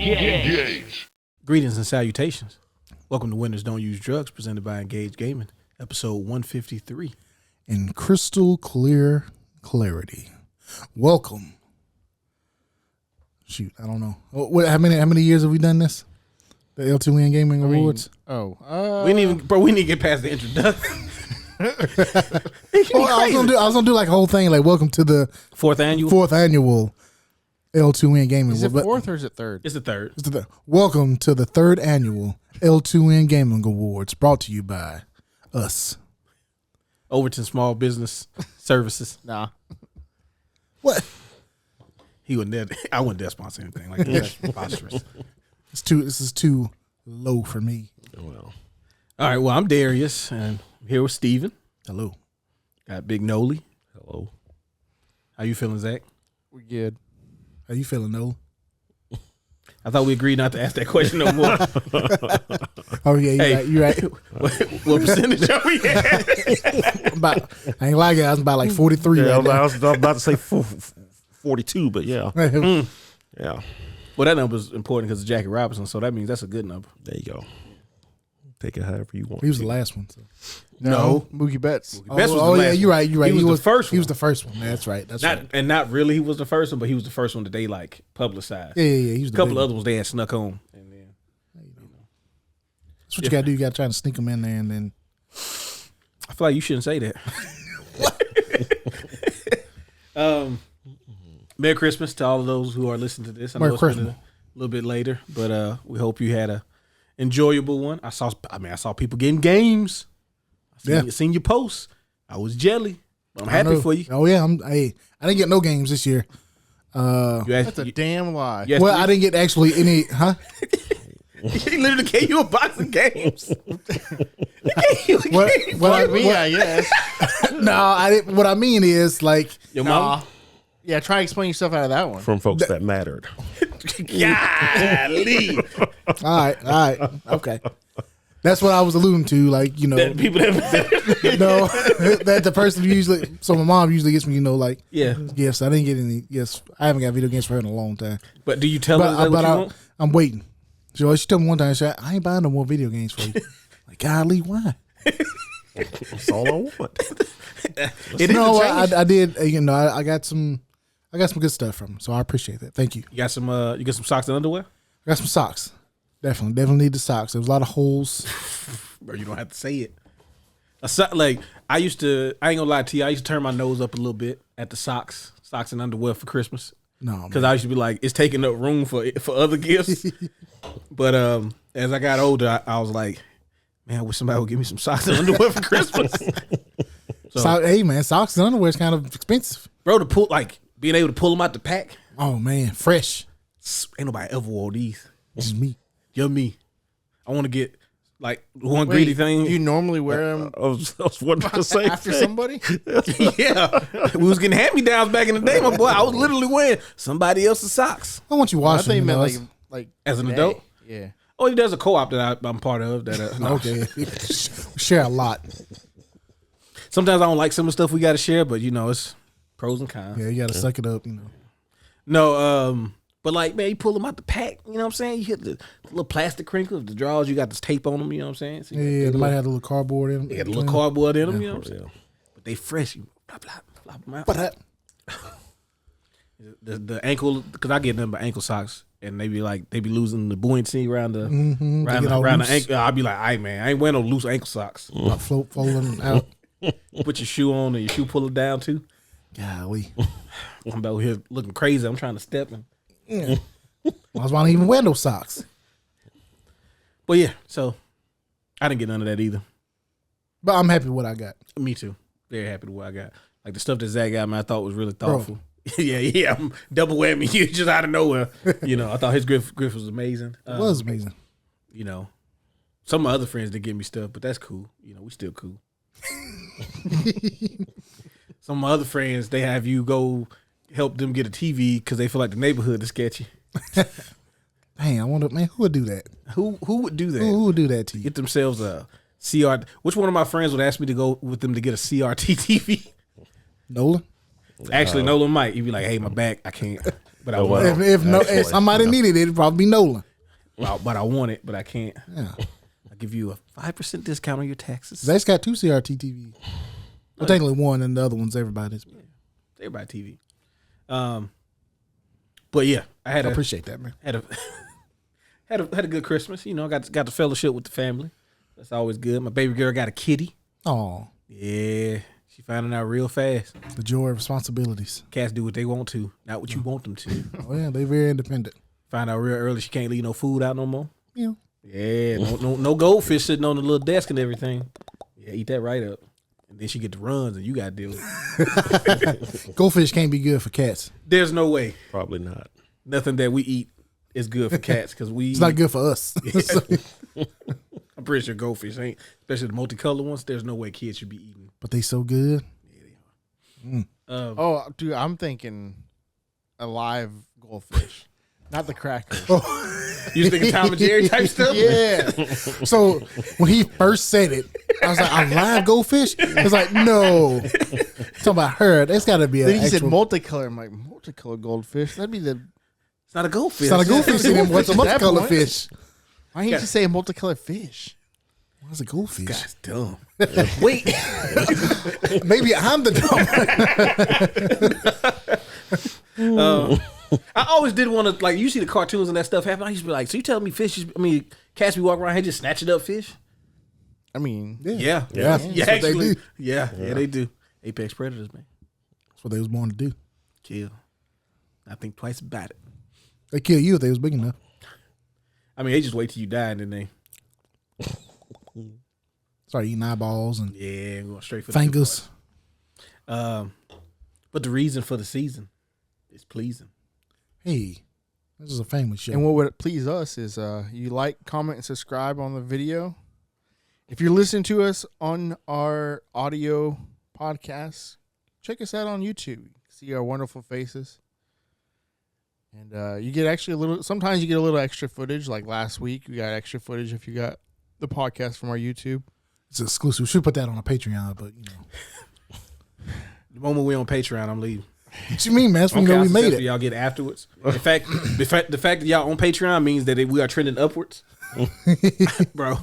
Engage. Greetings and salutations. Welcome to Winners Don't Use Drugs, presented by Engage Gaming, episode 153. In crystal clear clarity. Welcome. Shoot, I don't know. How many years have we done this? The L2N Gaming Awards? We didn't even get past the introduction. I was gonna do like a whole thing, like welcome to the fourth annual L2N Gaming. Is it fourth or is it third? It's the third. Welcome to the third annual L2N Gaming Awards, brought to you by us. Overton Small Business Services. Nah. What? He wouldn't dare. I wouldn't dare sponsor anything like that. That's preposterous. This is too low for me. Well. All right. Well, I'm Darius, and I'm here with Steven. Hello. Got Big Noli. Hello. How you feeling, Zach? We good. How you feeling, Nola? I thought we agreed not to ask that question no more. Oh yeah, you're right. What percentage are we at? I ain't like it. I was about like 43. Yeah, right now. I was about to say 42, but yeah. Yeah. Well, that number is important because of Jackie Robinson, so that means that's a good number. There you go. Take it however you want. He was the last one. So. No. Mookie Betts. Betts was the last yeah, you're right. You're right. He was the first one. He was the first one. That's right. That's right. And not really he was the first one, but he was the first one that they like publicized. Yeah. He was a couple of other ones they had snuck on. And then, that's what you got to do. You got to try to sneak them in there, and then. I feel like you shouldn't say that. Merry Christmas to all of those who are listening to this. I know Merry it's been Christmas. a little bit later, but we hope you had a enjoyable one. I saw people getting games. I seen your posts. I was jelly. I'm happy for you. Oh yeah, I didn't get no games this year. That's a damn lie. Well, I didn't get actually any. Huh? He literally gave you a box of games. I guess. No, I didn't. What I mean is like Your mom. Yeah, try to explain yourself out of that one. From folks that mattered. Golly. All right, okay. That's what I was alluding to. Like That people that that the person usually. So my mom usually gets me, like gifts. I didn't get any gifts. I haven't got video games for her in a long time. But do you tell her what you want? I'm waiting. She told me one time, she said, I ain't buying no more video games for you. Like, golly, why? That's all I want. I did. I got some good stuff from them, so I appreciate that. Thank you. You got some. You got some socks and underwear. I got some socks. Definitely need the socks. There was a lot of holes. Bro, you don't have to say it. I ain't gonna lie to you. I used to turn my nose up a little bit at the socks and underwear for Christmas. No, because I used to be like, it's taking up room for other gifts. But as I got older, I was like, man, I wish somebody would give me some socks and underwear for Christmas. Hey man, socks and underwear is kind of expensive, bro. To pull, being able to pull them out the pack. Oh man, fresh. Ain't nobody ever wore these. Just me. You're me. I want to get one greedy thing. Do you normally wear them? I was wondering the same after thing. somebody? Yeah, we was getting hand-me-downs back in the day, my boy. I was literally wearing somebody else's socks. I want you I washing think you them. meant like as an today. adult. Yeah. Oh, there's a co-op that I'm part of. That no. Okay, share a lot. Sometimes I don't like some of the stuff we got to share, but it's pros and cons. Yeah, you got to suck it up. No, but man, you pull them out the pack. You know what I'm saying? You hit the little plastic crinkles, the drawers. You got this tape on them. You know what I'm saying? So Yeah, they might have a little cardboard in them. They got a little cardboard in them. You know what I'm saying? But they fresh. You flop them out. But the ankle, because I get them by ankle socks, and they be losing the buoyancy around the around the ankle. I'll be like, "Hey man, I ain't wearing no loose ankle socks." Folding out. Put your shoe on and your shoe pull it down too. Golly, I'm about here looking crazy. I'm trying to step in. Yeah. Why don't even wear no socks? But yeah, so I didn't get none of that either. But I'm happy with what I got. Me too. Very happy with what I got. Like the stuff that Zach got, man, I thought was really thoughtful. Yeah. I'm double whammy. Just out of nowhere. I thought his griff was amazing. It was amazing. Some of my other friends did give me stuff, but that's cool. We still cool. Some of my other friends, they have you go help them get a TV because they feel like the neighborhood is sketchy. Dang, I wonder, man, who would do that? Who would do that? Who would do that to you? Get themselves a CRT. Which one of my friends would ask me to go with them to get a CRT TV? Nola? Actually, Nolan might. He'd be like, "Hey, my back, I can't." But I want it. If somebody needed it, it'd probably be Nolan. Well, but I want it, but I can't. Yeah. I'll give you a 5% discount on your taxes. Zach's got 2 CRT TVs. Well, technically one, and the other one's everybody's. Yeah. Everybody TV. But yeah, I appreciate that, man. Had a good Christmas. You know, got the fellowship with the family. That's always good. My baby girl got a kitty. Oh. Yeah. She found it out real fast. The joy of responsibilities. Cats do what they want to, not what you want them to. Oh yeah, they very independent. Find out real early she can't leave no food out no more. Yeah. Yeah. No goldfish sitting on the little desk and everything. Yeah, eat that right up. And then she get the runs and you got to deal with it. Goldfish can't be good for cats. There's no way. Probably not. Nothing that we eat is good for cats because it's not good for us. Yeah. I'm pretty sure goldfish ain't, especially the multicolored ones. There's no way kids should be eating. But they so good. Yeah, they are. Dude, I'm thinking a live goldfish, not the crackers. You thinking Tom and Jerry type stuff? Yeah. So when he first said it, I was like, "A live goldfish?" I was like, "No." Talking about her, that's got to be. Then he said multicolor. I'm like, multicolored goldfish. That'd be the. It's not a goldfish. It's not a goldfish. What's a multicolored fish? Why didn't you say a multicolored fish? What's a goldfish? This guy's dumb. Wait. Maybe I'm the dumb one. I always did want to, like, you see the cartoons and that stuff happen. I used to be like, so you telling me cats be walking around here just snatching up fish? I mean, yeah. Actually, they do. Apex predators, man. That's what they was born to do. Kill. I think twice about it. They kill you if they was big enough. I mean, they just wait till you die and then they start eating eyeballs and going straight for fingers. But the reason for the season is pleasing. Hey, this is a family show. And what would please us is you like, comment, and subscribe on the video. If you're listening to us on our audio podcast, check us out on YouTube. See our wonderful faces. And you get actually sometimes you get a little extra footage. Like last week, we got extra footage if you got the podcast from our YouTube. It's exclusive. We should put that on a Patreon, but you know. The moment we're on Patreon, I'm leaving. What you mean, man? That's when we made it. Y'all get afterwards. In fact, the fact that y'all on Patreon means that we are trending upwards. Bro,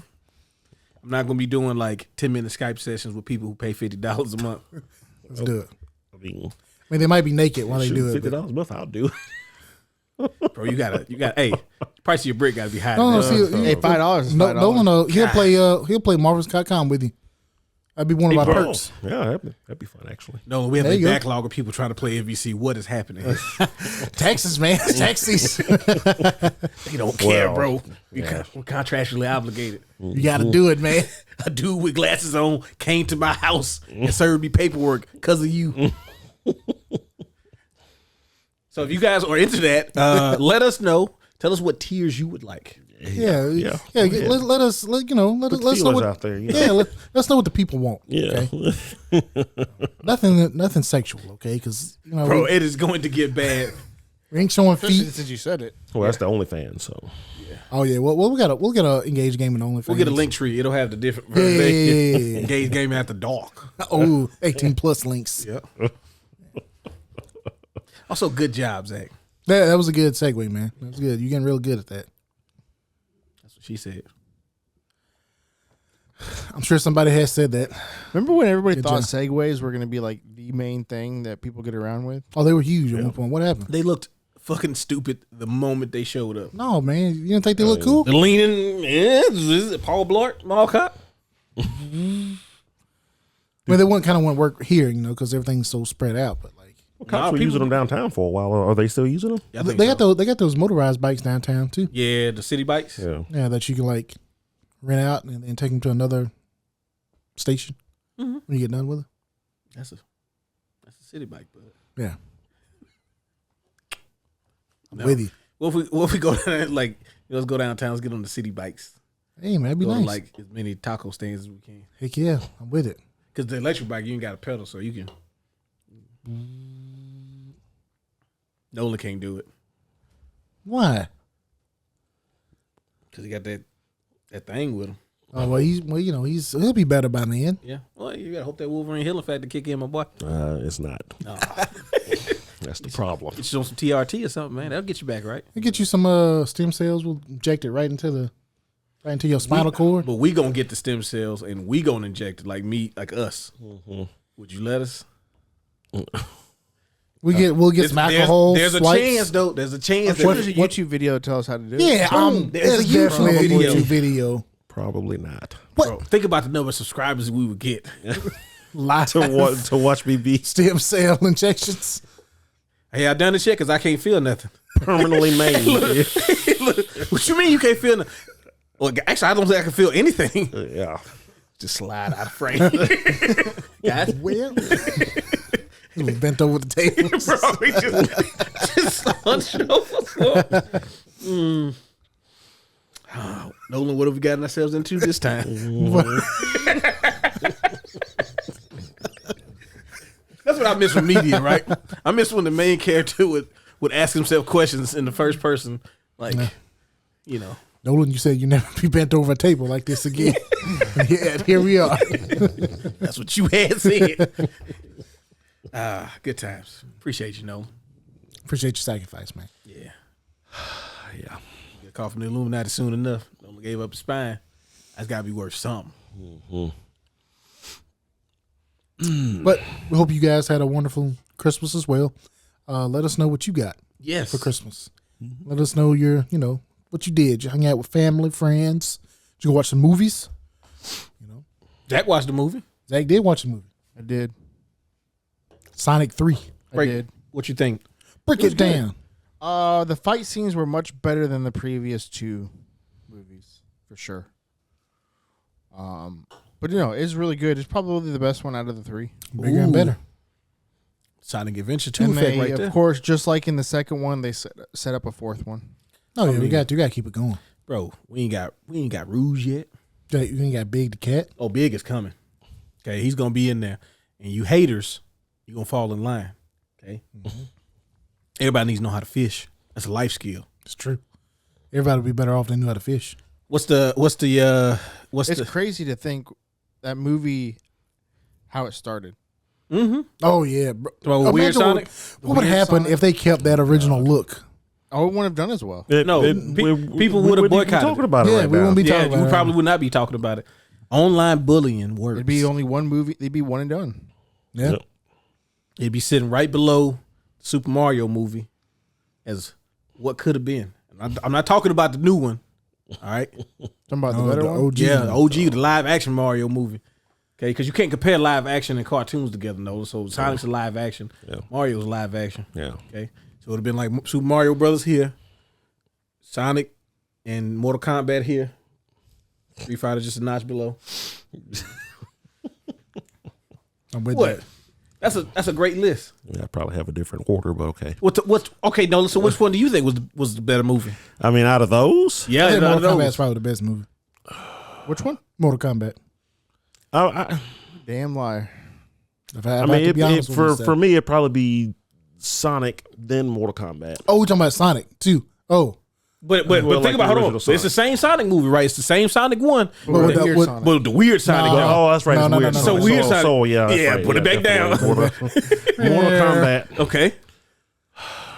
I'm not going to be doing like 10-minute Skype sessions with people who pay $50 a month. Let's do it. I mean, they might be naked while they do it. $50 a month, I'll do it. Bro, you got hey, price of your brick got to be high. No, see, hey, $5 is $5. No. He'll play Marvel's.com with you. That'd be one of our perks. Yeah, that'd be fun, actually. No, we have a backlog of people trying to play MVC. What is happening? Taxes, man. Taxes. They don't care, bro. We're contractually obligated. You got to do it, man. A dude with glasses on came to my house and served me paperwork because of you. So if you guys are into that, let us know. Tell us what tiers you would like. Yeah. Let us know what out there. Let's know what the people want. Yeah, okay? nothing sexual. Okay, because bro, it is going to get bad. We ain't showing feet since you said it. Well, that's the OnlyFans. So yeah. Oh yeah. Well, we'll get a engaged game in OnlyFans. We'll get a link tree. It'll have the different version. Engaged game after dark. 18+ links. Yeah. Also, good job, Zach. That was a good segue, man. That was good. You're getting real good at that. That's what she said. I'm sure somebody has said that. Remember when everybody thought segues were going to be like the main thing that people get around with? Oh, they were huge at one point. What happened? They looked fucking stupid the moment they showed up. No, man. You didn't think they looked cool? The leaning, is it Paul Blart, Mall Cop? Well, they wouldn't kind of want to work here, because everything's so spread out. But like, cops were using them downtown for a while. Are they still using them? Yeah, they got those motorized bikes downtown too. Yeah, the city bikes. Yeah, that you can like rent out and take them to another station when you get done with it. That's a city bike, but yeah. With you. What if we go down let's go downtown, let's get on the city bikes. Hey man, that'd be go nice. To, like as many taco stands as we can. Heck yeah, I'm with it. Because the electric bike, you ain't got a pedal, so you can. Nolan can't do it. Why? Because he got that thing with him. Oh well, he'll be better by then. Yeah. Well, you gotta hope that Wolverine healing factor kick in, my boy. It's not. That's the problem. Get you on some TRT or something, man. That'll get you back, right? It'll get you some stem cells. We'll inject it right into your spinal cord. But we gonna get the stem cells and we gonna inject it like us. Mm-hmm. Would you let us? We'll get some alcohol. There's a chance, though. There's a chance. There's a YouTube video to tell us how to do it. Yeah, there's definitely a YouTube video. Probably not. Bro, think about the number of subscribers we would get. Live to watch me be stem cell injections. Hey, I done the shit because I can't feel nothing. permanently made. Look, what you mean you can't feel nothing? Well, actually, I don't think I can feel anything. Yeah. Just slide out of frame. Guys, Well, he was bent over the table. bro, we just slunched over the floor. Oh, Nolan, what have we gotten ourselves into this time? That's what I miss from media, right? I miss when the main character would ask himself questions in the first person, like, Nolan, you said you never be bent over a table like this again. Yeah, here we are. That's what you had said. Good times. Appreciate you, Nolan. Appreciate your sacrifice, man. Yeah. Yeah. Get a call from the Illuminati soon enough. Nolan gave up his spine. That's got to be worth something. But we hope you guys had a wonderful Christmas as well. Let us know what you got Yes. for Christmas. Let us know what you did. You hung out with family, friends. Did you go watch some movies? Zach watched the movie. Zach did watch the movie. I did. Sonic 3. I did. What you think? Break it down. The fight scenes were much better than the previous two movies, for sure. But it's really good. It's probably the best one out of the three. Bigger and better. Sonic Adventure 2 And effect they, right there. of course, just like in the second one, they set up a fourth one. Oh yeah, we got to keep it going. Bro, we ain't got Rouge yet. You ain't got Big the Cat. Oh, Big is coming. Okay, he's gonna be in there. And you haters, you're gonna fall in line. Okay? Everybody needs to know how to fish. That's a life skill. It's true. Everybody would be better off if they knew how to fish. It's crazy to think that movie, how it started. Oh yeah, bro. Well, Weird Sonic? What would happen if they kept that original look? Oh, it wouldn't have done as well. People would have boycotted. Talking about it Yeah, right we now. wouldn't be talking about we it. probably would not be talking about it. Online bullying works. It'd be only one movie. They'd be one and done. Yeah. Yep. It'd be sitting right below the Super Mario movie as what could have been. I'm not talking about the new one. All right. Talking about the better one. OG. Yeah, the OG, the live action Mario movie. Okay, because you can't compare live action and cartoons together, no. So Sonic's a live action. Yeah. Mario's live action. Yeah. Okay. So it would have been like Super Mario Brothers here, Sonic and Mortal Kombat here. Street Fighter just a notch below. I'm with What? that. That's a great list. Yeah, I probably have a different order, but okay. What's okay, Nolan? So which one do you think was the better movie? I mean, out of those, Yeah, I think out of Mortal those. Kombat's probably the best movie. Which one? Mortal Kombat. Damn liar. I mean, for me, it'd probably be Sonic, then Mortal Kombat. Oh, we're talking about Sonic too. Oh, But Well, think like about the hold on. original It's the same Sonic movie, right? It's the same Sonic one, But with Weird with- Sonic. but the weird Sonic. No. now. Oh, that's right. No, it's no, weird. no, no, So no. weird Sonic. So yeah, that's Yeah, right. put it back down. Mortal Kombat, Okay.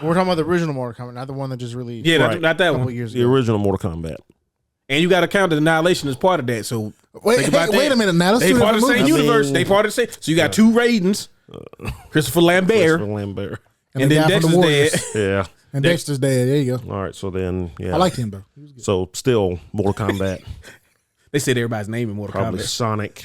We're talking about the original Mortal Kombat, not the one that just released. Yeah, Right. not that a couple one. years the ago. original Mortal Kombat. And you got to count the Annihilation as part of that. So wait, think about wait that. a minute now. Let's They do part of the same movie. universe. They part of the same. So you got two Raidens, Christopher Lambert, Christopher Lambert. and the then guy from Dexter's the Warriors. dead. Yeah. And Dexter's dad. There you go. All right. So then, yeah. I liked him though. He was good. So still Mortal Kombat, They said everybody's name in Mortal probably Kombat. Sonic,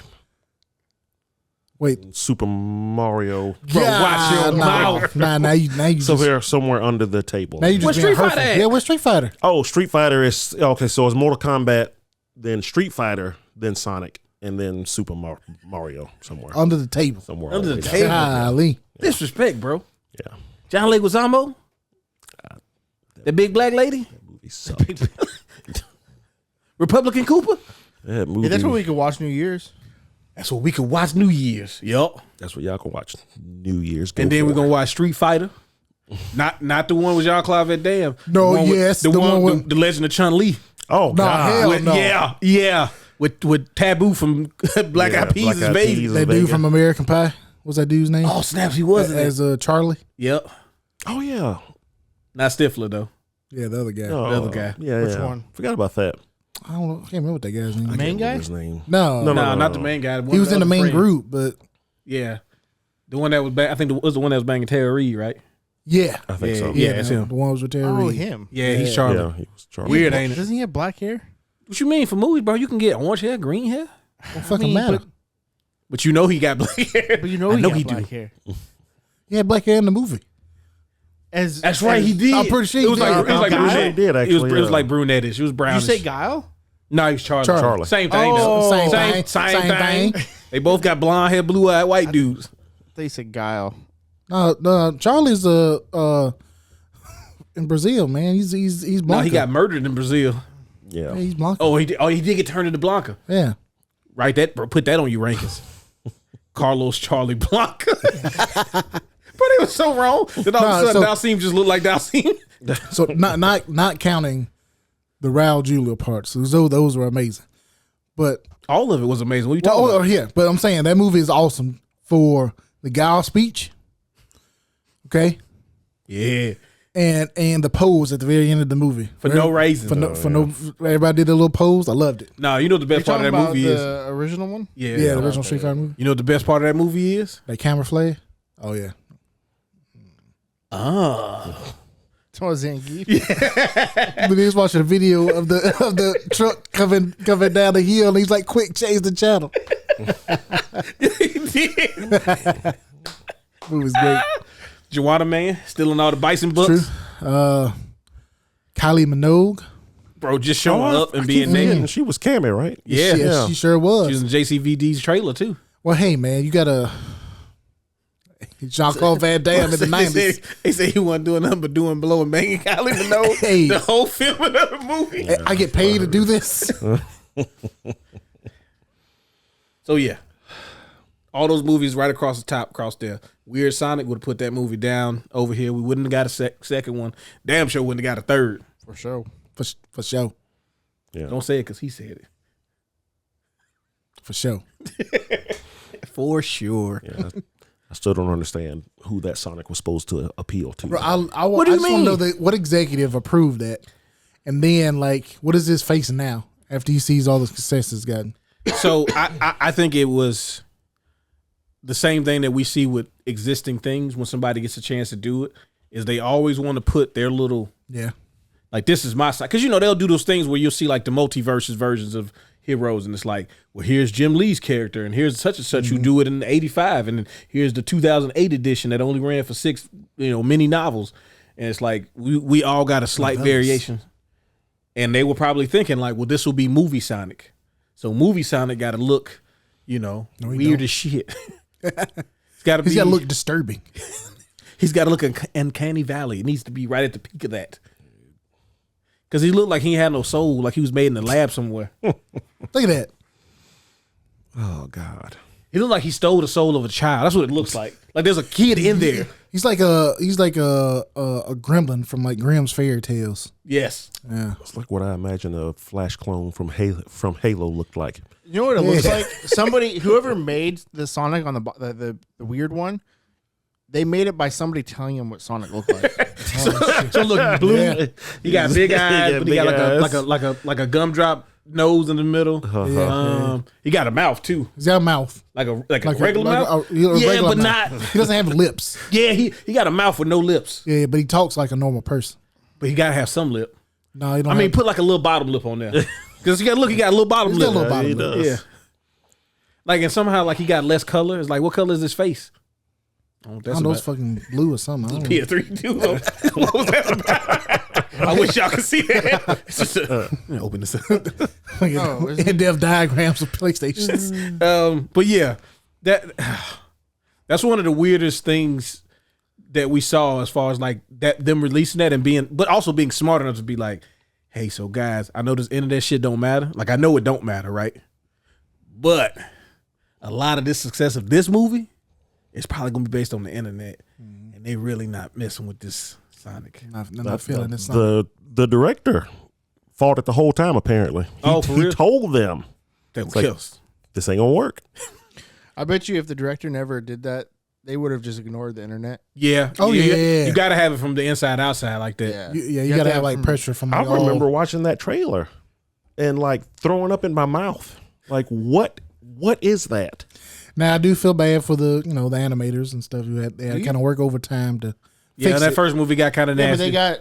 Wait, Super Mario. Bro, watch your mouth. Now you So just, they're somewhere under the table. now you just Where's being Street Fighter hurtful. at? Yeah, where's Street Fighter? Oh, Street Fighter is okay. So it's Mortal Kombat, then Street Fighter, then Sonic, and then Super Mario somewhere. Under the table. Somewhere Under all the way down. table. Golly. Disrespect, bro. Yeah. John Leguizamo, the big black lady, That movie sucked. Republican Cooper. That movie. Yeah, that's what we could watch New Year's. That's what we could watch New Year's. Yup. That's what y'all can watch New Year's. And then we're gonna watch Street Fighter. Not the one with Jean-Claude Van Damme. No, The one with- yes, the the one one with with- the Legend of Chun-Li. Oh No, God. hell no. Yeah. with Taboo from Black Eyed Peas as Vegas. That dude from American Pie. What's that dude's name? Oh snaps, he was as Charlie. Yep. Oh yeah. Not Stifler though. Yeah, the other guy. The other guy. Yeah, Which one? Forgot about that. I don't know. I can't remember what that guy's name. The main guy? His name. No, not the main guy. He was in the main group, but yeah, the one that was I think it was the one that was banging Tara Reid, right? Yeah, I think so. Yeah, it's him. The one was with Terry Oh, Reid. him. Yeah, he's Charlie. Yeah, he was Charlie. Weird, ain't it? Doesn't he have black hair? What you mean for movies, bro? You can get orange hair, green hair, Don't fucking matter. but you know he got black hair. But you know I he know got he black do. hair. He had black hair in the movie. That's right, he did. I'm pretty sure it was he like did. it was like Guile? brunette. He did, It was actually, like brunettish. It was Did brownish. you say Guile? No, he's Charlie. Charlie. Same thing. Oh. though. Same Same thing. thing. They both got blonde hair, blue eyed white dudes. They said Guile. No, Charlie's in Brazil, man. He's No, Blanca. he got murdered in Brazil. Yeah, Yeah. he's Blanca. Oh, he did get turned into Blanca. Yeah. Right, that bro, put that on your rankings. Carlos Charlie Blanca. But it was so wrong that all of a sudden Dalsim just looked like Dalsim. So not counting the Raul Julia parts. Those were amazing. But All of it was amazing. What are you talking about? yeah, but I'm saying that movie is awesome for the Guile speech. Okay? Yeah. And the pose at the very end of the movie. For no reason. Everybody did a little pose. I loved it. No, you know what the best part of that movie is? The original one? Yeah. Yeah, the original Street Fighter movie. You know what the best part of that movie is? That camera flare. Oh yeah. That was Zangief. But he was watching a video of the truck coming down the hill, and he's like, "Quick, change the channel." He did. Movie's great. Joanna Man, stealing all the bison books. True. Kylie Minogue. Bro, just showing up and being naked. She was Cammy, right? Yeah. She sure was. She was in JCVD's trailer too. Well, hey man, you gotta Jean-Claude Van Damme in the '90s. They said he wasn't doing nothing but doing blow and banging Kylie Minogue. Hey. The whole film of the movie. Hey, I get paid to do this. So yeah, all those movies right across the top, across there. Weird Sonic would have put that movie down over here. We wouldn't have got a second one. Damn sure wouldn't have got a third. For sure. For sure. Yeah. Don't say it because he said it. For sure. For sure. Yeah. I still don't understand who that Sonic was supposed to appeal to. Bro, I What do you just want to know mean? what executive approved that, and then like, what is his face now after he sees all the success it's gotten? So I think it was the same thing that we see with existing things when somebody gets a chance to do it, is they always want to put their little, Yeah. like, this is my side. Because, you know, they'll do those things where you'll see, like, the multiverses versions of heroes, and it's like, well, here's Jim Lee's character, and here's such and such who do it in '85, and then here's the 2008 edition that only ran for 6, mini novels. And it's like, we all got a slight variation. And they were probably thinking, like, well, this will be Movie Sonic. So Movie Sonic got to look, weird as shit. He's got to look disturbing. He's got to look uncanny valley. It needs to be right at the peak of that. Because he looked like he had no soul, like he was made in the lab somewhere. Look at that. Oh God. He looked like he stole the soul of a child. That's what it looks like. Like there's a kid in there. He's like a gremlin from like Grimm's fairy tales. Yes. Yeah. It's like what I imagine a Flash clone from Halo looked like. You know what it looks like? Somebody, whoever made the Sonic on the weird one, they made it by somebody telling him what Sonic looked like. So look blue. Yeah. He got big eyes, Yeah, but he got big like a gumdrop nose in the middle. Yeah. He got a mouth too, He's got a mouth. like a regular mouth. a Yeah, regular but mouth. not. He doesn't have lips. Yeah, he got a mouth with no lips, Yeah, but he talks like a normal person. but he gotta have some lip. No, he don't. I mean, put like a little bottom lip on there, because he got a little bottom He's lip. got a little bottom he lip. does. Yeah. Like, and somehow, like, he got less color. It's like, what color is his face? Oh, I that's don't know, about it's fucking blue or something. I don't know. PS3 too. What was that about? I wish y'all could see that. It's just open this up. Oh, isn't it? In-depth diagrams of PlayStations. But yeah, that's one of the weirdest things that we saw as far as like that them releasing that and but also being smart enough to be like, hey, so guys, I know this internet shit don't matter. Like, I know it don't matter, right? But a lot of this success of this movie is probably gonna be based on the internet, and they really not messing with this Sonic. I'm not feeling this. The director fought it the whole time. Apparently, Oh, for real? he told them They would kill us. This ain't gonna work. I bet you if the director never did that, they would have just ignored the internet. Yeah. Oh, yeah. You got to have it from the inside outside like that. Yeah, You got to have like pressure from. I remember watching that trailer and like throwing up in my mouth. Like, what is that? Now I do feel bad for the the animators and stuff. They had to kind of work overtime to. Fix that it. first movie got kind of nasty. Yeah, but they got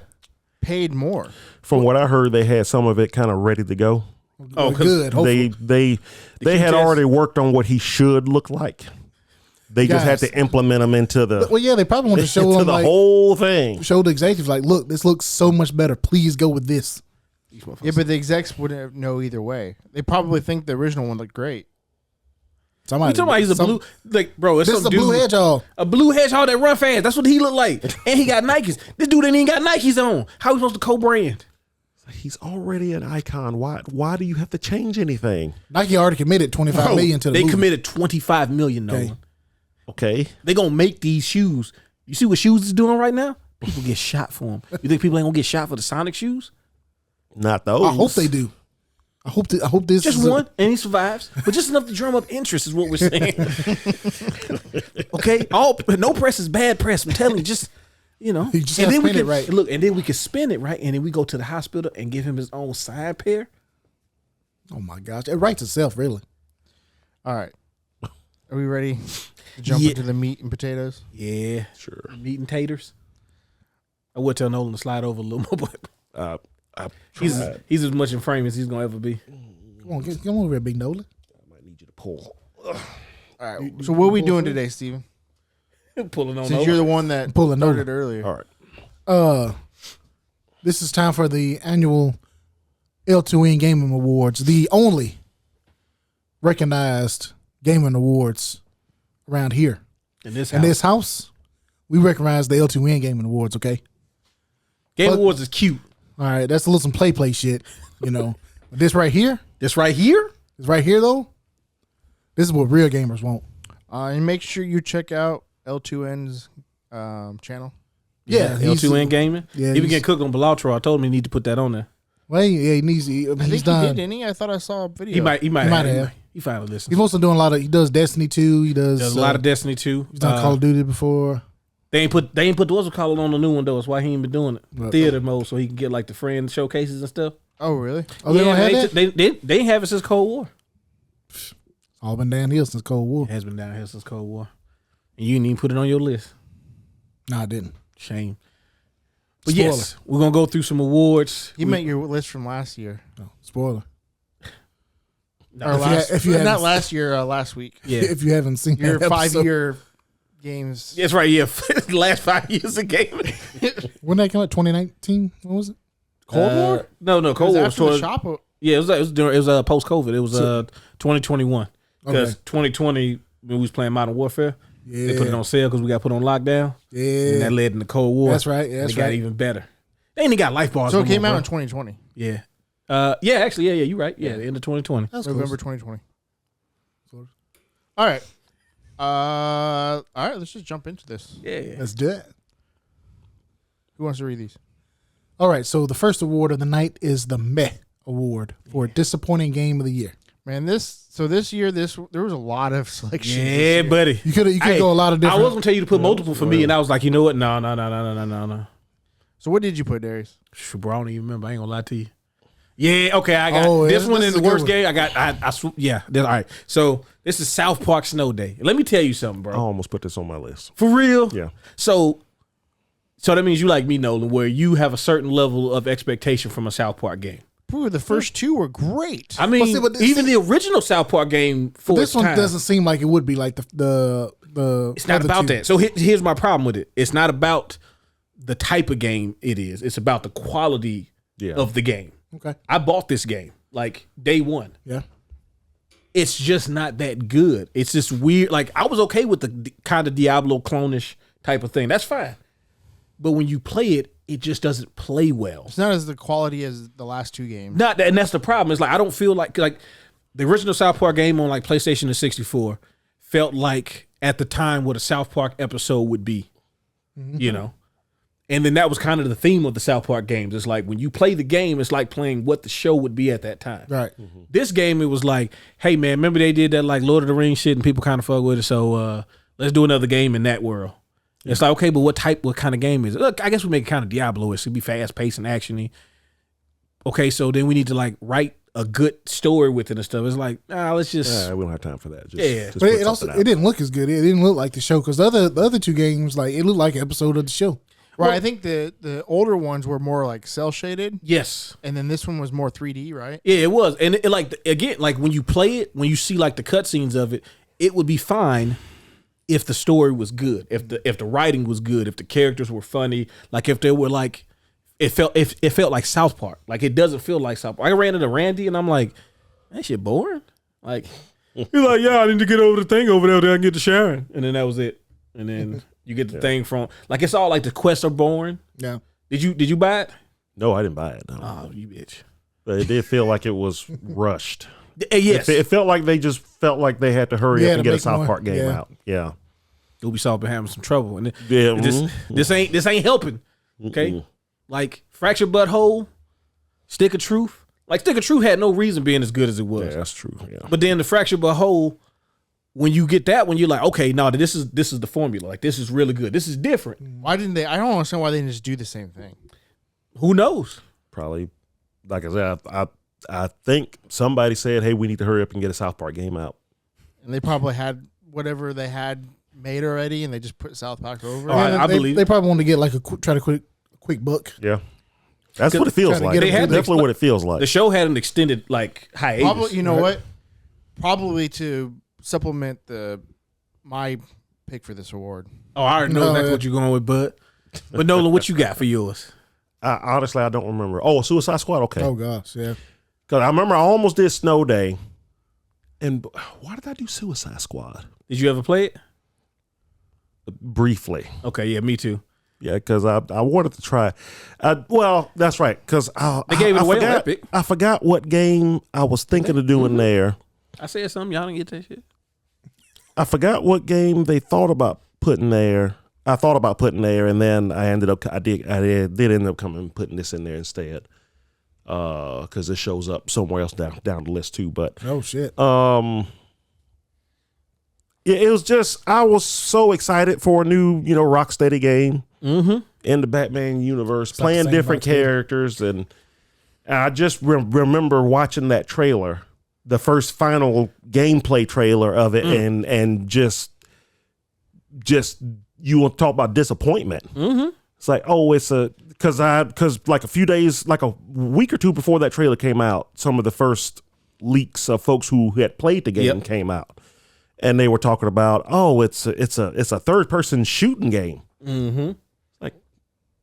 paid more. From what I heard, they had some of it kind of ready to go. Oh, good. They had already worked on what he should look like. They just had to implement him into the. Well, yeah, they probably want to show into them the whole thing. Show the executives like, look, this looks so much better. Please go with this. Yeah, but the execs wouldn't know either way. They probably think the original one looked great. Somebody, you talking about he's a blue, like, bro, it's this is some a blue dude, hedgehog. a blue hedgehog that run fast. That's what he look like. And he got Nikes. This dude ain't even got Nikes on. How he supposed to co-brand? He's already an icon. Why do you have to change anything? Nike already committed $25 million to the They movie. committed $25 million, Okay. Nolan. Okay. They gonna make these shoes. You see what shoes is doing right now? People get shot for them. You think people ain't gonna get shot for the Sonic shoes? Not those. I hope they do. I hope this Just is one, and he survives. But just enough to drum up interest is what we're saying. Okay, no press is bad press. I'm telling you, just You just and gotta then we spin it can right. look, and then we can spin it right, and then we go to the hospital and give him his own side pair. Oh my gosh, it writes itself, really. All right. Are we ready to jump into the meat and potatoes? Yeah, Sure. meat and taters. I would tell Nolan to slide over a little more, but he's as much in frame as he's gonna ever be. Come over here, Big Nolan. I might need you to pull. All right. So what are we doing today, Steven? Pulling on Since over. you're the one that Pulling started over. earlier. All right. This is time for the annual L2N Gaming Awards, the only recognized gaming awards around here. in this In house. this house, we recognize the L2N Gaming Awards, okay? Game Awards is cute. All right, that's a little some play shit, But this right here, This right here, though, this is what real gamers want. And make sure you check out L2N's channel. Yeah, he's- L2N Gaming. yeah, he been he's- getting cooked on Belatro. I told him he need to put that on there. Well, yeah, he needs. I think He's he done. did, didn't he? I thought I saw a video. He might might have. have. He finally listened. He's also doing a lot of. He does Destiny 2. He does There's a lot of Destiny 2. He's done Call of Duty before. They ain't put the what's it called on the new one though. That's why he ain't been doing it. Right. Theater mode, so he can get like the friend showcases and stuff. Oh, really? Oh, they don't have that. They ain't have it since Cold War. All been downhill since Cold War. It has been down here since Cold War, and you didn't even put it on your list. No, I didn't. Shame. But Spoiler. yes, we're gonna go through some awards. You meant your list from last year. No, spoiler. No, Or If you last, ha- if you not haven't- last year, last week. yeah, If you haven't seen Your that episode. 5-year games. that's right. Yeah, the last 5 years of gaming. When that came out, 2019. What was it? Cold War? No, It Cold was War was after the toward, shop. yeah, it was post COVID. It was 2021 because Okay. 2020 when we was playing Modern Warfare, Yeah. they put it on sale because we got put on lockdown, and Yeah. that led into Cold War. That's right. Yeah, And that's it got right. even better. They ain't even got life bars. So no it came more, out bro. in 2020. Yeah. Yeah, actually, yeah, you're right. Yeah, the end of 2020. That's November close. 2020. Close. All right. All right, let's just jump into this. Yeah. Let's do it. Who wants to read these? All right. So the first award of the night is the Meh Award for Disappointing Game of the Year. Man, this year there was a lot of selections. this Yeah, year. buddy. You could Hey, go a lot of I different. was gonna tell you to put multiple for me, and I was like, you know what? No. So what did you put, Darius? Shoot, bro, I don't even remember. I ain't gonna lie to you. Yeah, okay. I got Oh, yeah, this one this in is the a good worst one. game. All right. So this is South Park Snow Day. Let me tell you something, bro. I almost put this on my list. For real? Yeah. So that means you like me, Nolan, where you have a certain level of expectation from a South Park game. Ooh, the first two were great. I mean, see, but this- even the original South Park game for This its one time, doesn't seem like it would be like the. It's not other about two. that. So here's my problem with it. It's not about the type of game it is. It's about the quality Yeah. of the game. Okay. I bought this game like day one. Yeah. It's just not that good. It's just weird. Like I was okay with the kind of Diablo clone-ish type of thing. That's fine. But when you play it, it just doesn't play well. It's not as the quality as the last two games. Not that, and that's the problem. It's like I don't feel like the original South Park game on like PlayStation and 64 felt like at the time what a South Park episode would be. You know? And then that was kind of the theme of the South Park games. It's like when you play the game, it's like playing what the show would be at that time. Right. This game, it was like, hey man, remember they did that like Lord of the Rings shit and people kind of fuck with it. So let's do another game in that world. Yeah. It's like, okay, but what kind of game is it? Look, I guess we make it kind of Diablo-ish. It'd be fast paced and actiony. Okay, so then we need to like write a good story with it and stuff. It's like, let's just. We don't have time for that. Just but it didn't look as good. It didn't look like the show because the other two games, like it looked like an episode of the show. Right, I think the older ones were more like cell shaded. Yes, and then this one was more 3D, right? Yeah, it was, and it like again, like when you play it, when you see like the cutscenes of it, it would be fine if the story was good, if the writing was good, if the characters were funny, like if they were like, it felt like South Park. Like it doesn't feel like South Park. I ran into Randy and I'm like, that shit boring. Like he's like, yeah, I need to get over the thing over there. I can get to Sharon, and then that was it, and then. You get the thing from like it's all like the quests are boring. Yeah. Did you buy it? No, I didn't buy it. No. Oh, you bitch. But it did feel like it was rushed. Yes. It felt like they just felt like they had to hurry up and get a South Park game yeah. out. Yeah. Ubisoft been having some trouble, and Yeah. this ain't helping. Okay. Like Fractured Butthole, Stick of Truth. Like Stick of Truth had no reason being as good as it was. Yeah, that's true. Yeah. But then the Fractured Butthole. When you get that one, you're like, okay, no, this is the formula. Like this is really good. This is different. Why didn't they? I don't understand why they didn't just do the same thing. Who knows? Probably, like I said, I think somebody said, "Hey, we need to hurry up and get a South Park game out." And they probably had whatever they had made already, and they just put South Park over. I believe they probably wanted to get like quick book. Yeah, that's what it feels like. Definitely what it feels like. The show had an extended like hiatus. Probably, you know what? Probably to supplement my pick for this award. Oh, I already know exactly what you're going with, Bud. But Nolan, what you got for yours? Honestly, I don't remember. Oh, Suicide Squad. Okay. Oh gosh, yeah. Because I remember I almost did Snow Day, and why did I do Suicide Squad? Did you ever play it? Briefly. Okay, yeah, me too. Yeah, because I wanted to try. Well, that's right. Because they gave it away on Epic. I forgot what game I was thinking of doing there. I said something. Y'all didn't get that shit. I forgot what game they thought about putting there. I thought about putting there, and then I ended up. I did end up coming and putting this in there instead, because it shows up somewhere else down the list too. But oh shit. Yeah, it was just I was so excited for a new Rocksteady game in the Batman universe, playing different characters, and I just remember watching that trailer. The first final gameplay trailer of it, and just you want to talk about disappointment. It's like, oh, it's because like a few days, like a week or two before that trailer came out, some of the first leaks of folks who had played the game came out, and they were talking about, oh, it's a third person shooting game.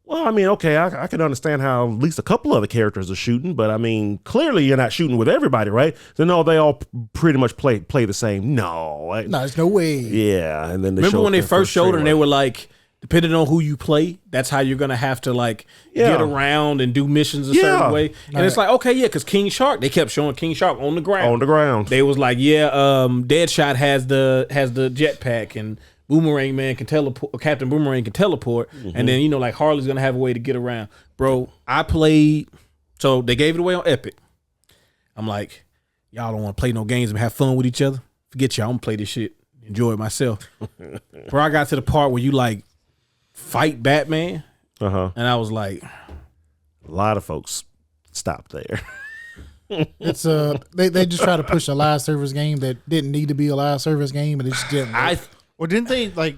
Well, I mean, okay, I can understand how at least a couple of the characters are shooting, but I mean, clearly you're not shooting with everybody, right? So no, they all pretty much play the same. No, there's no way. Yeah, and then remember when they first showed it, and they were like, depending on who you play, that's how you're gonna have to like get around and do missions a certain way. And it's like, okay, yeah, because King Shark, they kept showing King Shark on the ground. On the ground, they was like, yeah, Deadshot has the jetpack and. Boomerang Man can teleport. Captain Boomerang can teleport, and then like Harley's gonna have a way to get around. Bro, I played. So they gave it away on Epic. I'm like, y'all don't want to play no games and have fun with each other. Forget y'all. I'm gonna play this shit, enjoy it myself. Bro, I got to the part where you like fight Batman, and I was like, a lot of folks stopped there. It's they just try to push a live service game that didn't need to be a live service game, and it just didn't. Well, didn't they like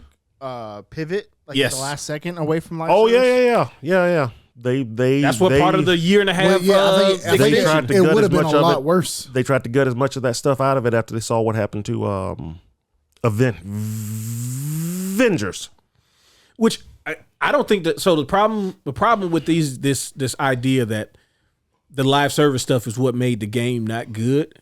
pivot at the last second away from live? Oh service? yeah. They that's what part of the year and a half. I think they tried to it gut would as have been much a of lot it. worse. They tried to gut as much of that stuff out of it after they saw what happened to Avengers. Which I don't think that. So the problem with this idea that the live service stuff is what made the game not good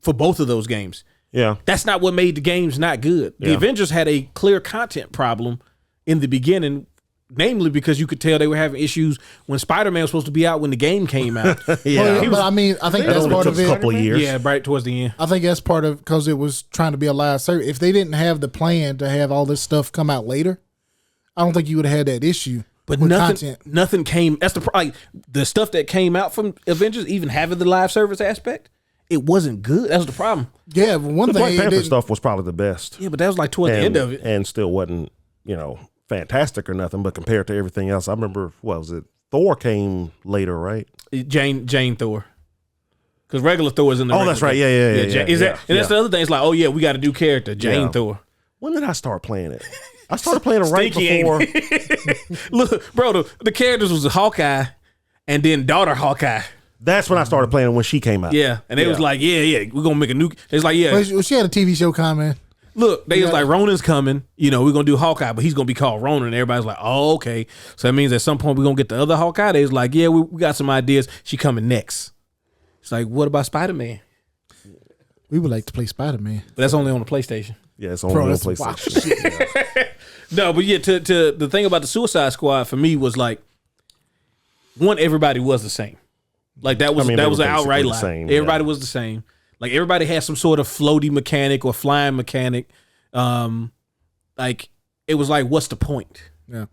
for both of those games. Yeah. That's not what made the games not good. The Avengers had a clear content problem in the beginning, namely because you could tell they were having issues when Spider-Man was supposed to be out when the game came out. But I mean, I think that's part of it. A couple of years. Yeah, right towards the end. I think that's part of because it was trying to be a live service. If they didn't have the plan to have all this stuff come out later, I don't think you would have had that issue. But with nothing came. That's like the stuff that came out from Avengers, even having the live service aspect, it wasn't good. That's the problem. Yeah, but one The thing Black Panther stuff was probably the best. Yeah, but that was like toward the end of it, and still wasn't fantastic or nothing. But compared to everything else, I remember what was it? Thor came later, right? Jane Thor. Because regular Thor is in the. Oh, that's right. Yeah. And that's the other thing. It's like, oh yeah, we got a new character, Jane Thor. When did I start playing it? I started playing it right before. Look, bro, the characters was Hawkeye, and then daughter Hawkeye. That's when I started playing it when she came out. Yeah, and they was like, yeah, we're gonna make a new. It's like, yeah. Well, she had a TV show coming. Look, they was like, Ronan's coming. We're gonna do Hawkeye, but he's gonna be called Ronan. And everybody's like, oh, okay. So that means at some point we're gonna get the other Hawkeye. They was like, yeah, we got some ideas. She coming next. It's like, what about Spider-Man? We would like to play Spider-Man, but that's only on the PlayStation. Yeah, it's only on PlayStation. No, but yeah, to the thing about the Suicide Squad for me was like, one, everybody was the same. Like that was an outright lie. Everybody was the same. Like everybody had some sort of floaty mechanic or flying mechanic. Like it was like, what's the point? Yeah.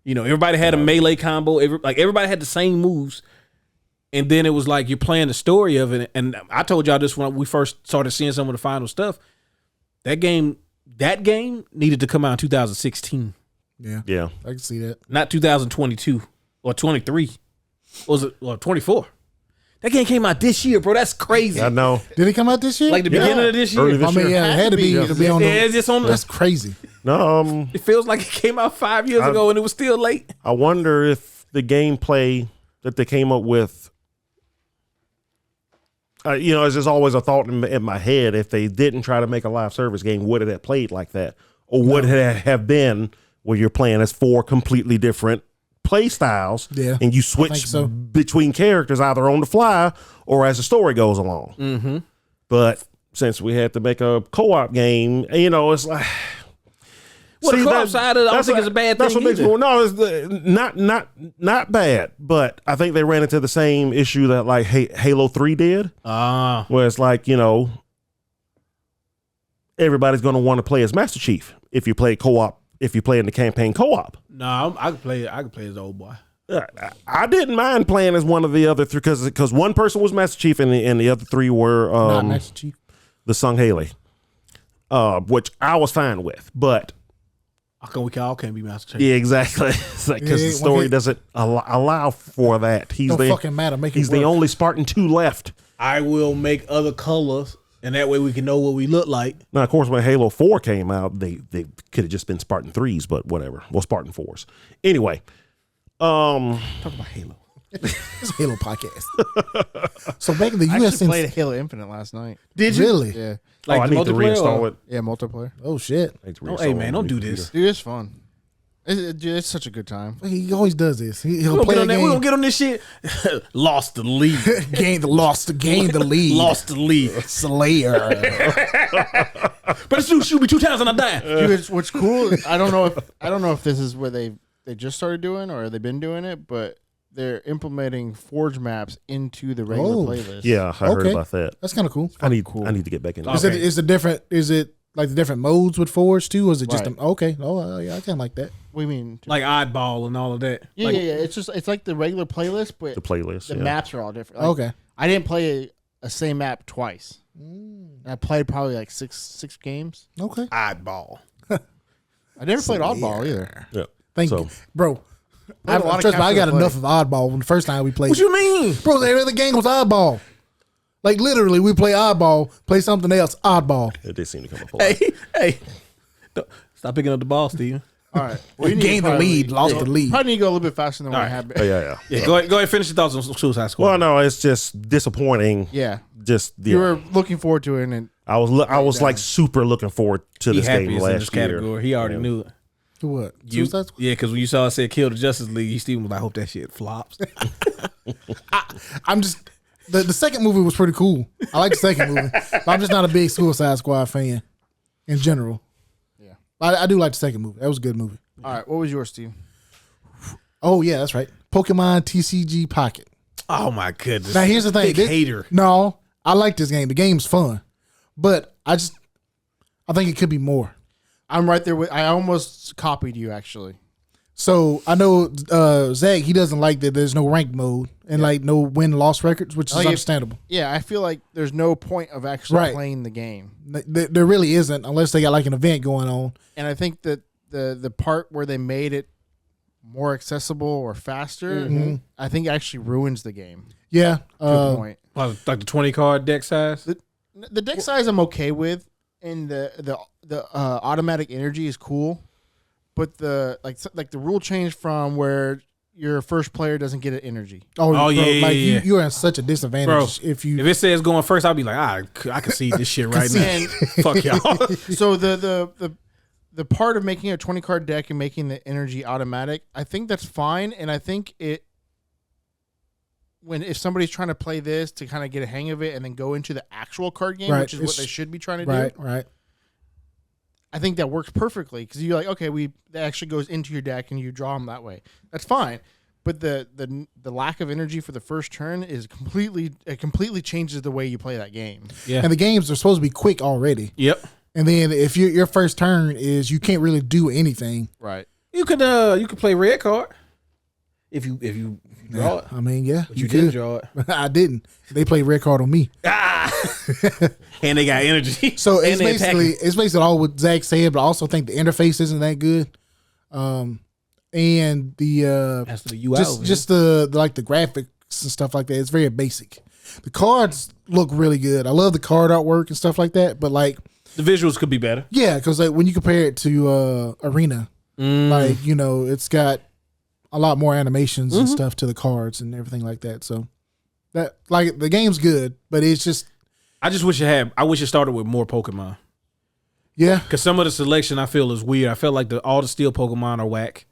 Everybody had a melee combo. Everybody had the same moves. And then it was like you're playing the story of it. And I told y'all this when we first started seeing some of the final stuff. That game needed to come out in 2016. Yeah. Yeah. I can see that. Not 2022 or 23. Was it 24? That game came out this year, bro. That's crazy. I know. Did it come out this year? Like the beginning of this year? Early this year. Yeah, it had to be on the, it's just on that's crazy. No, it feels like it came out 5 years ago and it was still late. I wonder if the gameplay that they came up with, it's just always a thought in my head. If they didn't try to make a live service game, would it have played like that? Or would it have been where you're playing as 4 completely different play styles, and you switch between characters either on the fly or as the story goes along. Mm-hmm. But since we had to make a co-op game, it's like, the co-op side of it, I don't think it's a bad thing. That's what makes me. No, it's not bad. But I think they ran into the same issue that like Halo 3 did. Where it's like everybody's going to want to play as Master Chief if you play co-op. If you play in the campaign co-op. No, I could play as the old boy. I didn't mind playing as one of the other 3 because one person was Master Chief and the other 3 were not Master Chief. The Sung Haley, which I was fine with. But we all can't be Master Chief. Yeah, exactly. Because the story doesn't allow for that. He's the only Spartan 2 left. I will make other colors. And that way we can know what we look like. Now, of course, when Halo 4 came out, they could have just been Spartan 3s, but whatever. Well, Spartan 4s. Anyway. Talk about Halo. It's a Halo podcast. So back in the U.S. I played Halo Infinite last night. Did you? Really? Yeah. Like I need to reinstall it. Yeah, multiplayer. Oh, shit. Hey, man, don't do this. Dude, it's fun. It's such a good time. He always does this. He'll play a game. We're going to get on this shit. Lost the lead. Gain the lead. Lost the lead. Slayer. But shoot me 2 times and I die. Dude, what's cool, I don't know if this is where they just started doing or they've been doing it, but they're implementing Forge maps into the regular playlist. Yeah, I heard about that. That's kind of cool. I need to get back in. Is it like the different modes with Forge too? Or is it just okay? Oh yeah, I kind of like that. What do you mean? Like Oddball and all of that. Yeah, yeah. It's like the regular playlist, but the maps are all different. Like, okay. I didn't play a same map twice. I played probably like six games. Okay. Oddball. I never played Oddball either. Yeah. Thank you, bro. I got enough of Oddball when the first time we played. What you mean? Bro, the game was Oddball. Like literally, we play Oddball, play something else, Oddball. It did seem to come up a lot. Hey. Stop picking up the ball, Steven. All right. We gained the lead, lost the lead. Probably need to go a little bit faster than what I have been. Yeah. Go ahead, finish your thoughts on Suicide Squad. Well, no, it's just disappointing. Yeah. You were looking forward to it, and I was like super looking forward to this game last year. Category. He already knew it. To what? Yeah, because when you saw it said kill the Justice League, Steven was like, I hope that shit flops. I'm just the second movie was pretty cool. I like the second movie. But I'm just not a big Suicide Squad fan in general. Yeah. I do like the second movie. That was a good movie. All right, what was yours, Steve? Oh yeah, that's right. Pokemon TCG Pocket. Oh my goodness. Now here's the thing. Big hater. No, I like this game. The game's fun. But I think it could be more. I'm right there with I almost copied you actually. So I know Zach, he doesn't like that there's no rank mode and like no win-loss records, which is understandable. Yeah, I feel like there's no point of actually Right. playing the game. There really isn't unless they got like an event going on. And I think that the part where they made it more accessible or faster, I think actually ruins the game. Yeah. To a point. Like the 20 card deck size. The deck size I'm okay with, and the automatic energy is cool, but the rule change from where your first player doesn't get an energy. Oh, yeah, yeah. You're in such a disadvantage Bro, if it says going first, I'll be like, I can see this shit right now. Fuck y'all. So the part of making a 20 card deck and making the energy automatic, I think that's fine, and I think if somebody's trying to play this to kind of get a hang of it and then go into the actual card game, which is what they should be trying to do. Right. I think that works perfectly because you're like, okay, that actually goes into your deck and you draw them that way. That's fine. But the lack of energy for the first turn is completely changes the way you play that game. Yeah. And the games are supposed to be quick already. Yep. And then if your first turn is you can't really do anything. Right. You could play red card if you draw it. I mean, yeah. But you didn't draw it. I didn't. They played red card on me. And they got energy. So and it's basically all what Zach said, but I also think the interface isn't that good. And the As for the UI, just the graphics and stuff like that, it's very basic. The cards look really good. I love the card artwork and stuff like that, but like the visuals could be better. yeah, because like when you compare it to Arena, like it's got a lot more animations and stuff to the cards and everything like that. So that like the game's good, but it's just I wish it started with more Pokemon. yeah. Because some of the selection I feel is weird. I feel like all the steel Pokemon are whack.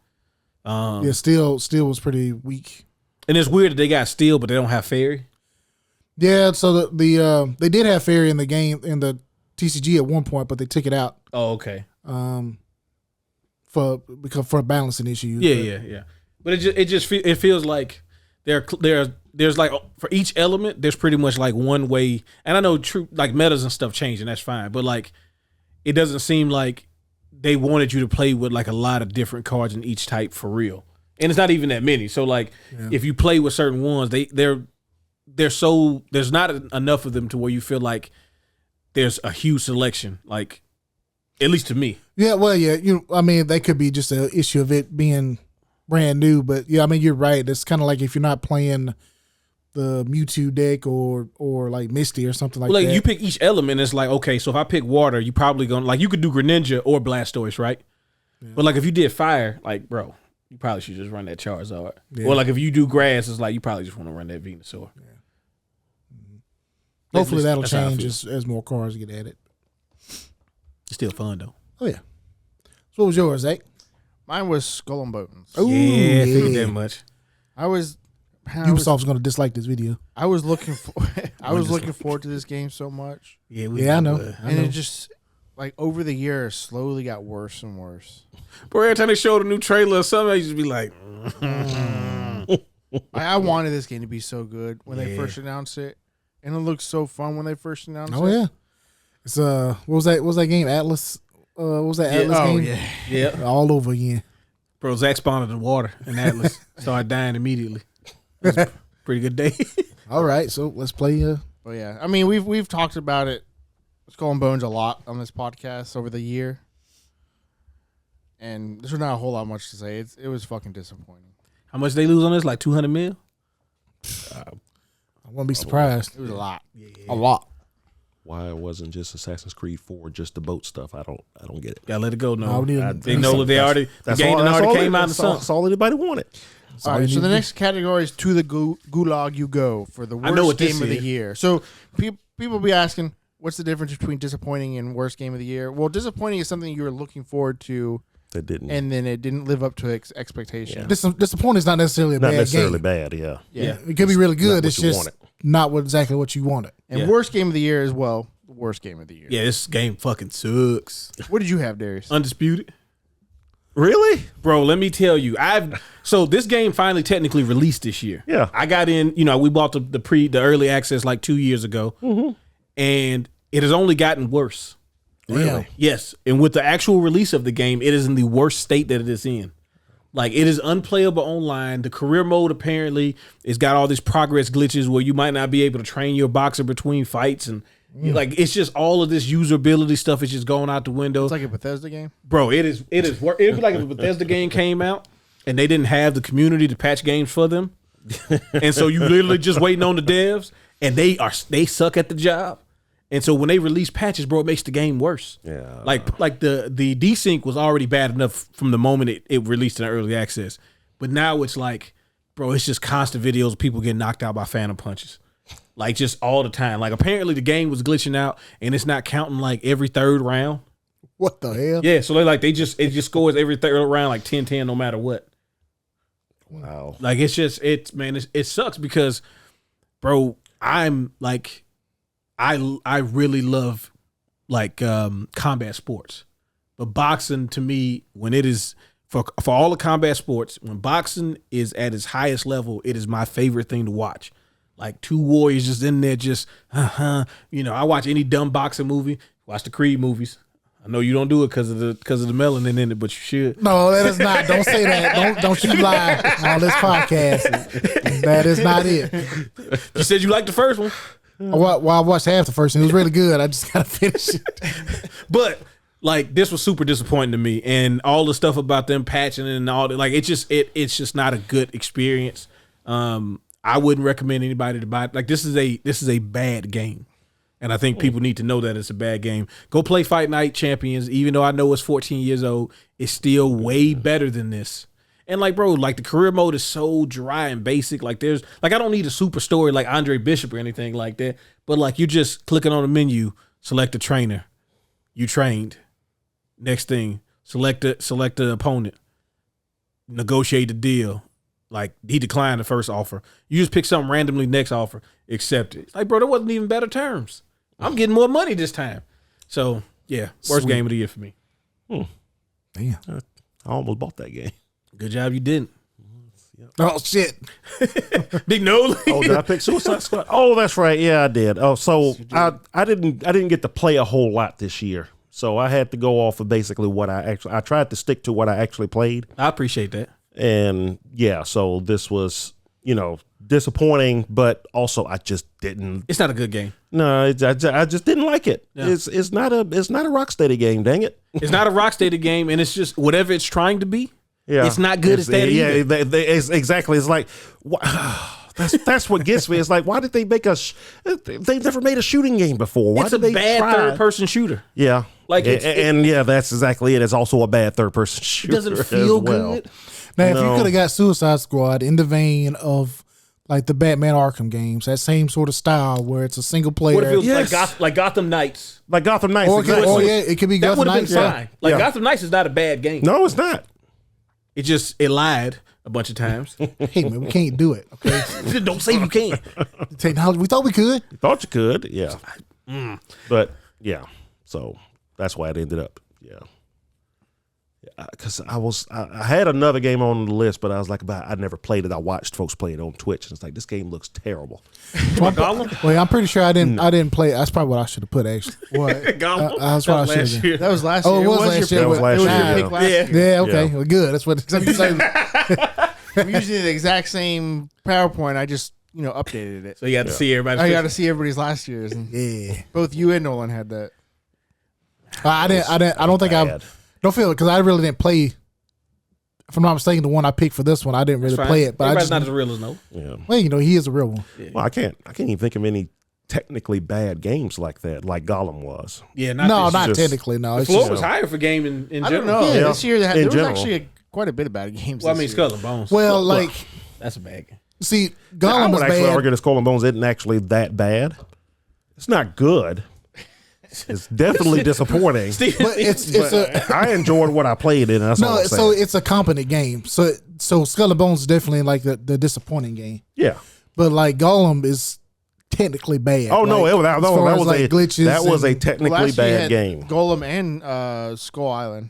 Yeah, Steel was pretty weak. And it's weird that they got steel, but they don't have fairy. Yeah, so they did have fairy in the game in the TCG at one point, but they took it out Oh, okay. for balancing issues. Yeah. But it feels like there's like for each element there's pretty much like one way. And I know true like metas and stuff change, and that's fine. But like it doesn't seem like they wanted you to play with like a lot of different cards in each type for real. And it's not even that many. So like if you play with certain ones, there's not enough of them to where you feel like there's a huge selection, like at least to me. Yeah, well, yeah, I mean, that could be just an issue of it being brand new, but yeah, I mean, you're right. It's kind of like if you're not playing the Mewtwo deck or like Misty or something like that. Like you pick each element, it's like, okay, so if I pick water, you probably gonna like you could do Greninja or Blastoise, right? Yeah. But like if you did fire, like bro, you probably should just run that Charizard. Yeah. Or like if you do grass, it's like you probably just want to run that Venusaur. Yeah. Hopefully that'll change as more cards get added. It's still fun though. Oh yeah. So what was yours, Zach? Mine was Skull and Bones. Oh yeah, I figured that much. Ubisoft's going to dislike this video. I was looking forward to this game so much. Yeah, I know. It just like over the years slowly got worse and worse. But every time they showed a new trailer or something, I used to be like, I wanted this game to be so good when they first announced it, and it looked so fun when they first announced it. Oh yeah, it's what was that game? Atlas. What was that Atlas game? Yeah, all over again. Bro, Zach spawned in the water, and Atlas started dying immediately. It was a pretty good day. All right, so let's play. Oh yeah, I mean we've talked about it, Skull and Bones, a lot on this podcast over the year, and there's not a whole lot much to say. It was fucking disappointing. How much they lose on this? Like 200 mil? I wouldn't be surprised. It was a lot. Yeah. A lot. Why it wasn't just Assassin's Creed 4, just the boat stuff? I don't get it. Gotta let it go. No, they know that already came out. That's all anybody wanted. All right, so the next category is To the Gulag You Go for the worst game of the year. So people be asking, what's the difference between disappointing and worst game of the year? Well, disappointing is something you were looking forward to. That didn't, and then it didn't live up to expectations. Yeah. Disappointing is not necessarily a bad game. Not necessarily bad, yeah. It could be really good. It's just not exactly what you wanted. And worst game of the year as well. The worst game of the year. Yeah, this game fucking sucks. What did you have, Darius? Undisputed. Really? Bro, let me tell you. So this game finally technically released this year. Yeah. I got in, we bought the early access like 2 years ago. Mm-hmm. And it has only gotten worse. Really? Yes. And with the actual release of the game, it is in the worst state that it is in. Like, it is unplayable online. The career mode apparently it's got all these progress glitches where you might not be able to train your boxer between fights, and like it's just all of this usability stuff is just going out the window. It's like a Bethesda game. Bro, it'd be like if a Bethesda game came out and they didn't have the community to patch games for them. And so you literally just waiting on the devs, and they suck at the job. And so when they release patches, bro, it makes the game worse. Yeah. Like the desync was already bad enough from the moment it released in early access. But now it's like, bro, it's just constant videos of people getting knocked out by phantom punches. Like, just all the time. Like, apparently the game was glitching out and it's not counting like every third round. What the hell? Yeah, so it just scores every third round like 10-10 no matter what. Wow. Like, it sucks because, bro, I'm like, I really love like combat sports, but boxing to me, when it is for all the combat sports, when boxing is at its highest level, it is my favorite thing to watch. Like, two warriors just in there, just I watch any dumb boxing movie. Watch the Creed movies. I know you don't do it because of the melanin in it, but you should. No, that is not. Don't say that. Don't you lie on this podcast. That is not it. You said you liked the first one. Well, I watched half the first one. It was really good. I just gotta finish it. But like, this was super disappointing to me, and all the stuff about them patching and all that, like, it's just not a good experience. I wouldn't recommend anybody to buy it. Like, this is a bad game, and I think people need to know that it's a bad game. Go play Fight Night Champions. Even though I know it's 14 years old, it's still way better than this. And like, bro, like, the career mode is so dry and basic. Like, I don't need a super story like Andre Bishop or anything like that. But like, you just clicking on a menu, select a trainer, you trained. Next thing, select the opponent, negotiate the deal. Like, he declined the first offer. You just pick something randomly, next offer, accept it. Like, bro, there wasn't even better terms. I'm getting more money this time. So yeah, worst game of the year for me. Damn. I almost bought that game. Good job you didn't. Oh shit. Big no. Oh, did I pick Suicide Squad? Oh, that's right. Yeah, I did. Oh, so I didn't get to play a whole lot this year. So I had to go off of basically what I tried to stick to what I actually played. I appreciate that. And yeah, so this was, disappointing, but also I just didn't. It's not a good game. No, I just didn't like it. Yeah. It's not a Rocksteady game. Dang it! It's not a Rocksteady game, and it's just whatever it's trying to be. Yeah, it's not good as that either. Yeah, it's exactly. It's like that's what gets me. It's like, why did they make us? They never made a shooting game before. Why it's did they bad try? third-person shooter. Yeah, like that's exactly it. It's also a bad third-person shooter. It doesn't feel good. Now, if you could have got Suicide Squad in the vein of like the Batman Arkham games, that same sort of style where it's a single player. What if it was like Gotham Knights? Like Gotham Knights. Or exactly. it could be that Gotham Knights. That would have been fine. Like, Gotham Knights is not a bad game. No, it's not. It lied a bunch of times. Hey man, we can't do it. Okay, Don't say you can't. Technology. We thought we could. Thought you could, yeah. But yeah, so that's why it ended up, yeah. Because I had another game on the list, but I was like, I never played it. I watched folks play it on Twitch, and it's like, this game looks terrible. Well, I'm pretty sure I didn't play. That's probably what I should have put actually. What? That's what I should have done. That was last year. Oh, it was last year. That was last year. Pick last year. Yeah, okay, well, good. That's what. I'm using the exact same PowerPoint. I just updated it. So you got to see everybody. I got to see everybody's last year's. And Yeah, both you and Nolan had that. I don't think I don't feel it because I really didn't play. If I'm not mistaken, the one I picked for this one, I didn't really play it. But everybody's I not just, as real as no. Yeah. well, he is a real one. Yeah. Well, I can't even think of any technically bad games like that, like Gollum was. Yeah, No, not just- technically. No, The it's floor just, was higher for game in I general. don't know. Yeah. This year there In was general. actually quite a bit of bad games. Well, I mean, this year. Skull and Bones. well, like That's a bad game. see, I Gollum would is actually bad. argue that Skull and Bones isn't actually that bad. It's not good. It's definitely disappointing. But it's I enjoyed what I played in. That's all no. I'm So saying. it's a competent game. So Skull and Bones is definitely like the disappointing game. Yeah. But like Gollum is technically bad. Oh no, like, that as far as, was like, a glitches. that was a and- technically Last year you bad had game. Golem and Skull Island.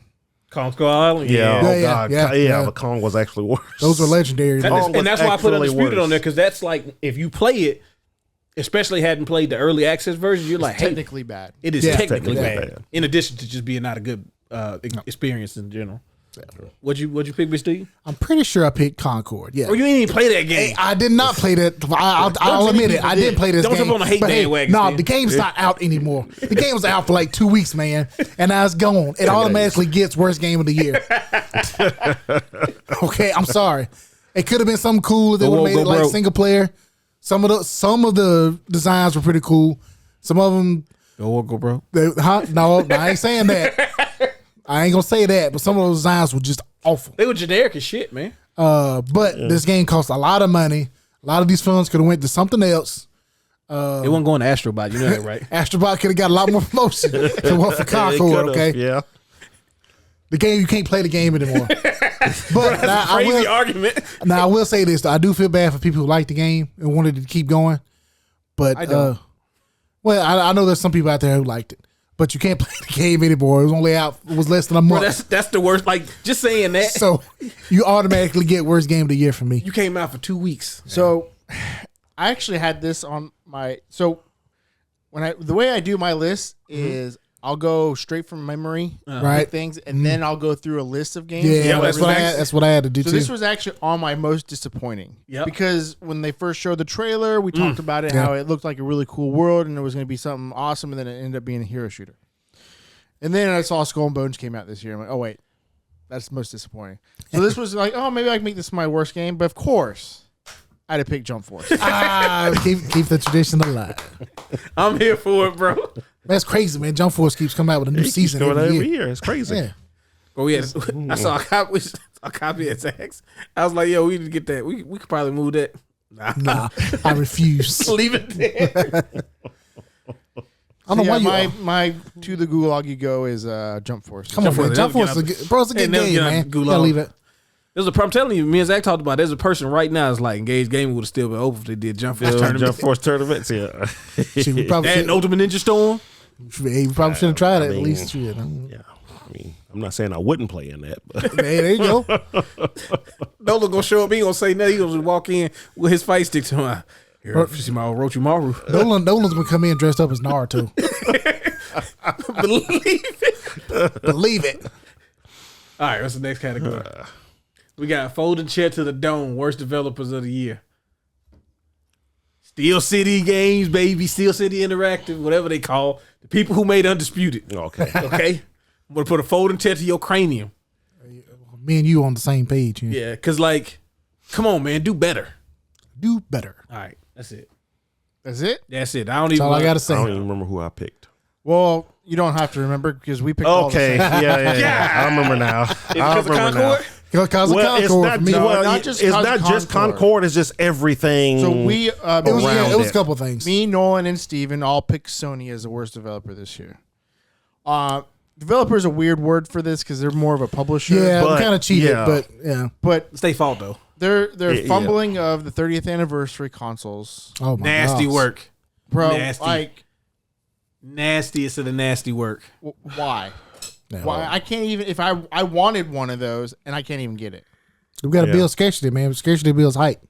Kong Skull Island. Yeah, oh Yeah, god, yeah, yeah, yeah. The Kong was actually worse. Those are legendary. That Oh, is- and that's why I put actually Undisputed worse. on there, because that's like, if you play it, especially hadn't played the early access version, you're like, hey, Technically bad. it is Yeah. technically Technically bad. bad. In addition to just being not a good experience in general. What'd you pick, Big Steve? I'm pretty sure I picked Concord. Yeah. Oh, you didn't even play that game. I did not play that. I'll admit it. I didn't play this Don't game. jump on the hate but bandwagon, no, Steve. the game's not out anymore. The game was out for like 2 weeks, man, and now it's gone. It automatically gets worst game of the year. Okay, I'm sorry. It could have been something cool if they would have made it like single player. Some of the designs were pretty cool. Some of them. Go bro. No, I ain't saying that. I ain't gonna say that, but some of those designs were just awful. They were generic as shit, man. But this game cost a lot of money. A lot of these funds could have went to something else. It wasn't going to Astrobot, you know that, right? Astrobot could have got a lot more promotion than what for Concord. Okay, Yeah. the game you can't play the game anymore. But That's a crazy argument. Now I will say this: though, I do feel bad for people who like the game and wanted to keep going. But I don't. I know there's some people out there who liked it. But you can't play the game anymore. It was only out. It was less than a month. Bro, that's the worst. Like, just saying that. So you automatically get worst game of the year from me. You came out for 2 weeks. So I actually had this on my. So the way I do my list is I'll go straight from memory, Right. things, and then I'll go through a list of games. Yeah, Yeah, that's what I had to do So too. this was actually on my most disappointing. Yep. Because when they first showed the trailer, we talked about it, Yeah. how it looked like a really cool world and it was going to be something awesome, and then it ended up being a hero shooter. And then I saw Skull and Bones came out this year. I'm like, oh wait, that's most disappointing. So this was like, oh, maybe I can make this my worst game, but of course, I had to pick Jump Force. keep the tradition alive. I'm here for it, bro. That's crazy, man. Jump Force keeps coming out with a new He keeps season doing that every year. It's crazy. Yeah. Oh yeah, I saw a copy of Zach's. I was like, yo, we need to get that. We could probably move that. Nah, I refuse. Leave it there. I don't know why you. my to the gulag you go is Jump Force. Come on, Jump man. Force, Jump never Force, get is a good, bro. It's a good never game, get out man. the gulag. You gotta leave it. I'm telling you, me and Zach talked about. There's a person right now that's like Engaged Gaming would have still been open if they did Jump Force tournament. Jump Force tournaments, yeah. Shit, we probably That and should. Ultimate Ninja Storm. We probably should have tried it at mean, least. Shit. Yeah. I mean, I'm not saying I wouldn't play in that, but Hey, there you go. Nolan gonna show up. He gonna say nothing. He gonna just walk in with his fight stick to him. Here, you see my Orochimaru. Nolan's gonna come in dressed up as Naruto. Believe it. Believe it. All right, what's the next category? We got Folding Chair to the Dome, worst developers of the year. Steel City Games, baby. Steel City Interactive, whatever they call. The people who made Undisputed. okay. Okay? I'm going to put a folding chair to your cranium. Me and you on the same page. Yeah. Yeah, because, like, come on, man. Do better. Do better. All right, that's it. That's it? That's it. I don't That's even all I gotta I say. don't even remember who I picked. Well, you don't have to remember because we picked all the Okay. same. Yeah. I remember now. Is it because of Concord? Because of Well, it's Concord not, for me. not just it's 'cause not of just Concord. Concord. It's just everything. So we, It was, around it was a it. couple things. me, Nolan, and Steven all picked Sony as the worst developer this year. Developer is a weird word for this because they're more of a publisher. Yeah, But, we kind of cheated, yeah. but yeah. But It's their fault, though. they're Yeah. fumbling of the 30th anniversary consoles. Oh my Nasty gosh. work. Bro, Nasty. like, Nastiest of the nasty work. why? Yeah. Why? I can't even, if I wanted one of those and I can't even get it. We got to Yeah. build scarcity, man. Scarcity builds hype.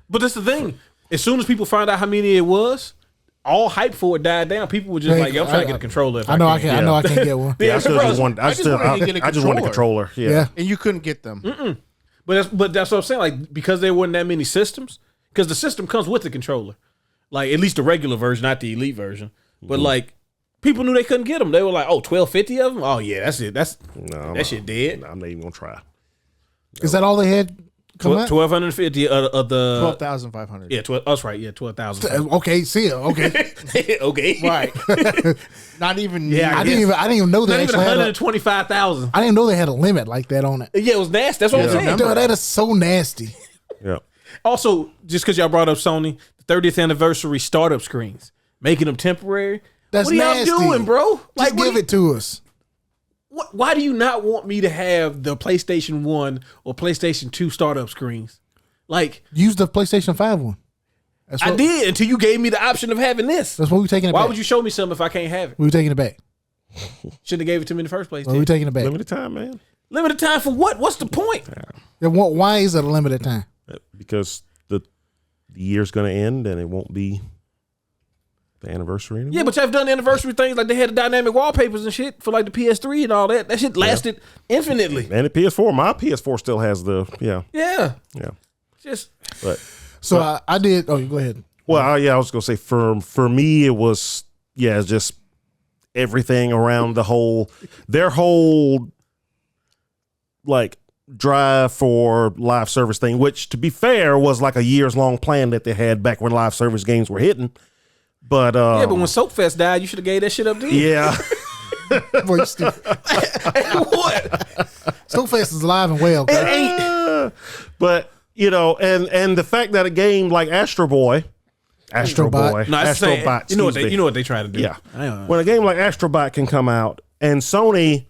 But that's the thing. As soon as people found out how many it was, all hype for it died down. People were just Hey, like, yo, I'm trying to get a controller. If I know I can. can. I know I can't get one. Yeah, I still bro, just want. I I just still. wanted to get a I just want a controller. controller. Yeah. And you couldn't get them. But that's what I'm saying. Like, because there weren't that many systems, because the system comes with the controller, like at least the regular version, not the elite version. But like, people knew they couldn't get them. They were like, oh, 1,250 of them. Oh yeah, that's it. That shit dead. I'm not even gonna try. Is that all they had come out? 1,250 of the 12,500. Yeah, 12. That's right. Yeah, 12,000. Okay, see ya. Okay. Okay, Right. Not even. Yeah, I didn't even know they not even actually had a, 125,000. I didn't know they had a limit like that on it. Yeah, it was nasty. That's what I'm saying. Dude, that is so nasty. Yeah. Also, just because y'all brought up Sony, the 30th anniversary startup screens, making them temporary. That's what are nasty. y'all doing, bro? Just give it to us. Why do you not want me to have the PlayStation 1 or PlayStation 2 startup screens? Like, Use the PlayStation 5 one. That's I what, did until you gave me the option of having this. That's what we taking it Why back. would you show me something if I can't have it? We taking it back. Shouldn't have gave it to me in the first place. Well, we taking it back. Limited time, man. Limited time for what? What's the point? Why is it a limited time? Because the year's gonna end and it won't be The anniversary anymore? Yeah, but y'all have done anniversary things like they had the dynamic wallpapers and shit for like the PS3 and all that. That shit lasted infinitely. And the PS4, my PS4 still has the Yeah. But So I did. Oh, you go ahead. well, I was gonna say for me it was it's just everything around their whole like drive for live service thing, which to be fair was like a years long plan that they had back when live service games were hitting. But but when Soapfest died, you should have gave that shit up then. yeah. Boy, you stupid. What? Snowfest is alive and well. bro. But and the fact that a game like Astro Boy, No, it's the same. Astrobot, You know what they try to do. yeah. I don't know. When a game like Astrobot can come out and Sony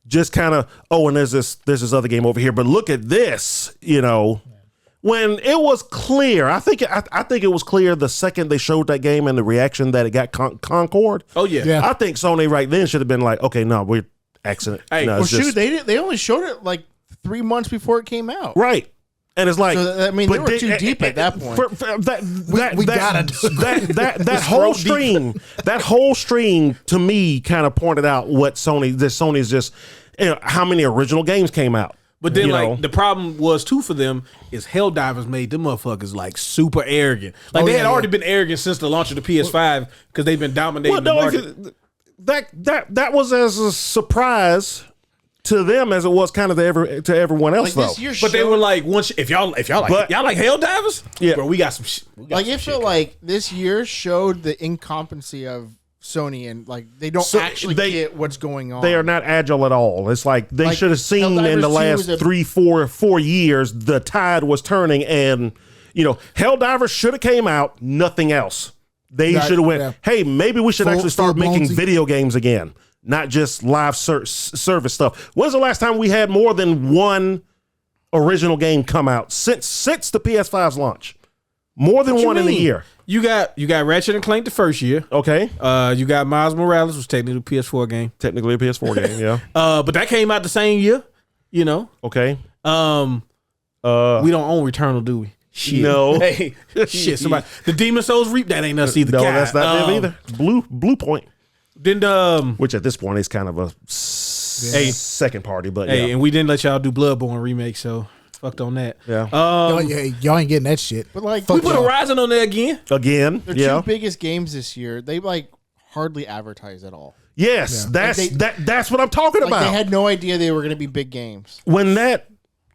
just kind of, and there's this other game over here, but look at this, when it was clear, I think it was clear the second they showed that game and the reaction that it got Concord. Oh yeah. Yeah. I think Sony right then should have been like, okay, no, we're accident. Hey, no, well, it's just, They only showed it like 3 months before it came out. right. And it's like, So, I mean, they but were too deep at that point. That whole stream to me kind of pointed out what Sony's just, how many original games came out. But then, the problem was too for them is Helldivers made them motherfuckers like super arrogant. Like they had already been arrogant since the launch of the PS5 because they've been dominating the market. That was as a surprise to them as it was kind of to everyone else, Like though. this year But they showed- were like, if y'all like Helldivers, Yeah. bro, we got some shit. like it felt like this year showed the incompetency of Sony and like they don't So actually get what's going on. They are not agile at all. It's like they Like, should have seen in the Helldivers 2 last was a- 3-4 years the tide was turning, and Helldivers should have came out. Nothing else. They Right, should have went. yeah. Hey, maybe we should actually start full-blown making Z- video games again, not just live service stuff. When's the last time we had more than one original game come out since the PS5's launch? More than one in a year. You got Ratchet and Clank the first year. Okay, You got Miles Morales, which technically a PS4 game. technically a PS4 game. Yeah. But that came out the same year. Okay. We don't own Returnal, do we? Shit. No. Hey, shit. Somebody. The Demon Souls Reap. That ain't us either. No, God. that's not them either. Blue Point. Then Which at this point is kind of a second party, but hey, yeah. and we didn't let y'all do Bloodborne remake, so fucked on that. Yeah. Y'all ain't getting that shit. But like We put Horizon on there again. Again, their yeah. two biggest games this year, they like hardly advertise at all. Yes, Like that's what I'm talking Like about. they had no idea they were going to be big games. When that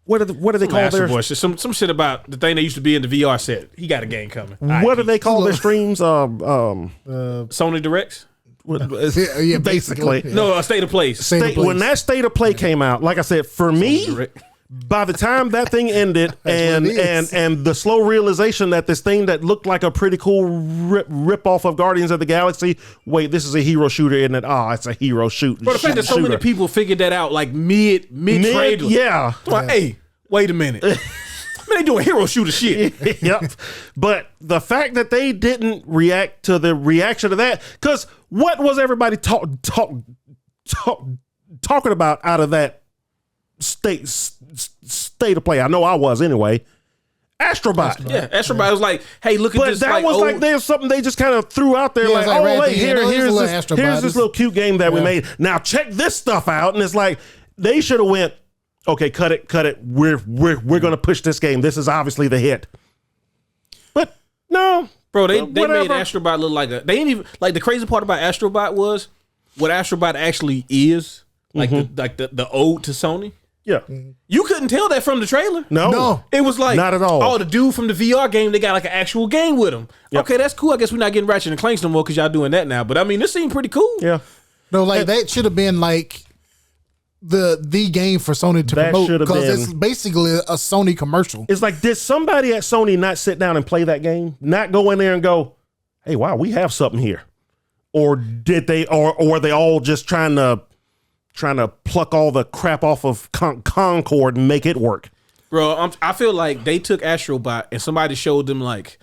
what do they call Master their Boy shit. Some shit about the thing that used to be in the VR set. He got a game coming. what do they call their streams? Sony Directs? Yeah, basically. No, a State of Plays. State of Play. When that State of Play came out, like I said, for me, Direct. by the time that thing ended and what it is. and the slow realization that this thing that looked like a pretty cool rip off of Guardians of the Galaxy, wait, this is a hero shooter, isn't it? It's a hero shoot. But the fact that so many people figured that out like mid trailer. yeah. Like, hey, wait a minute. Man, they doing hero shooter shit. Yep. But the fact that they didn't react to the reaction of that, because what was everybody talking about out of that state of play? I know I was anyway. Astrobot. Yeah, Astrobot was like, hey, look at But this. that was old, like there's something they just kind of threw out there, Yeah, like, it's like oh, right wait, there. No, here's a little here's Astrobot. this little cute game that we made. Now check this stuff out, and it's like they should have went, okay, cut it. We're gonna push this game. This is obviously the hit. But no, bro, they made whatever. Astrobot look like they ain't even like the crazy part about Astrobot was what Astrobot actually is, like the ode to Sony. Yeah, You couldn't tell that from the trailer. no, It was like Not at all. Oh, the dude from the VR game, they got like an actual game with him. Yep. Okay, that's cool. I guess we're not getting Ratchet and Clanks no more because y'all doing that now. But I mean, this seemed pretty cool. yeah. No, like that should have been like the game for Sony to That promote should have because been- it's basically a Sony commercial. It's like, did somebody at Sony not sit down and play that game? Not go in there and go, hey, wow, we have something here. Or did they, or were they all just trying to pluck all the crap off of Concord and make it work? Bro, I feel like they took Astrobot and somebody showed them like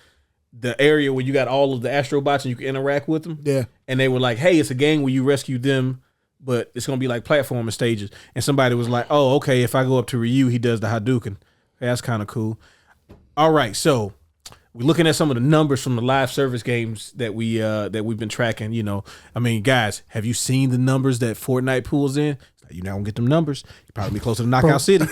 the area where you got all of the Astrobots and you can interact with them. Yeah. And they were like, hey, it's a game where you rescue them, but it's going to be like platforming stages. And somebody was like, oh, okay, if I go up to Ryu, he does the Hadouken. That's kind of cool. All right, so we're looking at some of the numbers from the live service games that we've been tracking. You know, I mean, guys, have you seen the numbers that Fortnite pulls in? You're not gonna get them numbers. You're probably be closer to Knockout City.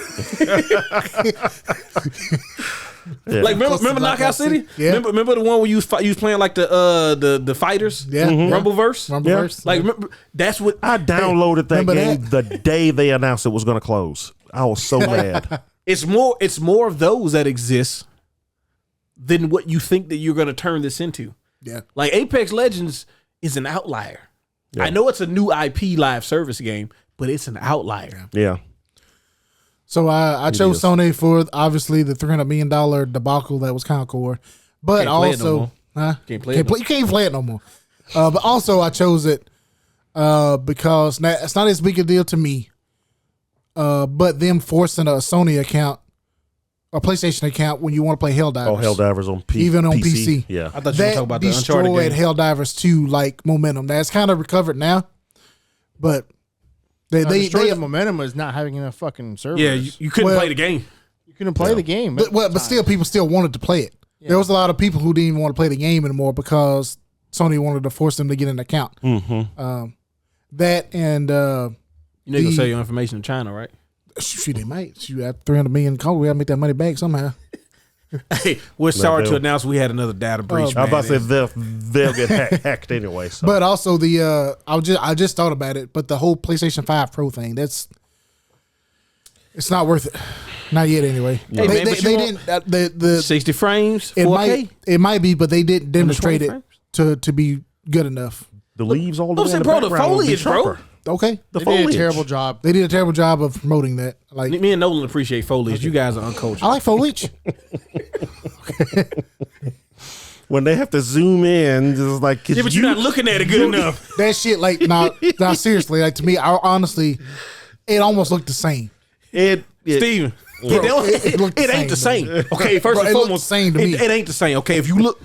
Yeah. Like remember Knockout City? Yeah. Remember the one where you was playing like the fighters? Yeah. Rumbleverse. Rumbleverse. Like remember, that's what I downloaded that remember game the day they announced it was going to close. I was so mad. It's more of those that exist than what you think that you're going to turn this into. Yeah. Like Apex Legends is an outlier. Yeah. I know it's a new IP live service game, but it's an outlier. Yeah. So I chose Sony for obviously the $300 million debacle that was Concord, but Can't play it no also more. Can't play it you can't play it no more. But also I chose it because now, it's not as big a deal to me. But them forcing a Sony account, a PlayStation account when you want to play Helldivers. Oh, Helldivers on Even on PC. Yeah. I thought you were talking about the Uncharted destroyed game. Helldivers 2 like momentum. That's kind of recovered now, but they the momentum is not having enough fucking servers. Yeah, you couldn't play the game. You couldn't play the game. but still, people still wanted to play it. Yeah. There was a lot of people who didn't even want to play the game anymore because Sony wanted to force them to get an account. Mm-hmm. That and You know you're gonna sell your information in China, right? shoot, they might. Shoot, at $300 million, we gotta make that money back somehow. Hey, we're sorry to announce we had another data breach. I was about to man. say they'll get hacked anyway. So. But also I just thought about it. But the whole PlayStation 5 Pro thing, it's not worth it. Not yet, anyway. Hey, man, but you didn't. The 60 frames, it 4K. might be, but they didn't demonstrate it frames? to be good enough. the leaves all the way in the bro, the background would be foliage, bro. sharper. Okay, The They did a foliage. terrible job. they did a terrible job of promoting that. Like Me and Nolan appreciate foliage. You guys are uncultured. I like foliage. When they have to zoom in, just like Yeah, but you're not looking at it good enough. That shit, like, nah, seriously, like to me, honestly, it almost looked the same. it Steven, Bro, it looked ain't the same. Okay, first Bro, and it looked foremost, the same to me. it ain't the same. Okay, if you look,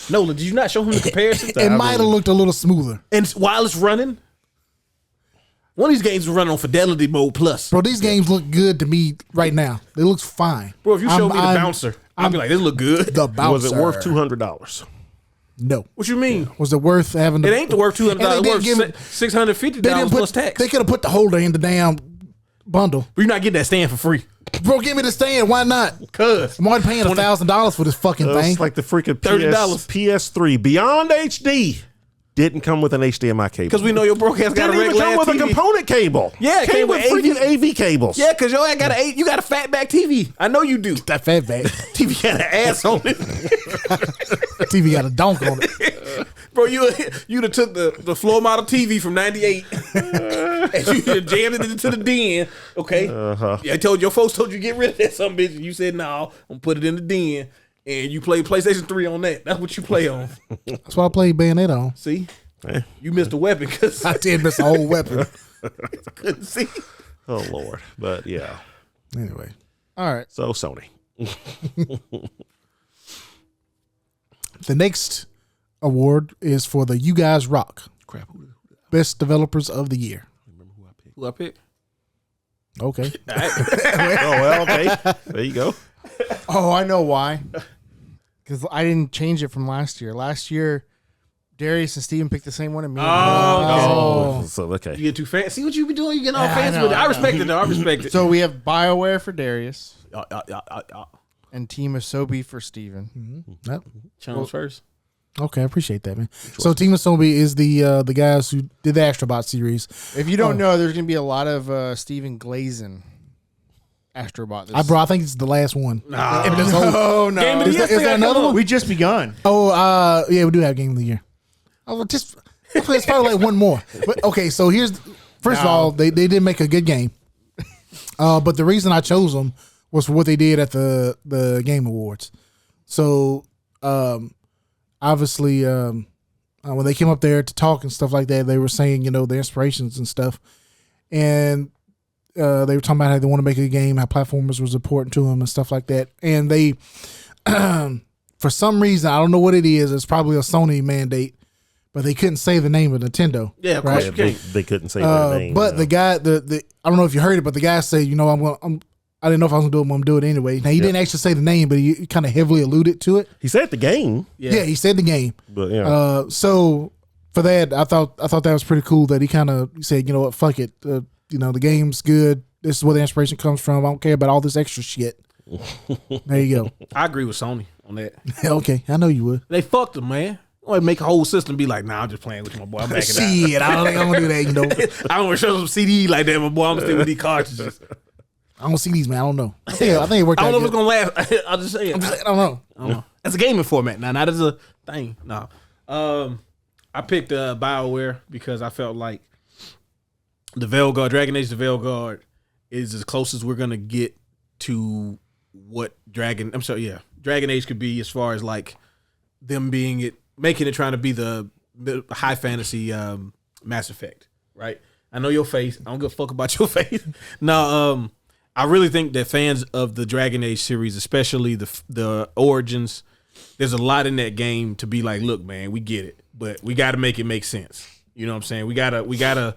Nolan, did you not show him the comparison? It might have looked a little smoother. And while it's running, one of these games is running on fidelity mode plus. Bro, these games look good to me right now. They look fine. Bro, if you show me the bouncer, I'll be like, this look good. The bouncer. was it worth $200? No. What you mean? Was it worth having? It ain't the worth $200. And they It's didn't worth give him- $650 plus tax. They could have put the holder in the damn bundle. But you're not getting that stand for free. Bro, give me the stand. Why not? Cuz. I'm already paying $1,000 for this fucking thing. It's like the freaking $30. PS3 Beyond HD didn't come with an HDMI cable. Because we know your broke ass got Didn't a even regular come with a TV. component cable. Yeah, it came with freaking AV cables. Yeah, because your ass got you got a fatback TV. I know you do. that fat bag. TV got an ass on it. TV got a donk on it. Bro, you'd have took the floor model TV from 98 and you jammed it into the den. Okay. Yeah, your folks told you to get rid of that some bitch. And you said, no, I'm gonna put it in the den. And you play PlayStation 3 on that. That's what you play on. That's why I played Bayonetta on. See? You missed a weapon because I did miss a whole weapon. couldn't see. Oh Lord. But yeah. Anyway. All right. So Sony. The next award is for the You Guys Rock. Crap. Best Developers of the Year. Who I picked? Okay. Oh well, okay. There you go. Oh, I know why. Because I didn't change it from last year. Last year, Darius and Steven picked the same one, and me. Oh, so You okay. get too fancy. See what you be doing? You getting all Yeah, I fancy know, with it. I I know. respect it though. I respect it. So we have BioWare for Darius Yeah. and Team Asobi for Steven. Yep. Challenge first. Okay, I appreciate that, man. So Team Asobi is the guys who did the Astrobot series. If you don't know, there's going to be a lot of Steven Glazin Astrobot. I think it's the last one. Oh, no. Game of the Is year. there still gotta another come one? on. We just begun. Oh, yeah, we do have Game of the Year. Oh, well, it's probably like one more. But okay, so first of all, they did make a good game. But the reason I chose them was for what they did at the Game Awards. So, obviously, when they came up there to talk and stuff like that, they were saying, their inspirations and stuff. And they were talking about how they want to make a game, how platformers was important to them and stuff like that. And they, for some reason, I don't know what it is. It's probably a Sony mandate, but they couldn't say the name of Nintendo. Yeah, of course Yeah, you can't. they couldn't say their name. But the guy, I don't know if you heard it, but the guy said, I didn't know if I was gonna do it, but I'm gonna do it anyway. Now he didn't actually say the name, but he kind of heavily alluded to it. He said the game. Yeah, he said the game. But yeah. So for that, I thought that was pretty cool that he kind of said, you know what, fuck it. You know, the game's good. This is where the inspiration comes from. I don't care about all this extra shit. There you go. I agree with Sony on that. Okay, I know you would. They fucked him, man. I make a whole system be like, nah, I'm just playing with you, my boy. I'm backing out. Shit, I don't think I'm gonna do that. You know, I don't want to show some CD like that, my boy. I'm still with these cartridges. I don't see these, man. I don't know. I think it worked. I don't out know if good. it's gonna last. I'll just say it. I'm just saying, I don't know. I don't know. That's a gaming format now. Not as a thing. No. I picked BioWare because I felt like the Veilguard, Dragon Age the Veilguard is as close as we're gonna get to what Dragon Age could be as far as like them making it trying to be the high fantasy Mass Effect, right? I know your face. I don't give a fuck about your face. No, I really think that fans of the Dragon Age series, especially the Origins, there's a lot in that game to be like, look, man, we get it, but we got to make it make sense. You know what I'm saying? We gotta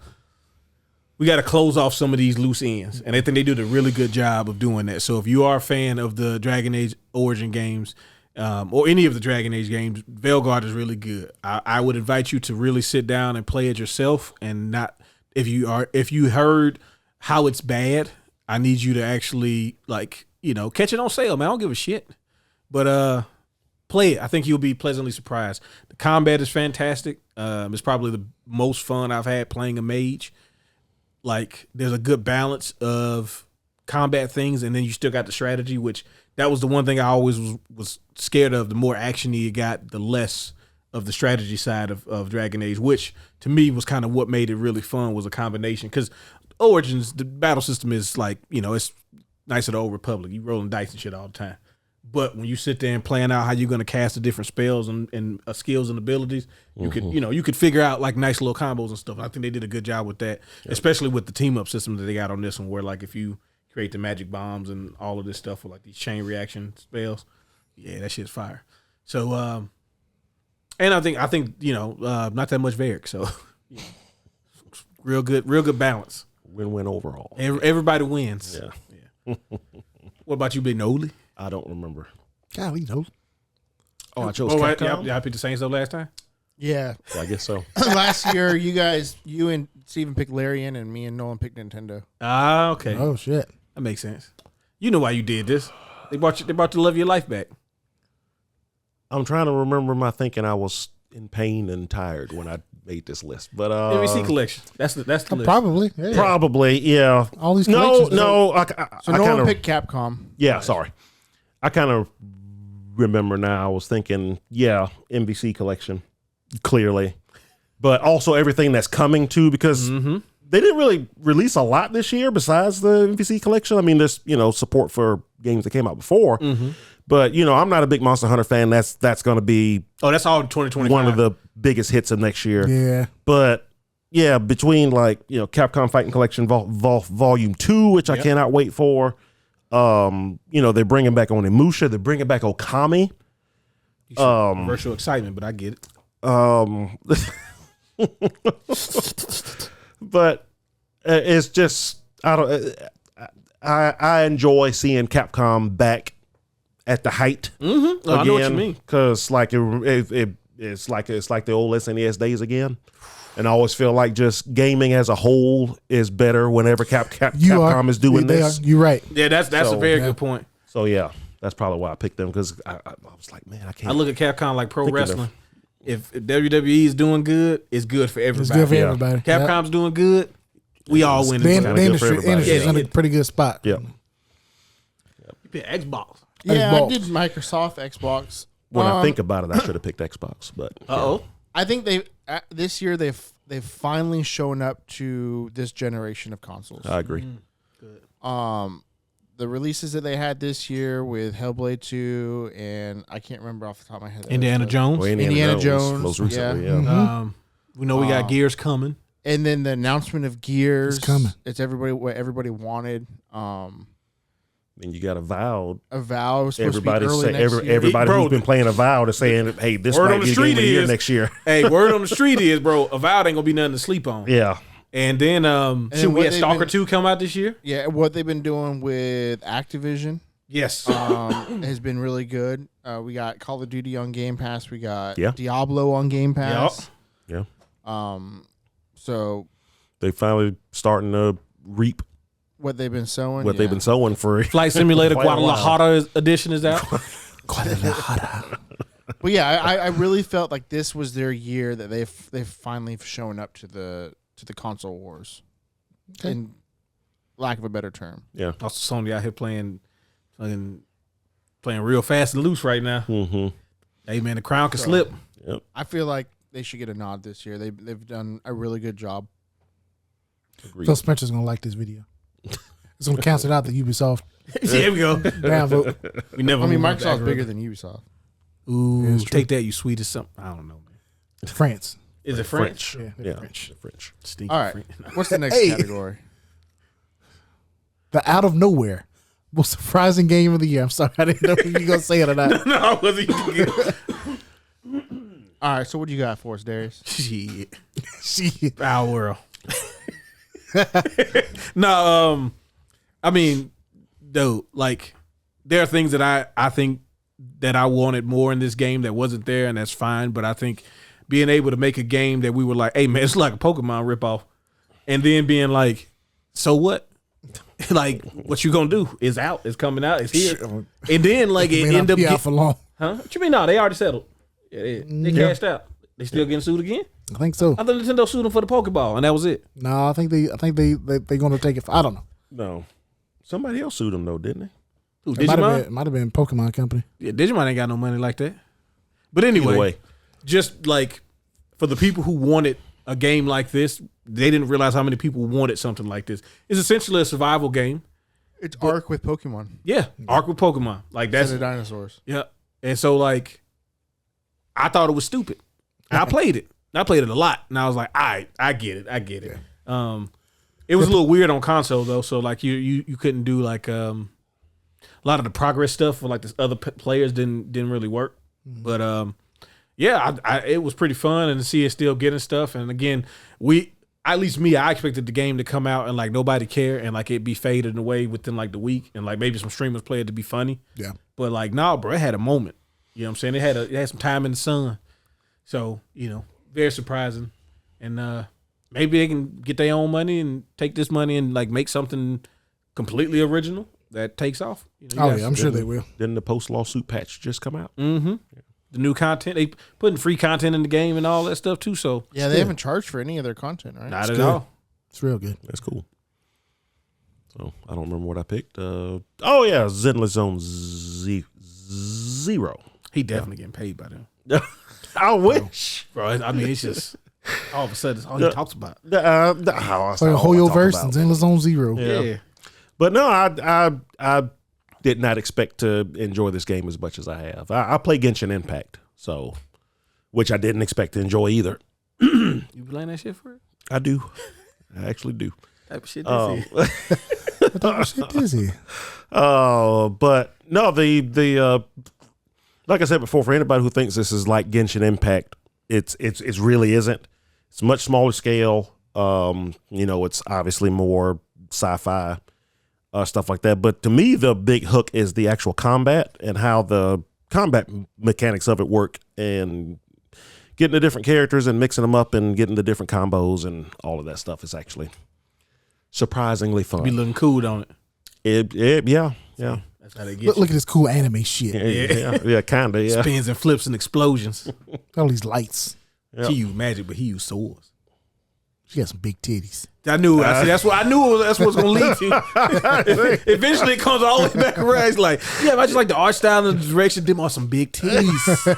close off some of these loose ends, and I think they did a really good job of doing that. So if you are a fan of the Dragon Age Origin games, or any of the Dragon Age games, Veilguard is really good. I would invite you to really sit down and play it yourself, and not if you heard how it's bad. I need you to actually catch it on sale, man. I don't give a shit. But play it. I think you'll be pleasantly surprised. The combat is fantastic. It's probably the most fun I've had playing a mage. Like, there's a good balance of combat things, and then you still got the strategy, which that was the one thing I always was scared of. The more action-y you got, the less of the strategy side of Dragon Age, which to me was kind of what made it really fun, was a combination. Because Origins, the battle system is like, it's nice of the Old Republic. You rolling dice and shit all the time. But when you sit there and plan out how you're going to cast the different spells and skills and abilities, you could figure out like nice little combos and stuff. I think they did a good job with that, especially with the team up system that they got on this one, where like if you create the magic bombs and all of this stuff with like these chain reaction spells, yeah, that shit's fire. So, and I think not that much Varric, so real good balance. Win-win overall. Everybody wins. Yeah. What about you, Big Noley? I don't remember. Golly, no. Oh, I chose Capcom? I picked the same stuff last time? Yeah. Well, I guess so. Last year, you and Steven picked Larian, and me and Nolan picked Nintendo. Ah, okay. Oh shit, that makes sense. You know why you did this? They brought you the love of your life back. I'm trying to remember my thinking. I was in pain and tired when I made this list, but NBC collection. That's the list. Probably, yeah. All these collections. No. So Nolan picked Capcom. Yeah, right. Sorry. I kind of remember now. I was thinking, yeah, NBC collection, clearly, but also everything that's coming too, because they didn't really release a lot this year besides the NBC collection. I mean, there's support for games that came out before, but I'm not a big Monster Hunter fan. That's going to be that's all 2025. One of the biggest hits of next year. Yeah, but yeah, between Capcom Fighting Collection Volume 2, which I cannot wait for. They're bringing back Onimusha. They're bringing back Okami. Commercial excitement, but I get it. But it's just I enjoy seeing Capcom back at the height again. I know what you mean, because like it's like the old SNES days again. And I always feel like just gaming as a whole is better whenever Capcom is doing this. You're right. Yeah, that's a very good point. So yeah, that's probably why I picked them, because I was like, man, I can't. I look at Capcom like pro wrestling. If WWE is doing good, it's good for everybody. It's good for everybody. Capcom's doing good, we all win. The industry's in a pretty good spot. Yeah. You pick Xbox. Yeah, Xbox. I did Microsoft, Xbox. When I think about it, I should have picked Xbox, but I think this year they've finally shown up to this generation of consoles. I agree. Good. The releases that they had this year with Hellblade 2 and I can't remember off the top of my head. Indiana Jones. Well, Indiana Jones. Most recently, yeah. We know we got Gears coming. And then the announcement of Gears. It's coming. It's what everybody wanted. Then you got Avowed. Avowed was supposed Everybody to be early next year. everybody who's been playing Avowed is saying, hey, this word might on be the the game street of the year is next year. Hey, word on the street is, bro, Avowed ain't gonna be nothing to sleep on. Yeah. And then we had Stalker 2 come out this year. Yeah, what they've been doing with Activision Yes. has been really good. We got Call of Duty on Game Pass. We got Yeah. Diablo on Game Pass. Yeah. So They finally starting to reap what they've been sowing. what they've been sowing for Flight Simulator quite a while. Guadalajara edition is out. But yeah, I really felt like this was their year that they've finally shown up to the console wars. Okay. In lack of a better term. Yeah. Also, Sony out here playing real fast and loose right now. Mm-hmm. Hey man, the crown can slip. Yep. I feel like they should get a nod this year. They've done a really good job. Agreed. Phil Spencer's gonna like this video. It's gonna cancel out the Ubisoft Here we go. downvote. We never. I mean, moved Microsoft's back. bigger than Ubisoft. Ooh, it's true. take that, you sweet as something. I don't know, man. France. Is it French? Yeah, they're French. French. Stinky All right. French. What's the next Hey. category? The out of nowhere most surprising game of the year. I'm sorry, I didn't know if you were gonna say it or not. No, I wasn't. All right. So what do you got for us, Darius? Shit. Shit. Our world. No, I mean, though, like there are things that I think that I wanted more in this game that wasn't there, and that's fine. But I think being able to make a game that we were like, hey man, it's like a Pokemon ripoff, and then being like, so what? Like, what you gonna do? It's out. It's coming out. It's here. And then like it May not ended up be out for long. huh? What you mean? No, they already settled. Yeah, they cashed out. They still getting sued again? I think so. I thought Nintendo sued them for the Pokeball, and that was it. No, I think they gonna take it. I don't know. No. Somebody else sued them though, didn't they? Who, It Digimon? might have been Pokemon Company. Yeah, Digimon ain't got no money like that. But anyway, Either way. just like for the people who wanted a game like this, they didn't realize how many people wanted something like this. It's essentially a survival game. It's Ark with Pokemon. Yeah, Ark with Pokemon. Like That's that's the dinosaurs. yeah. And so like, I thought it was stupid. And I played it. I played it a lot, and I was like, all right, I get it. It was a little weird on console though, so like you couldn't do like a lot of the progress stuff for like this other players didn't really work. But yeah, it was pretty fun, and to see it still getting stuff. And again, at least me, I expected the game to come out and like nobody care and like it be faded away within like the week, and like maybe some streamers play it to be funny. Yeah. But like, nah, bro, it had a moment. You know what I'm saying? It had some time in the sun. So, very surprising. And maybe they can get their own money and take this money and like make something completely original that takes off. I'm sure they will. Didn't the post lawsuit patch just come out? Mm-hmm. The new content, they putting free content in the game and all that stuff too. So Yeah, they haven't charged for any of their content, right? not at good. all. It's real good. That's cool. So I don't remember what I picked. Oh yeah, Zenless Zone Zero. He definitely getting paid by them, I wish. bro. I mean, it's just all of a sudden it's all he talks about. So Hoyoverse and Zenless Zone Zero. Yeah. But no, I did not expect to enjoy this game as much as I have. I play Genshin Impact, so which I didn't expect to enjoy either. You playing that shit for it? I do. I actually do. Type of shit. What type of shit is he? But no, the like I said before, for anybody who thinks this is like Genshin Impact, it's really isn't. It's much smaller scale. It's obviously more sci-fi stuff like that. But to me, the big hook is the actual combat and how the combat mechanics of it work, and getting the different characters and mixing them up and getting the different combos and all of that stuff is actually surprisingly fun. Be looking cool, don't it? Yeah. That's how they get Look at this cool anime shit. Yeah, kinda. you. Yeah. Spins and flips and explosions. All these lights. Yep. He used magic, but he used swords. She got some big titties. I knew. That's what I knew. That's what's gonna lead to. Eventually, it comes all the way back around. He's like, yeah, I just like the art style and the direction. Them on some big titties.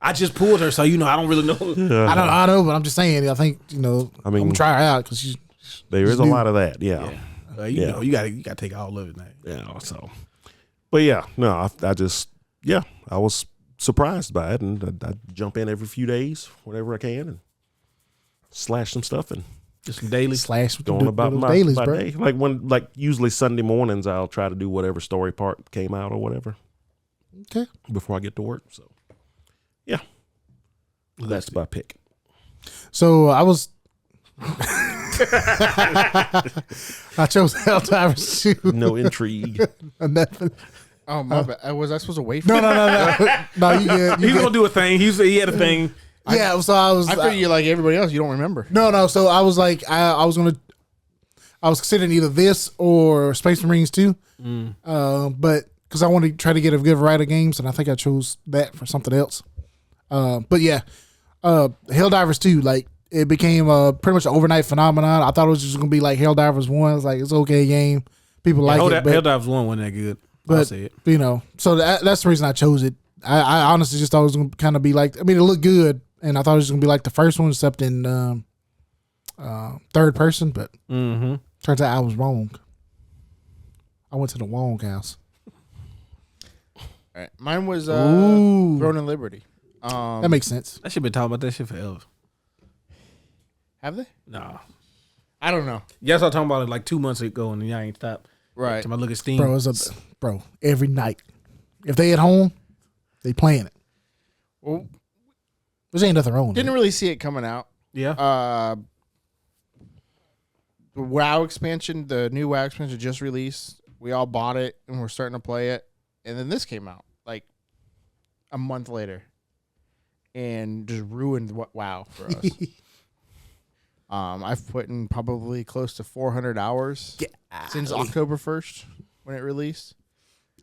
I just pulled her, so I don't really know. I know, but I'm just saying. I think I mean, I'm gonna try her out because she's. there is a lot of that. Yeah. You know, you gotta take all of it now. Yeah. So, but yeah, no, I was surprised by it, and I jump in every few days, whenever I can, and slash some stuff and Just some daily. Slash with going about my dailies, bro. day. Like usually Sunday mornings, I'll try to do whatever story part came out or whatever. Okay. Before I get to work. So, yeah, that's my pick. So I was I chose Helldivers 2. No intrigue. Nothing. Oh my bad. Was I supposed to wait for No, you? no. You good. You He's good. gonna do a thing. He had a thing. Yeah, so I was. I figured you like everybody else. You don't remember. No. So I was like, I was considering either this or Space Marines 2. But because I wanted to try to get a good variety of games, and I think I chose that for something else. But yeah, Helldivers 2, like it became pretty much an overnight phenomenon. I thought it was just gonna be like Helldivers 1. It's like it's an okay game. People like it. But, Helldivers 1 wasn't that good. I'll say it. you know, so that's the reason I chose it. I honestly just thought it was gonna kind of be like. I mean, it looked good, and I thought it was gonna be like the first one, except in third person. But turns out I was wrong. I went to the wrong house. All right. Mine was Ooh. Throne and Liberty. That makes sense. I should been talking about that shit forever. Have they? Nah. I don't know. Yes, I was talking about it like 2 months ago, and y'all ain't stopped. Right. Time I look at Steam. Bro, every night. If they at home, they playing it. Well, There ain't nothing wrong with didn't it. really see it coming out. Yeah. The WoW expansion, the new WoW expansion just released. We all bought it and we're starting to play it. And then this came out like a month later and just ruined WoW for us. I've put in probably close to 400 hours since October 1st when it released.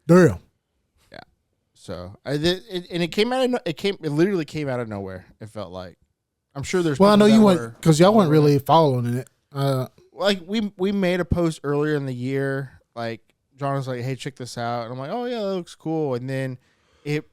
Damn. Yeah. So it literally came out of nowhere. It felt like. I'm sure there's. Well, I know people you that went because y'all weren't really following it. like we made a post earlier in the year. Like John was like, "Hey, check this out," and I'm like, "Oh yeah, that looks cool." And then it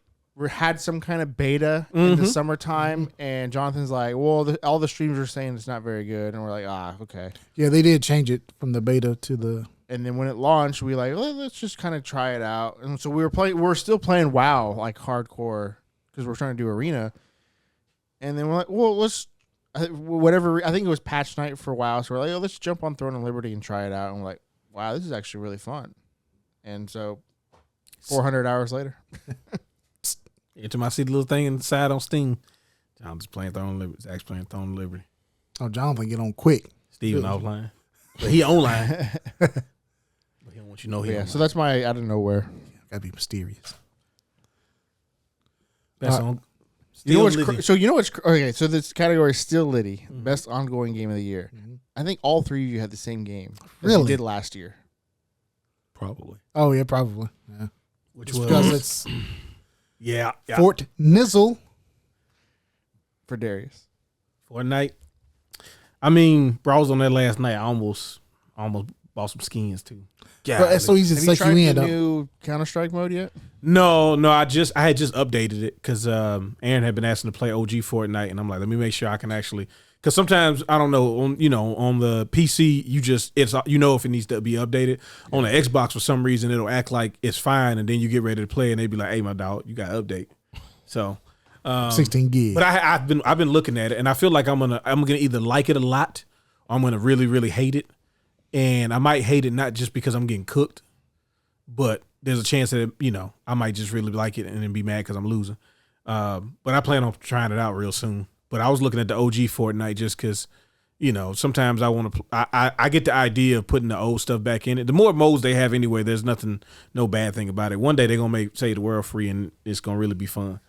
had some kind of beta in the summertime, and Jonathan's like, "Well, all the streamers are saying it's not very good," and we're like, "Ah, okay." Yeah, they did change it from the beta to the. And then when it launched, we like, let's just kind of try it out. And so we're still playing WoW like hardcore because we're trying to do arena. And then we're like, well, let's whatever. I think it was patch night for WoW, so we're like, let's jump on Throne and Liberty and try it out. And we're like, wow, this is actually really fun. And so, 400 hours later, Into my see the little thing inside on Steam. I'm just playing Throne and Liberty. Zach's playing Throne and Liberty. Oh, Jonathan, get on quick. Steven offline, but he online. But he don't want you to know he. yeah. Online. So that's my out of nowhere. Gotta be mysterious. Best on. You know what's Liddy. okay? So this category is still Liddy, best ongoing game of the year. I think all three of you had the same game. As Really? you did last year. Probably. Oh yeah, probably. Yeah. Which Just was because it's yeah. Fort Nizzle. For Darius. Fortnite. I mean, bro, I was on that last night. I almost bought some skins too. Yeah, Bro, it's so easy to Have you suck tried you in. the though. new Counter-Strike mode yet? No, I had just updated it because Aaron had been asking to play OG Fortnite, and I'm like, let me make sure I can actually. Because sometimes I don't know on the PC it's if it needs to be updated. On the Xbox for some reason it'll act like it's fine, and then you get ready to play, and they be like, hey, my dog, you got to update. So 16 gig. But I've been looking at it, and I feel like I'm gonna either like it a lot, or I'm gonna really really hate it, and I might hate it not just because I'm getting cooked, but there's a chance that I might just really like it and then be mad because I'm losing. But I plan on trying it out real soon. But I was looking at the OG Fortnite just because sometimes I want to. I get the idea of putting the old stuff back in it. The more modes they have anyway, there's no bad thing about it. One day they're gonna make Save the World free, and it's gonna really be fun.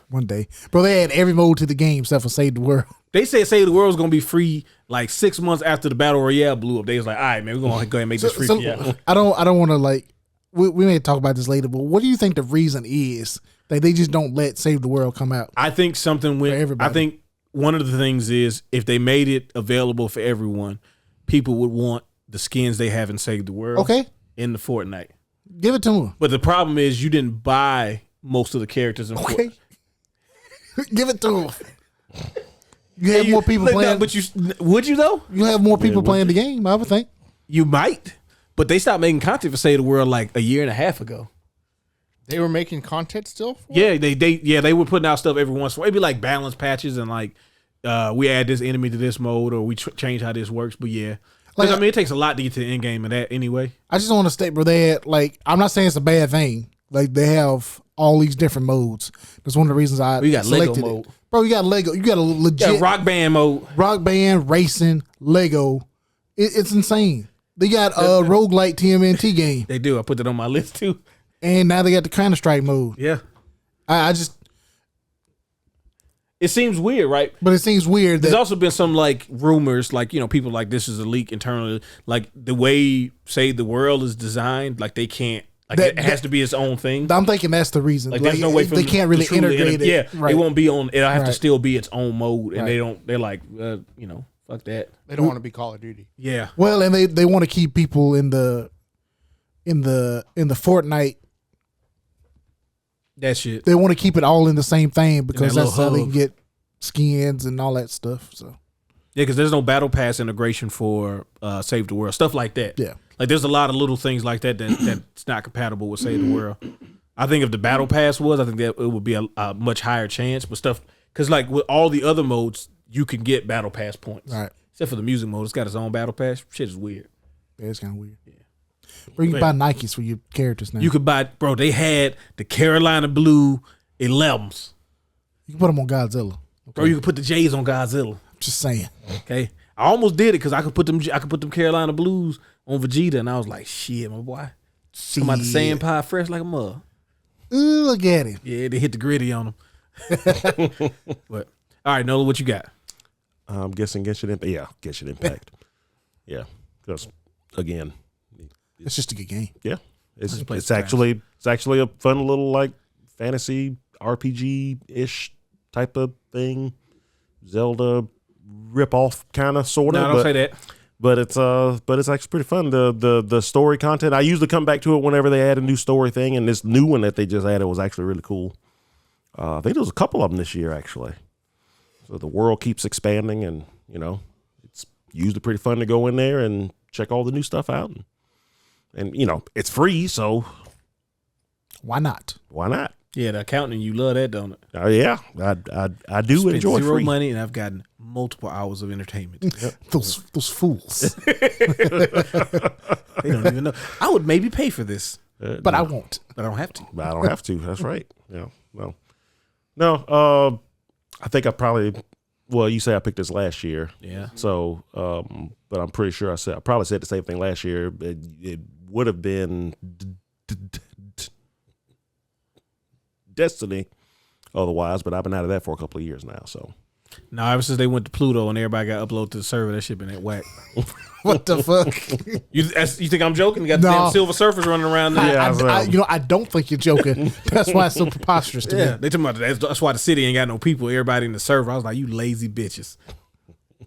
One day, bro, they add every mode to the game except for Save the World. They said Save the World is gonna be free like 6 months after the Battle Royale blew up. They was like, all right, man, we're gonna go ahead and make this free for you. I don't want to like. We may talk about this later, but what do you think the reason is that they just don't let Save the World come out? I think something with everybody. I think one of the things is if they made it available for everyone, people would want the skins they have in Save the World. Okay, in the Fortnite. give it to them. But the problem is you didn't buy most of the characters in Okay, Fortnite. give it to them. You have more people playing. But would you though? You have more people playing the game. I would think. You might, but they stopped making content for Save the World like a year and a half ago. They were making content still for Yeah, it? they were putting out stuff every once in a while. It'd be like balance patches and like we add this enemy to this mode or we change how this works. But yeah, because I mean it takes a lot to get to the end game of that anyway. I just want to state, bro, they had, like, I'm not saying it's a bad thing. Like, they have all these different modes. That's one of the reasons I We got Lego selected mode. it. Bro, you got Lego. You got a legit Rock Band mode. Rock Band, racing, Lego. It's insane. They got a roguelike TMNT game. They do. I put that on my list too. And now they got the Counter-Strike mode. Yeah. I just... It seems weird, right? But it seems weird that... There's also been some like rumors, like, you know, people like this is a leak internally. Like the way, say, the world is designed, like they can't, like it has to be its own thing. I'm thinking that's the reason. Like there's no way for they them can't to really truly integrate it. Yeah, Right. it won't be on. It'll have to Right. still be its own mode, and Right. they're like, you know, fuck that. They don't want to be Call of Duty. Yeah, Well, and they want to keep people in the Fortnite. that shit. They want to keep it all in the same thing because that that's little how they hub. can get skins and all that stuff. So Yeah, because there's no battle pass integration for Save the World, stuff like that. yeah, Like there's a lot of little things like that that's not compatible with Save the World. I think if the battle pass was, I think that it would be a much higher chance. But stuff, because like with all the other modes, you can get battle pass points. right. Except for the music mode, it's got its own battle pass. Shit is weird. Yeah, it's kind of weird. Yeah, but you can buy Nikes for your characters now. You could buy, bro. They had the Carolina Blue 11s. You can put them on Godzilla. Bro, you could put the J's on Godzilla. Just saying. Okay, I almost did it because I could put them Carolina Blues on Vegeta, and I was like, shit, my boy, come out the sand pie fresh like a mug. Ooh, look at him. Yeah, they hit the gritty on them. But all right, Nola, what you got? I'm guessing Genshin Impact. Yeah, Genshin Impact. Yeah, because again, It's just a good game. yeah, Just play it's some actually a fun little like fantasy RPG ish type of thing, Zelda rip off kind of sort of. No, don't say that. But it's actually pretty fun. The story content. I usually come back to it whenever they add a new story thing, and this new one that they just added was actually really cool. I think there was a couple of them this year actually. So the world keeps expanding, and you know it's usually pretty fun to go in there and check all the new stuff out, and you know it's free, so Why not? why not? Yeah, the accounting, you love that, don't it? Yeah, I do Spent enjoy zero free. money, and I've gotten multiple hours of entertainment. Those fools. They don't even know. I would maybe pay for this, But I won't. but I don't have to. But I don't have to. That's right. Yeah. No. I think I probably. Well, you say I picked this last year. Yeah. So, but I'm pretty sure I probably said the same thing last year. It would have been Destiny, otherwise. But I've been out of that for a couple of years now. So. No, ever since they went to Pluto and everybody got uploaded to the server, that shit been at whack. What the fuck? You think I'm joking? You got the No. damn Silver Surfers running around there. Yeah. I don't think you're joking. That's why it's so preposterous to Yeah, me. they talking about that's why the city ain't got no people. Everybody in the server. I was like, you lazy bitches.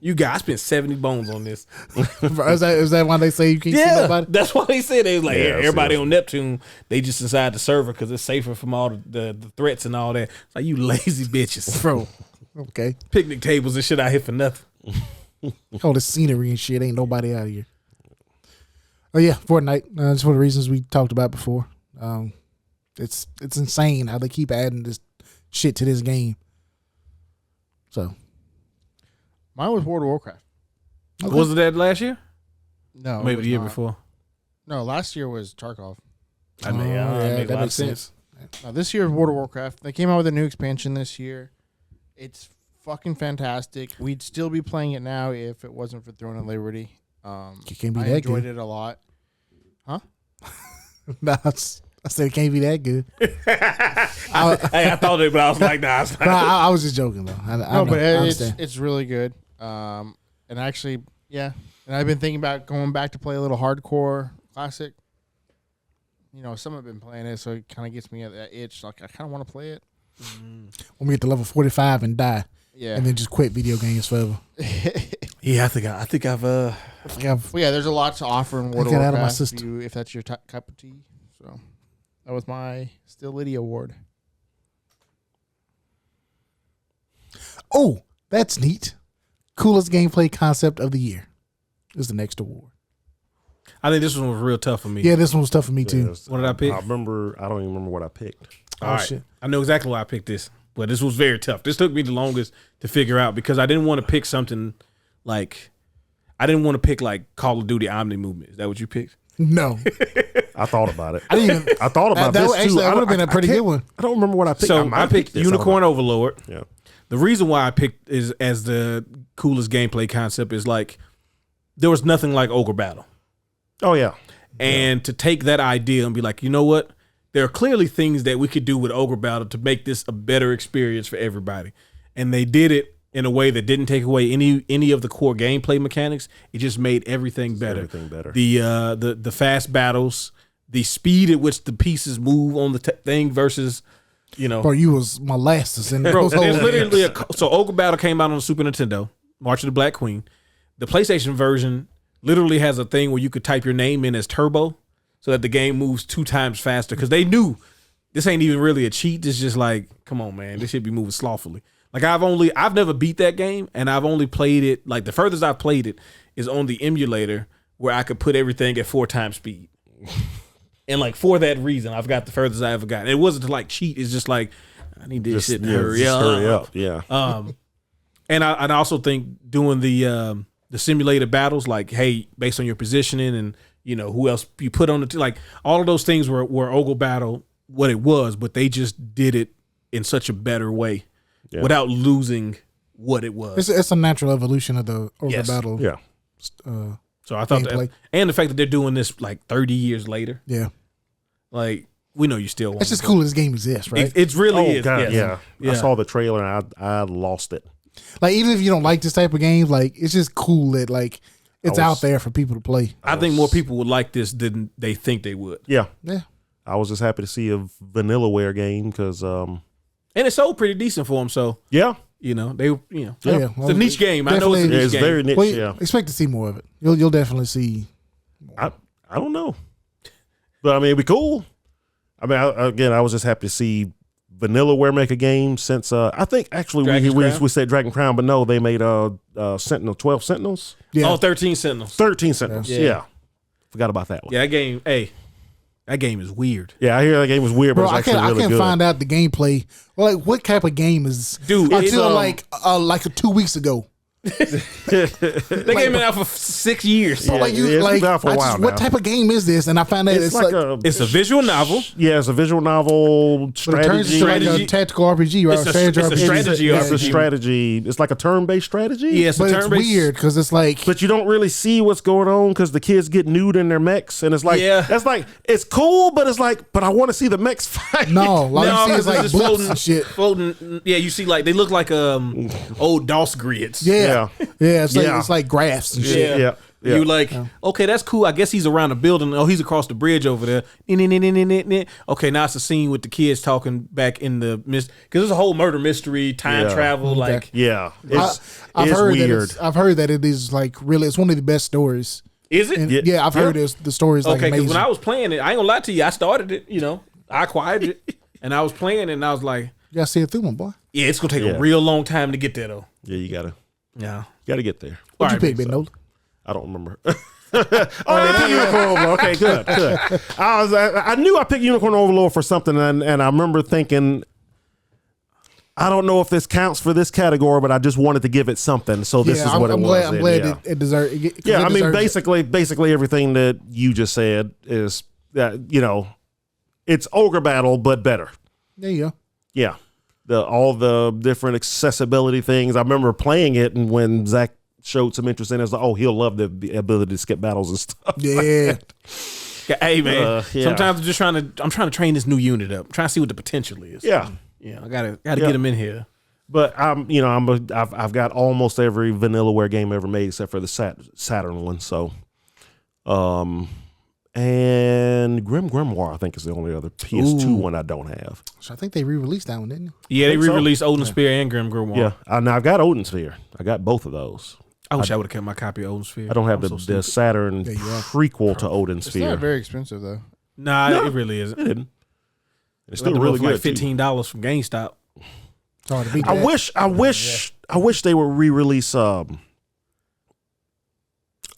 You guys spent 70 bones on this. Is that why they say you can't see Yeah, nobody? that's why they said they was like everybody seriously. on Neptune. They just decided the server because it's safer from all the threats and all that. It's like you lazy bitches, Bro. Okay. picnic tables and shit out here for nothing. All the scenery and shit. Ain't nobody out here. Oh yeah, Fortnite. That's one of the reasons we talked about before. It's insane how they keep adding this shit to this game. So Mine was World of Warcraft. okay. Was it that last year? No, it Maybe was the year not. before. No, last year was Tarkov. I mean, yeah, that makes a that lot of makes sense. Now, this year, World of Warcraft, they came out with a new expansion this year. It's fucking fantastic. We'd still be playing it now if it wasn't for Throne of Liberty. You can't be I that enjoyed good. it a lot. Nah, I said it can't be that good. Hey, I thought it, but I was like, nah. It's No, not. I was just joking though. I No, but I it's understand. really good. And actually, yeah. And I've been thinking about going back to play a little hardcore classic. You know, some have been playing it, so it kind of gets me at that itch. Like, I kind of want to play it. When we get to level 45 and die, Yeah. and then just quit video games forever. Yeah, I think I've Like I've, Well, yeah, there's a lot to offer in World of Get out of my Warcraft system. if that's your cup of tea. So that was my Still Liddy award. oh, that's neat. Coolest gameplay concept of the year is the next award. I think this one was real tough for me. Yeah, this one was tough for me too. What did I pick? I don't even remember what I picked. All Oh, right. shit. I know exactly why I picked this, but this was very tough. This took me the longest to figure out because I didn't want to pick something like I didn't want to pick like Call of Duty Omni Movement. Is that what you picked? No, I thought about it. I didn't even. I thought about this Actually, too. that would have been a pretty good one. I don't remember what I picked. So I picked this. Unicorn Overlord. Yeah. The reason why I picked is as the coolest gameplay concept is like there was nothing like Ogre Battle. Oh yeah. And to take that idea and be like, you know what? There are clearly things that we could do with Ogre Battle to make this a better experience for everybody. And they did it in a way that didn't take away any of the core gameplay mechanics. It just made everything better. Everything better. The fast battles, the speed at which the pieces move on the thing versus, you know. Bro, you was molasses in Bro, those whole it's literally games. so Ogre Battle came out on the Super Nintendo, March of the Black Queen. The PlayStation version literally has a thing where you could type your name in as turbo so that the game moves 2 times faster because they knew this ain't even really a cheat. It's just like, come on, man, this should be moving slothfully. Like I've never beat that game, and I've only played it, like the furthest I've played it is on the emulator where I could put everything at 4 times speed. And like for that reason, I've got the furthest I ever got. It wasn't to like cheat, it's just like I need this shit to hurry up. Yeah. And I also think doing the simulated battles, like, hey, based on your positioning and you know who else you put on the like all of those things were Ogre Battle what it was, but they just did it in such a better way without losing what it was. It's a natural evolution of the Ogre Battle. Yeah. So I thought that, and the fact that they're doing this like 30 years later, Yeah. like we know you still want. It's just cool this game exists, right? It's really is. God, yes. yeah. I saw the trailer and I lost it. Like even if you don't like this type of game, like it's just cool that like it's out there for people to play. I think more people would like this than they think they would. Yeah. Yeah. I was just happy to see a Vanillaware game because And it sold pretty decent for them, so yeah. you know they Yeah. it's a niche game. I know it's a Definitely- niche It's game. very niche, Well, yeah. expect to see more of it. You'll definitely see. I don't know. But I mean it'd be cool. I mean I was just happy to see Vanillaware make a game since I think actually we said Dragon Crown, but no, they made Sentinel 12 Sentinels. Yeah. 13 Sentinels. 13 Sentinels. Yeah. Forgot about that one. Yeah, that game. Hey, that game is weird. Yeah, I hear that game was weird, but Bro, it's I actually can't really good. find out the gameplay. Well, like what type of game is Dude, it's, until like 2 weeks ago. They came out for 6 years. So like you it's like been out for a while what now. type of game is this? And I found out It's like a It's a visual novel. yeah, it's a visual novel but it turns strategy. into like a strategy. tactical RPG, right? It's a Strategy strategy It's a RPG. strategy. It's like a turn-based strategy. Yeah, it's But a it's turn-based. weird because it's like But you don't really see what's going on because the kids get nude in their mechs, and it's like Yeah. that's like it's cool, but it's like, but I want to see the mechs fight. no, like No, you see 'cause it's like just blips and shit. floating. Yeah, you see, like they look like old DOS grids. Yeah, yeah, it's like Yeah. it's like graphs and shit. Yeah. Yeah. You like, okay, that's cool. I guess he's around the building. Oh, he's across the bridge over there. Okay, now it's a scene with the kids talking back in the mist because there's a whole murder mystery, time Yeah. travel. Like, Yeah, I've it's heard weird. that I've heard that it is like really it's one of the best stories. is it? And Yeah. yeah, I've heard the story is like Okay, because amazing. when I was playing it, I ain't gonna lie to you. I started it. You know, I acquired it, and I was playing it, and I was like, You gotta see it through, my boy. yeah, it's gonna take Yeah. a real long time to get there, though. Yeah, you Yeah. gotta get there. What'd All you right, pick, Ben Nolan? I don't remember. Oh, they picked Unicorn Overlord. Okay, good. I knew I picked Unicorn Overlord for something, and I remember thinking, I don't know if this counts for this category, but I just wanted to give it something. So this is what I'm it glad, was. I'm glad yeah. it deserves. Yeah, I mean, basically everything that you just said is that it's Ogre Battle but better. There you go. Yeah, all the different accessibility things. I remember playing it, and when Zach showed some interest in it, I was like, oh, he'll love the ability to skip battles and stuff. Yeah. Hey man, yeah. sometimes I'm trying to train this new unit up. I'm trying to see what the potential is. Yeah. Yeah, I gotta get him in here. But I've got almost every Vanillaware game ever made except for the Saturn one. So, and Grim Grimoire I think is the only other PS2 one I don't have. So I think they re-released that one, didn't they? Yeah, they Think so. re-released Odin Spear and Grim Grimoire. Yeah, now I've got Odin Sphere. I got both of those. I wish I would have kept my copy of Odin Sphere. I don't have I'm so the stupid. Saturn Yeah, you are. prequel to Odin It's Sphere. not very expensive though. Nah, it really isn't. It didn't. It's Still still really for good. like $15 from GameStop. It's hard to beat I that. wish they would re-release the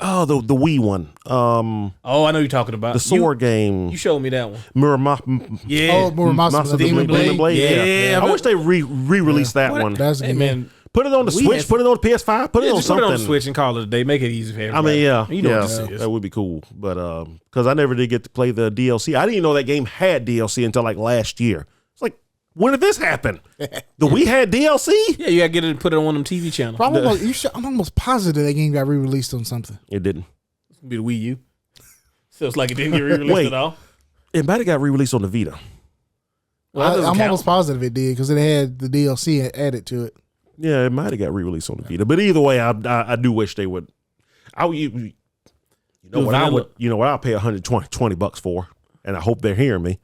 Wii one. Oh, I know you're talking about The sword game. You showed me that one. Yeah. Yeah. Oh, more Monster Demon Blade? Yeah. I wish they re-released that What? one. That's a Hey good man, Put it on the Switch. Put it on the PS5. Put it on just something. Put it on the Switch and call it a day. Make it easy for everybody. I mean, yeah, You know yeah, what this is. that would be cool. But because I never did get to play the DLC. I didn't even know that game had DLC until like last year. It's like, when did this happen? The Wii had DLC? Yeah, you gotta get it and put it on them TV channels. I'm almost positive that game got re-released on something. It didn't. It's gonna be the Wii U. Feels like it didn't get re-released at all. It might have got re-released on the Vita. Well, I'm almost positive it did because it had the DLC added to it. Yeah, it might have got re-released on the Vita. But either way, I do wish they would. You know what I'll pay $120 for, and I hope they're hearing me.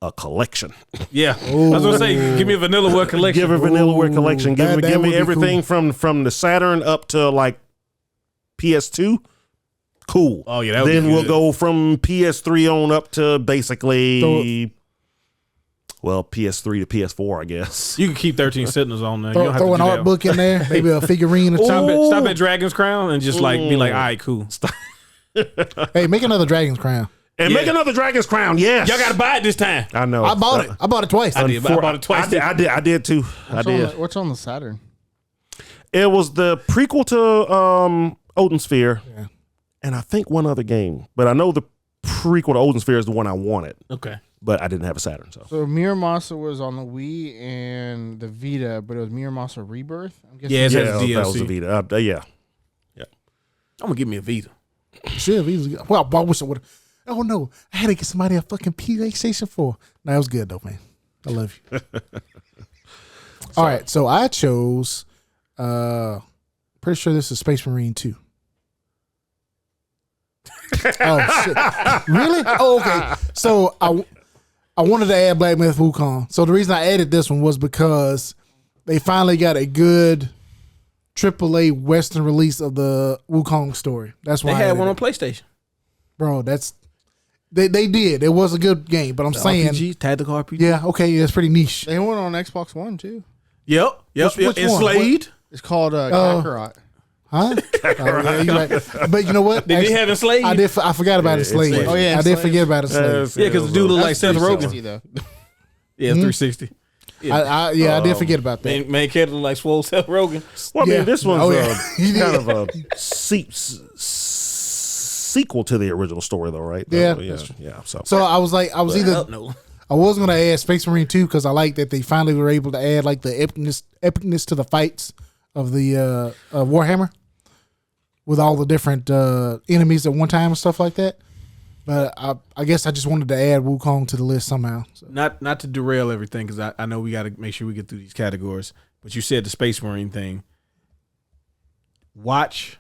A collection. Yeah, I was gonna say, give me a Vanillaware collection. Give a Vanillaware collection. Give me everything cool. from the Saturn up to like PS2. Cool. Oh yeah, that would then be we'll good. go from PS3 on up to basically, PS3 to PS4, I guess. You can keep 13 Sentinels on there. You don't have Throw to an do art that. book in there, maybe a figurine or something. Stop at Dragon's Crown and just like be like, all right, cool. Hey, make another Dragon's Crown. And make another Dragon's Crown, yes. Y'all gotta buy it this time. I know. I bought it. I bought it twice. I bought it twice. I did too. What's on the Saturn? It was the prequel to Odin Sphere, Yeah. and I think one other game. But I know the prequel to Odin Sphere is the one I wanted. Okay. But I didn't have a Saturn, so. So Miramasa was on the Wii and the Vita, but it was Miramasa Rebirth. I'm guessing. Yeah, it's Yeah, DLC. that was the Vita. Yeah. I'm gonna give me a Vita. Shit, well, I wish I would have. Oh no, I had to get somebody a fucking PlayStation 4. No, it was good though, man. I love you. All right, so I chose. Pretty sure this is Space Marine 2. Oh shit! Really? Oh, okay. So I wanted to add Black Myth Wukong. So the reason I added this one was because they finally got a good AAA Western release of the Wukong story. That's why They I had added one it. on PlayStation. Bro, they did. It was a good game, but I'm saying, RPG, tactical RPG. yeah, okay, it's pretty niche. They went on Xbox One too. Yep. Which one? Enslaved. It's called Kakarot. Huh? Yeah, you're right. But you know what? Did they have Enslaved? I forgot about Enslaved. Enslaved. Oh, yeah, I did Enslaved. forget about Enslaved. Yeah, because the dude looked like Seth Rogen. 360 though. Yeah, 360. I did forget about that. Man character look like swole Seth Rogen. Well, I mean, Yeah. this one's Oh, yeah. kind of a sequel to the original story, though, right? Yeah. Yeah. So So I was like, I was either No. I was gonna add Space Marine 2 because I like that they finally were able to add like the epicness to the fights of the Warhammer with all the different enemies at one time and stuff like that. But I guess I just wanted to add Wukong to the list somehow. So. Not to derail everything, because I know we got to make sure we get through these categories. But you said the Space Marine thing. Watch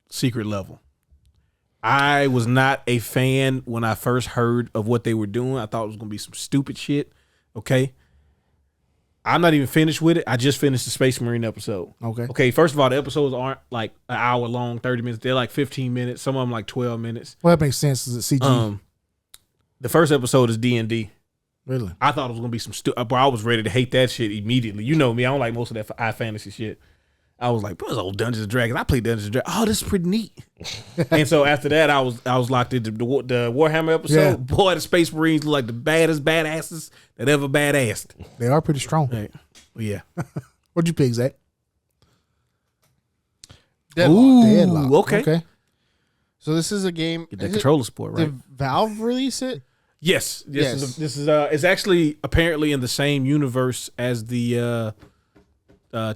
Secret Level. I was not a fan when I first heard of what they were doing. I thought it was going to be some stupid shit. Okay. I'm not even finished with it. I just finished the Space Marine episode. Okay. First of all, the episodes aren't like an hour long, 30 minutes. They're like 15 minutes. Some of them like 12 minutes. Well, that makes sense. Is it CG? The first episode is D&D. Really? I thought it was gonna be some stupid. I was ready to hate that shit immediately. You know me, I don't like most of that high fantasy shit. I was like, "Bro, old Dungeons and Dragons." I played Dungeons and Dragons. Oh, this is pretty neat. And so after that, I was locked into the Warhammer episode. Yeah. Boy, the Space Marines look like the baddest badasses that ever badassed. They are pretty strong. Right. Well, yeah. What'd you pick, Zach? Deadlock. Ooh, okay. So this is a game. Get that is it- controller support, right? Did Valve release it? Yes. Yes. This is it's actually apparently in the same universe as the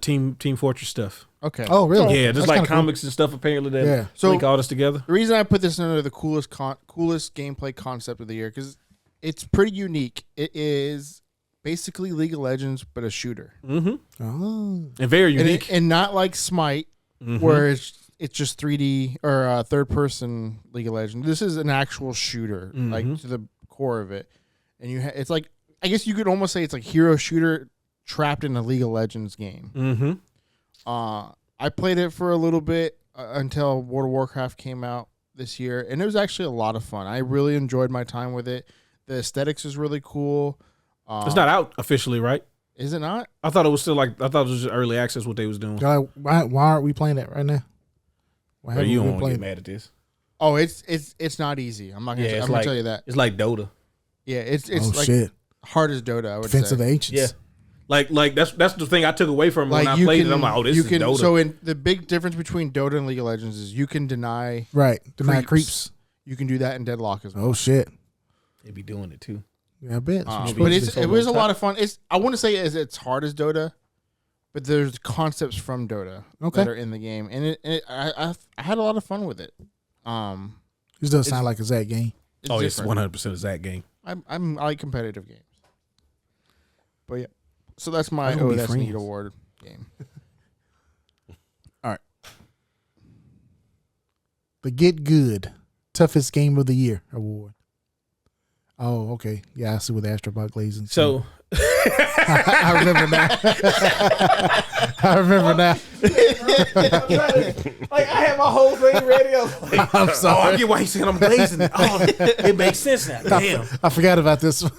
Team Fortress stuff. Okay. Oh, really? Yeah, there's That's like kinda cool. comics and stuff apparently that Yeah. So- link all this together. The reason I put this under the coolest gameplay concept of the year because it's pretty unique. It is basically League of Legends but a shooter, Mm-hmm. Oh. And very and, unique. and not like Smite Mhm. where it's just 3D or third person League of Legends. This is an actual shooter, like to the core of it, and it's like I guess you could almost say it's like hero shooter trapped in a League of Legends game. Mm-hmm. I played it for a little bit until World of Warcraft came out this year, and it was actually a lot of fun. I really enjoyed my time with it. The aesthetics is really cool. It's not out officially, right? Is it not? I thought it was still I thought it was just early access what they was doing. Why aren't we playing that right now? Why But haven't you we don't want to played get mad at this. Oh, it's not easy. I'm not gonna. Yeah, I'm gonna tell you that. It's like Dota. Yeah, it's Oh like shit! hard as Dota. I would Defense say. of the Ancients. Yeah. Like that's the thing I took away from it when I played it. I'm like, oh, this is Dota. So in the big difference between Dota and League of Legends is you can deny creeps. You can do that in Deadlock as well. Oh shit, they be doing it too. Yeah, I bet. But it was a lot of fun. I wouldn't say it's hard as Dota, but there's concepts from Dota that are in the game, and I had a lot of fun with it. This does sound like a Zach game. It's 100% a Zach game. I like competitive games, but yeah. So that's my that's neat award game. All right, the Get Good Toughest Game of the Year award. Oh, okay. Yeah, I see with Astrobot glazing. So I remember now. I remember now. I had my whole thing ready. I'm sorry. I get why he's saying I'm glazing it. Oh, it makes sense now. Damn. I forgot about this one.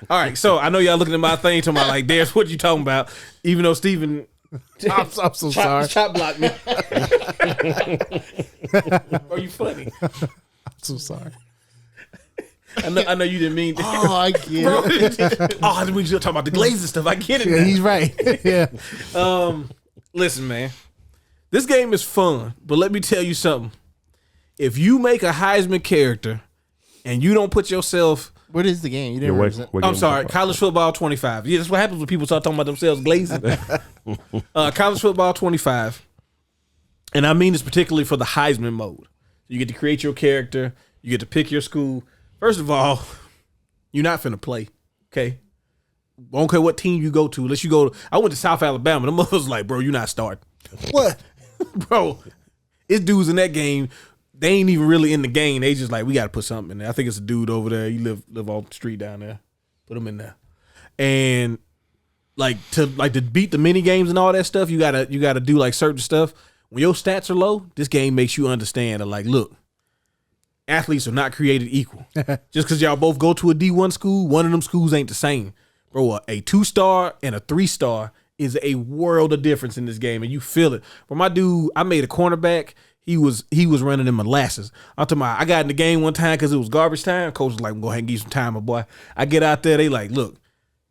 All right, so I know y'all looking at my thing talking about like, there's what you talking about. Even though Steven I'm so sorry. Chop blocked me. Are you funny? I'm so sorry. I know you didn't mean to. Oh, I get it. I didn't mean you talking about the glazing stuff. I get it. Yeah, now. he's right. Yeah. Listen, man. This game is fun, but let me tell you something. If you make a Heisman character and you don't put yourself... What is the game? You didn't represent. I'm sorry, College Football 25. Yeah, that's what happens when people start talking about themselves glazing. College Football 25. And I mean this particularly for the Heisman mode. You get to create your character. You get to pick your school. First of all, you're not finna play, okay? I don't care what team you go to. Unless you go to... I went to South Alabama. The mother was like, bro, you're not starting. What? Bro, it's dudes in that game. They ain't even really in the game. They just like, we got to put something in there. I think it's a dude over there. He live off the street down there. Put him in there. And to beat the mini games and all that stuff, you gotta do like certain stuff. When your stats are low, this game makes you understand that like, look, athletes are not created equal. Just because y'all both go to a D1 school, one of them schools ain't the same. Bro, a 2-star and a 3-star is a world of difference in this game, and you feel it. But my dude, I made a cornerback. He was running in molasses. I'm talking about, I got in the game one time because it was garbage time. Coach was like, go ahead and give you some time, my boy. I get out there, they like, look,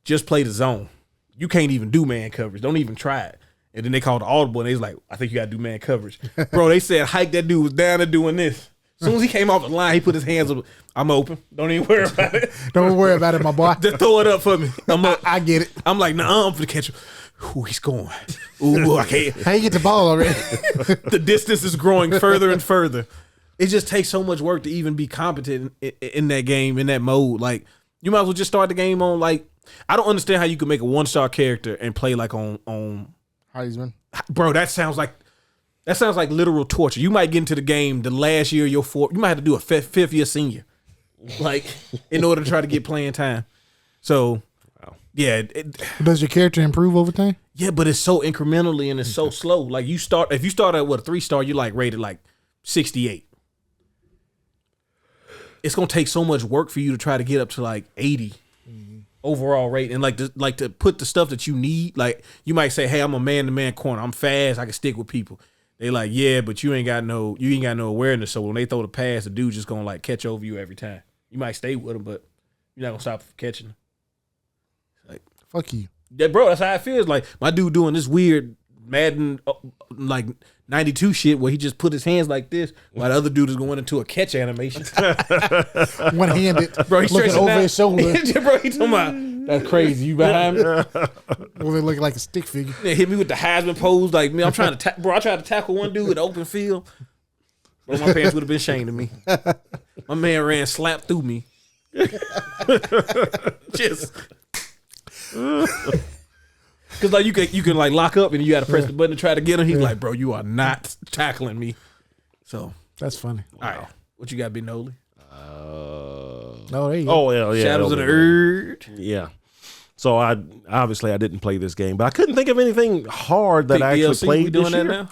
just play the zone. You can't even do man coverage. Don't even try it. And then they called the audible, and they was like, I think you got to do man coverage. Bro, they said, hike, that dude was down there doing this. As soon as he came off the line, he put his hands up. I'm open. Don't even worry about it. Don't worry about it, my boy. Just throw it up for me. I'm up. I get it. I'm like, nah, I'm for the catcher. Ooh, he's going. Ooh, I can't. How you get the ball already? The distance is growing further and further. It just takes so much work to even be competent in that game, in that mode. Like, you might as well just start the game on, like, I don't understand how you could make a 1-star character and play like on Heisman. Bro, that sounds like literal torture. You might get into the game the last year of your fourth. You might have to do a fifth year senior, like, in order to try to get playing time. So, yeah. Does your character improve over time? Yeah, but it's so incrementally and it's so slow. Like if you start at a 3-star, you're like rated like 68. It's gonna take so much work for you to try to get up to like 80 overall rate, and like to put the stuff that you need. Like you might say, hey, I'm a man-to-man corner. I'm fast. I can stick with people. They like, yeah, but you ain't got no awareness. So when they throw the pass, the dude's just gonna like catch over you every time. You might stay with him, but you're not gonna stop from catching him. Like, fuck you. Yeah, bro, that's how it feels. Like my dude doing this weird Madden like 92 shit where he just put his hands like this while the other dude is going into a catch animation. One-handed. Bro, he's looking over his shoulder. Bro, he talking about, that's crazy. You behind me? Well, they look like a stick figure. They hit me with the Heisman pose. Like, man, I'm trying to I tried to tackle one dude in open field. Bro, my parents would have been ashamed of me. My man ran slap through me. Just because like you can like lock up and you got to press the button to try to get him. He's like, bro, you are not tackling me. So that's funny. All right, what you got, Big Noli? Oh, there you go. Oh yeah. Shadows of the Urge. Yeah. So I didn't play this game, but I couldn't think of anything hard that I actually DLC, played. We doing this that year. now?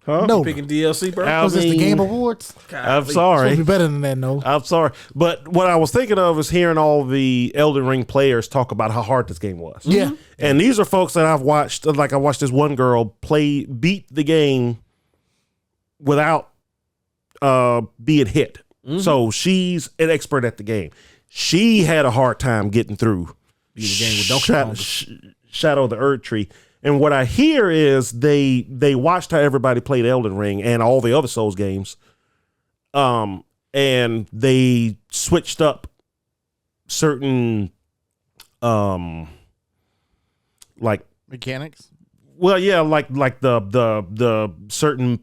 Huh? No. Picking DLC, bro. I Was this the mean, Game Awards? I'm Supposed sorry. to be better than that, no. I'm sorry. But what I was thinking of is hearing all the Elden Ring players talk about how hard this game was. Yeah. And these are folks that I've watched. Like I watched this one girl beat the game without being hit. So she's an expert at the game. She had a hard time getting through Be the game with Donkey Kong. Shadow of the Erd Tree. And what I hear is they watched how everybody played Elden Ring and all the other Souls games, and they switched up certain like Mechanics. well, yeah, like the certain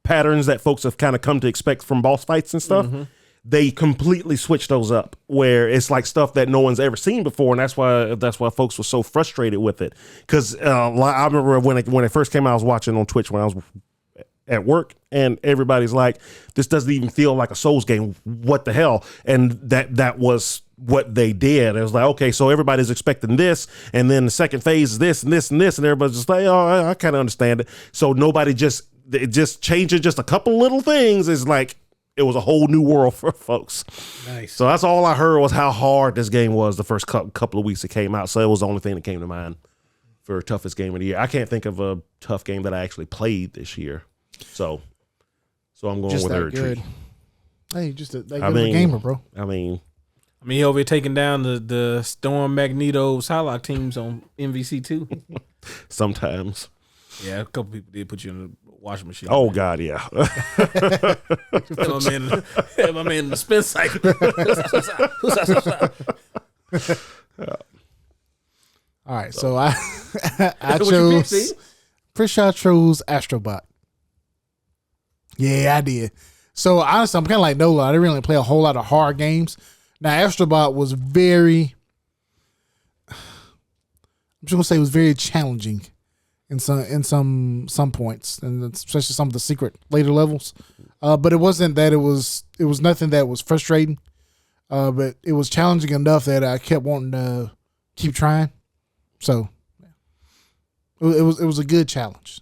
patterns that folks have kind of come to expect from boss fights and stuff. Mm-hmm. They completely switched those up, where it's like stuff that no one's ever seen before, and that's why folks were so frustrated with it. Because I remember when it first came out, I was watching on Twitch when I was at work, and everybody's like, "This doesn't even feel like a Souls game. What the hell?" And that was what they did. It was like, okay, so everybody's expecting this, and then the second phase is this and this and this, and everybody's just like, oh, I kind of understand it. So nobody just changing just a couple little things is like, it was a whole new world for folks. Nice. So that's all I heard was how hard this game was the first couple of weeks it came out. So it was the only thing that came to mind for toughest game of the year. I can't think of a tough game that I actually played this year. So I'm going Just with that Erd good. Tree. Hey, just a gamer, bro. I mean, he over here taking down the Storm Magneto Psylocke teams on MVC 2. sometimes. Yeah, a couple people did put you in the washing machine. Oh God, yeah. my man in the spin cycle. All right, so I What you chose. picked, Steve? Pretty sure I chose Astrobot. Yeah, I did. So honestly, I'm kind of like Nola. I didn't really play a whole lot of hard games. Now Astrobot was very, I'm just gonna say, it was very challenging in some points, and especially some of the secret later levels. But it wasn't that it was nothing that was frustrating. But it was challenging enough that I kept wanting to keep trying. So it was a good challenge.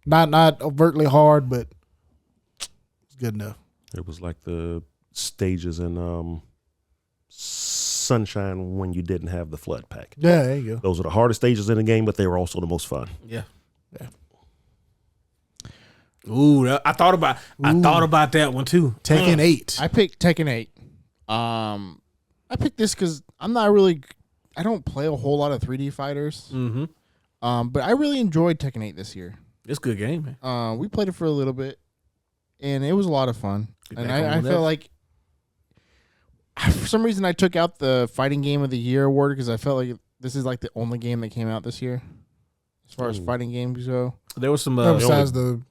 Not overtly hard, but it's good enough. It was like the stages in Sunshine when you didn't have the flood pack. Yeah, there you go. Those are the hardest stages in the game, but they were also the most fun. Yeah. Ooh, I thought about that one too. Tekken 8. I picked Tekken 8. I picked this because I don't play a whole lot of 3D fighters. Mm-hmm. But I really enjoyed Tekken 8 this year. It's a good game, man. We played it for a little bit, and it was a lot of fun. Get And back on I with felt that. like, for some reason, I took out the Fighting Game of the Year award because I felt like this is like the only game that came out this year, as far as fighting games go. There was some. Besides the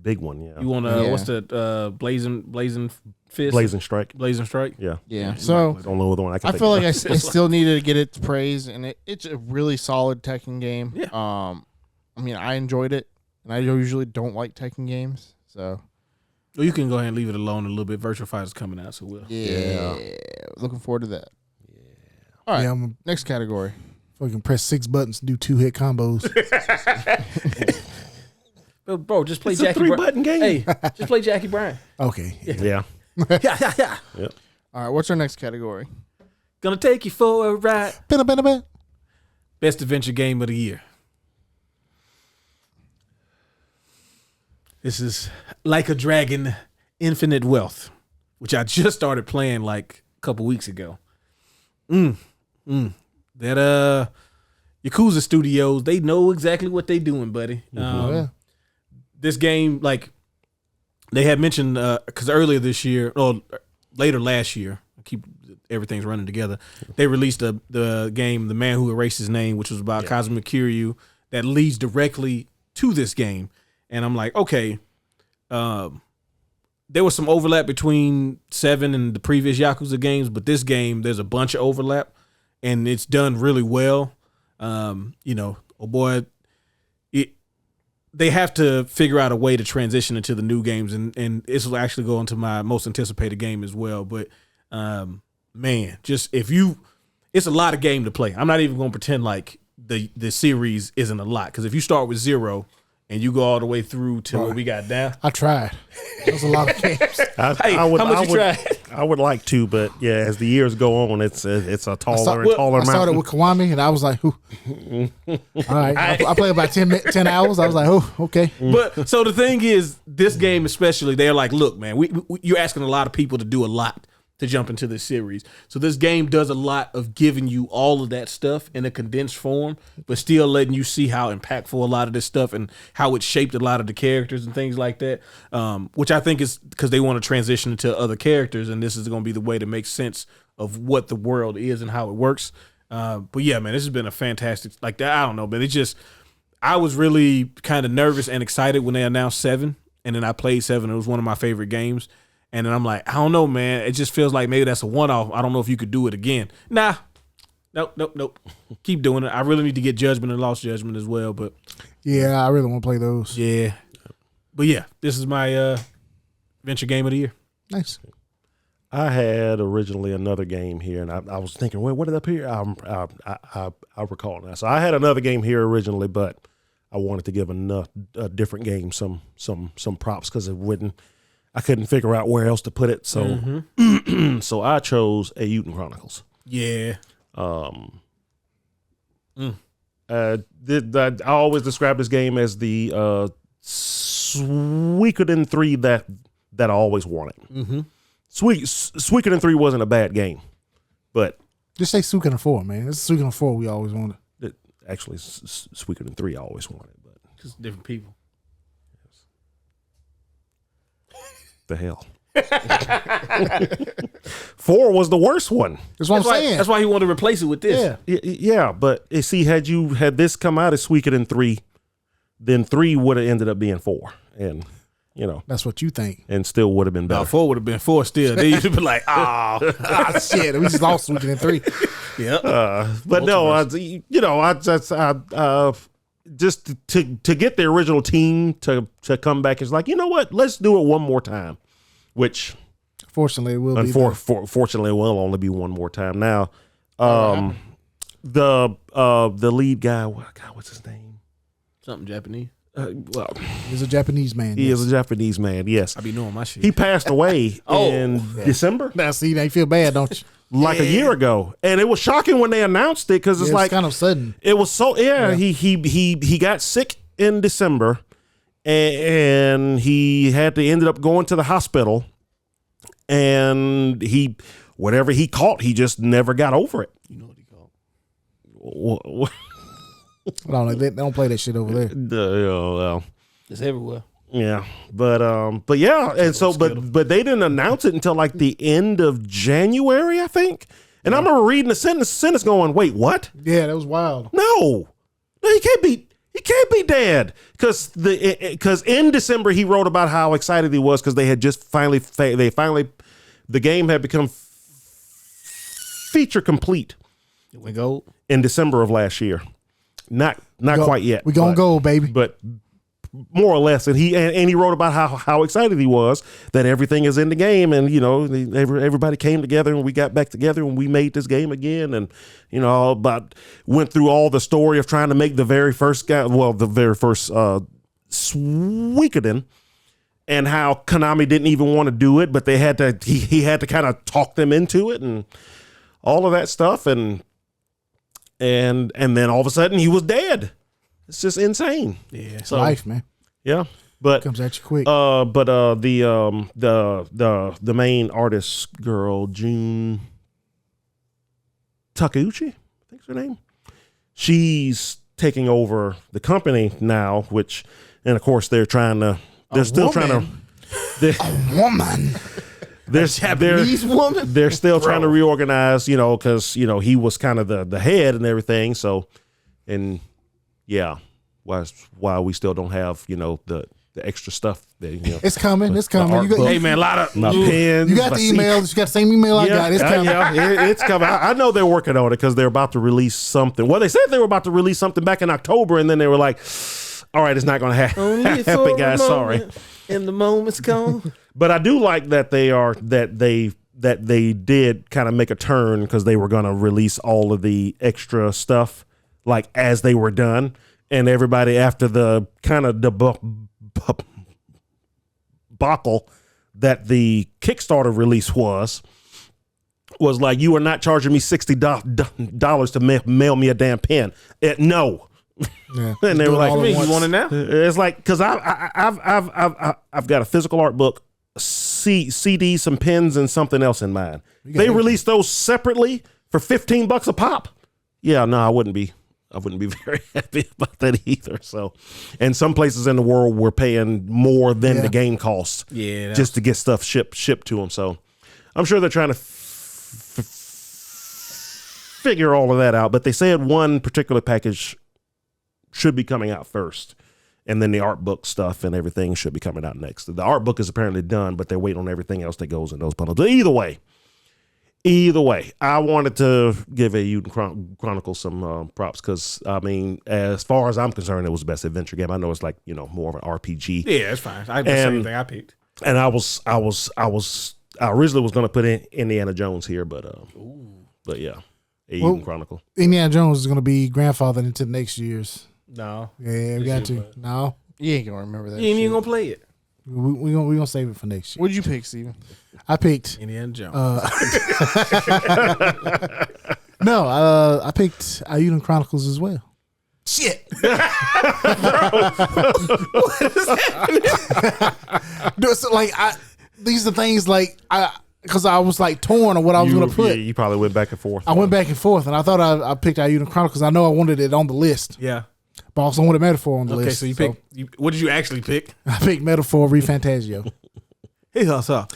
Big one, yeah. You want what's the Blazing Fist? Blazing Strike. Blazing Strike. Yeah. Yeah. So I don't know the one I can I think feel of. like I still needed to get its praise, and it's a really solid Tekken game. Yeah. I mean, I enjoyed it, and I usually don't like Tekken games, so Well, you can go ahead and leave it alone a little bit. Virtual Fighter's coming out, so we'll. yeah. Looking forward to that. Yeah. All right. yeah, I'm Next category. fucking press 6 buttons and do 2-hit combos. Bro, just play It's a Jackie. 3-button game. Hey, just play Jackie Bryan. Okay. Yeah. Yeah. All right. What's our next category? Gonna take you for a ride. Bit. Best adventure game of the year. This is Like a Dragon: Infinite Wealth, which I just started playing like a couple weeks ago. That Yakuza Studios, they know exactly what they doing, buddy. Yeah. This game, like they had mentioned, because earlier this year, or later last year, everything's running together. They released the game, The Man Who Erased His Name, which was about Kazuma Kiryu, that leads directly to this game. And I'm like, okay, there was some overlap between 7 and the previous Yakuza games, but this game, there's a bunch of overlap, and it's done really well. They have to figure out a way to transition into the new games, and this will actually go into my most anticipated game as well. But man, just it's a lot of game to play. I'm not even going to pretend like the series isn't a lot, because if you start with 0 and you go all the way through to what we got now, I tried. It was a lot of games. Hey, how much you tried? I would like to, but yeah, as the years go on, it's a taller and taller I started mountain. with Kiwami, and I was like, "Ooh." All right. I played about 10 hours. I was like, oh, okay. But so the thing is, this game especially, they're like, look, man, you're asking a lot of people to do a lot to jump into this series. So this game does a lot of giving you all of that stuff in a condensed form, but still letting you see how impactful a lot of this stuff and how it shaped a lot of the characters and things like that, which I think is because they want to transition into other characters, and this is going to be the way to make sense of what the world is and how it works. But yeah, man, this has been a fantastic, like that. I don't know, but I was really kind of nervous and excited when they announced 7, and then I played 7. It was one of my favorite games. And then I'm like, I don't know, man. It just feels like maybe that's a one-off. I don't know if you could do it again. Nah. Nope. Keep doing it. I really need to get Judgment and Lost Judgment as well. But yeah, I really want to play those. Yeah. But yeah, this is my Venture Game of the Year. Nice. I had originally another game here, and I was thinking, well, what did up here? I recall now. So I had another game here originally, but I wanted to give a different game some props because I couldn't figure out where else to put it. So so I chose A Uten Chronicles. Yeah. I always describe this game as the Suikoden 3 that I always wanted. Mm-hmm. Suikoden 3 wasn't a bad game, but just say Suikoden 4, man. It's Suikoden 4 we always wanted. Actually, Suikoden 3 I always wanted, but just different people. The hell. 4 was the worst one. That's what I'm saying. That's why he wanted to replace it with this. Yeah, but see, had this come out as Suikoden 3, then 3 would have ended up being 4, and that's what you think, and still would have been better. 4 would have been 4 still. They used to be like, shit, we just lost Suikoden 3. Yeah, but no, I just to get the original team to come back is like, you know what? Let's do it one more time. Which, fortunately, it will fortunately, it will only be one more time. Now, the lead guy, what's his name? Something Japanese. Well, he's a Japanese man. He is a Japanese man. Yes, I be knowing my shit. He passed away in December. Now, see, now you feel bad, don't you? Like a year ago, and it was shocking when they announced it because it's like kind of sudden. It was so He got sick in December, and he ended up going to the hospital, and whatever he caught, he just never got over it. You know what he called? I don't know. They don't play that shit over there. Well, it's everywhere. Yeah, but yeah, and so but they didn't announce it until like the end of January, I think. And I remember reading the sentence going, "Wait, what?" Yeah, that was wild. No, he can't be dead because in December he wrote about how excited he was because they had just finally the game had become feature complete. We go in December of last year. Not quite yet. We gonna go, baby. But more or less, and he wrote about how excited he was that everything is in the game, and everybody came together and we got back together and we made this game again, and went through all the story of trying to make the very first Suikoden, and how Konami didn't even want to do it, but they had to. He had to kind of talk them into it and all of that stuff, and then all of a sudden he was dead. It's just insane. Yeah, it's life, man. Yeah, but comes at you quick. The main artist girl, Jun Takeuchi, I think's her name. She's taking over the company now, and of course they're still trying to. A woman. They're still trying to reorganize, because he was kind of the head and everything. So, and yeah, why we still don't have the extra stuff that it's coming. It's coming. Hey man, a lot of my pens. You got the emails. You got the same email I got. It's coming. It's coming. I know they're working on it because they're about to release something. Well, they said they were about to release something back in October, and then they were like, "All right, it's not going to happen, guys. Sorry." And the moment's gone. But I do like that they did kind of make a turn because they were going to release all of the extra stuff like as they were done, and everybody after the kind of debacle that the Kickstarter release was like, you are not charging me $60 to mail me a damn pen. No. Yeah. And they were like, "You want it now?" It's like, because I've got a physical art book CD, some pens, and something else in mine. They released those separately for $15 a pop. Yeah, no, I wouldn't be very happy about that either. So, and some places in the world were paying more than the game costs, just to get stuff shipped to them. So, I'm sure they're trying to figure all of that out. But they said one particular package should be coming out first, and then the art book stuff and everything should be coming out next. The art book is apparently done, but they're waiting on everything else that goes in those bundles. But either way, I wanted to give Eiyuden Chronicles some props because, I mean, as far as I'm concerned, it was the best adventure game. I know it's like, more of an RPG. Yeah, it's fine. I did the same thing I picked. And I originally was going to put in Indiana Jones here, but yeah, Eiyuden Chronicle. Indiana Jones is going to be grandfathered into the next years. No. Yeah, we got to. No. You ain't gonna remember that. You ain't even gonna play it. We gonna save it for next year. What'd you pick, Steven? I picked Indiana Jones. No, I picked Eiyuden Chronicles as well. Shit. These are things because I was like torn on what I was going to put. Yeah, you probably went back and forth. I went back and forth, and I thought I picked Eiyuden Chronicles. I know I wanted it on the list. Yeah. But I also wanted Metaphor on the list. Okay, so you picked. What did you actually pick? I picked Metaphor Refantagio. He's also. I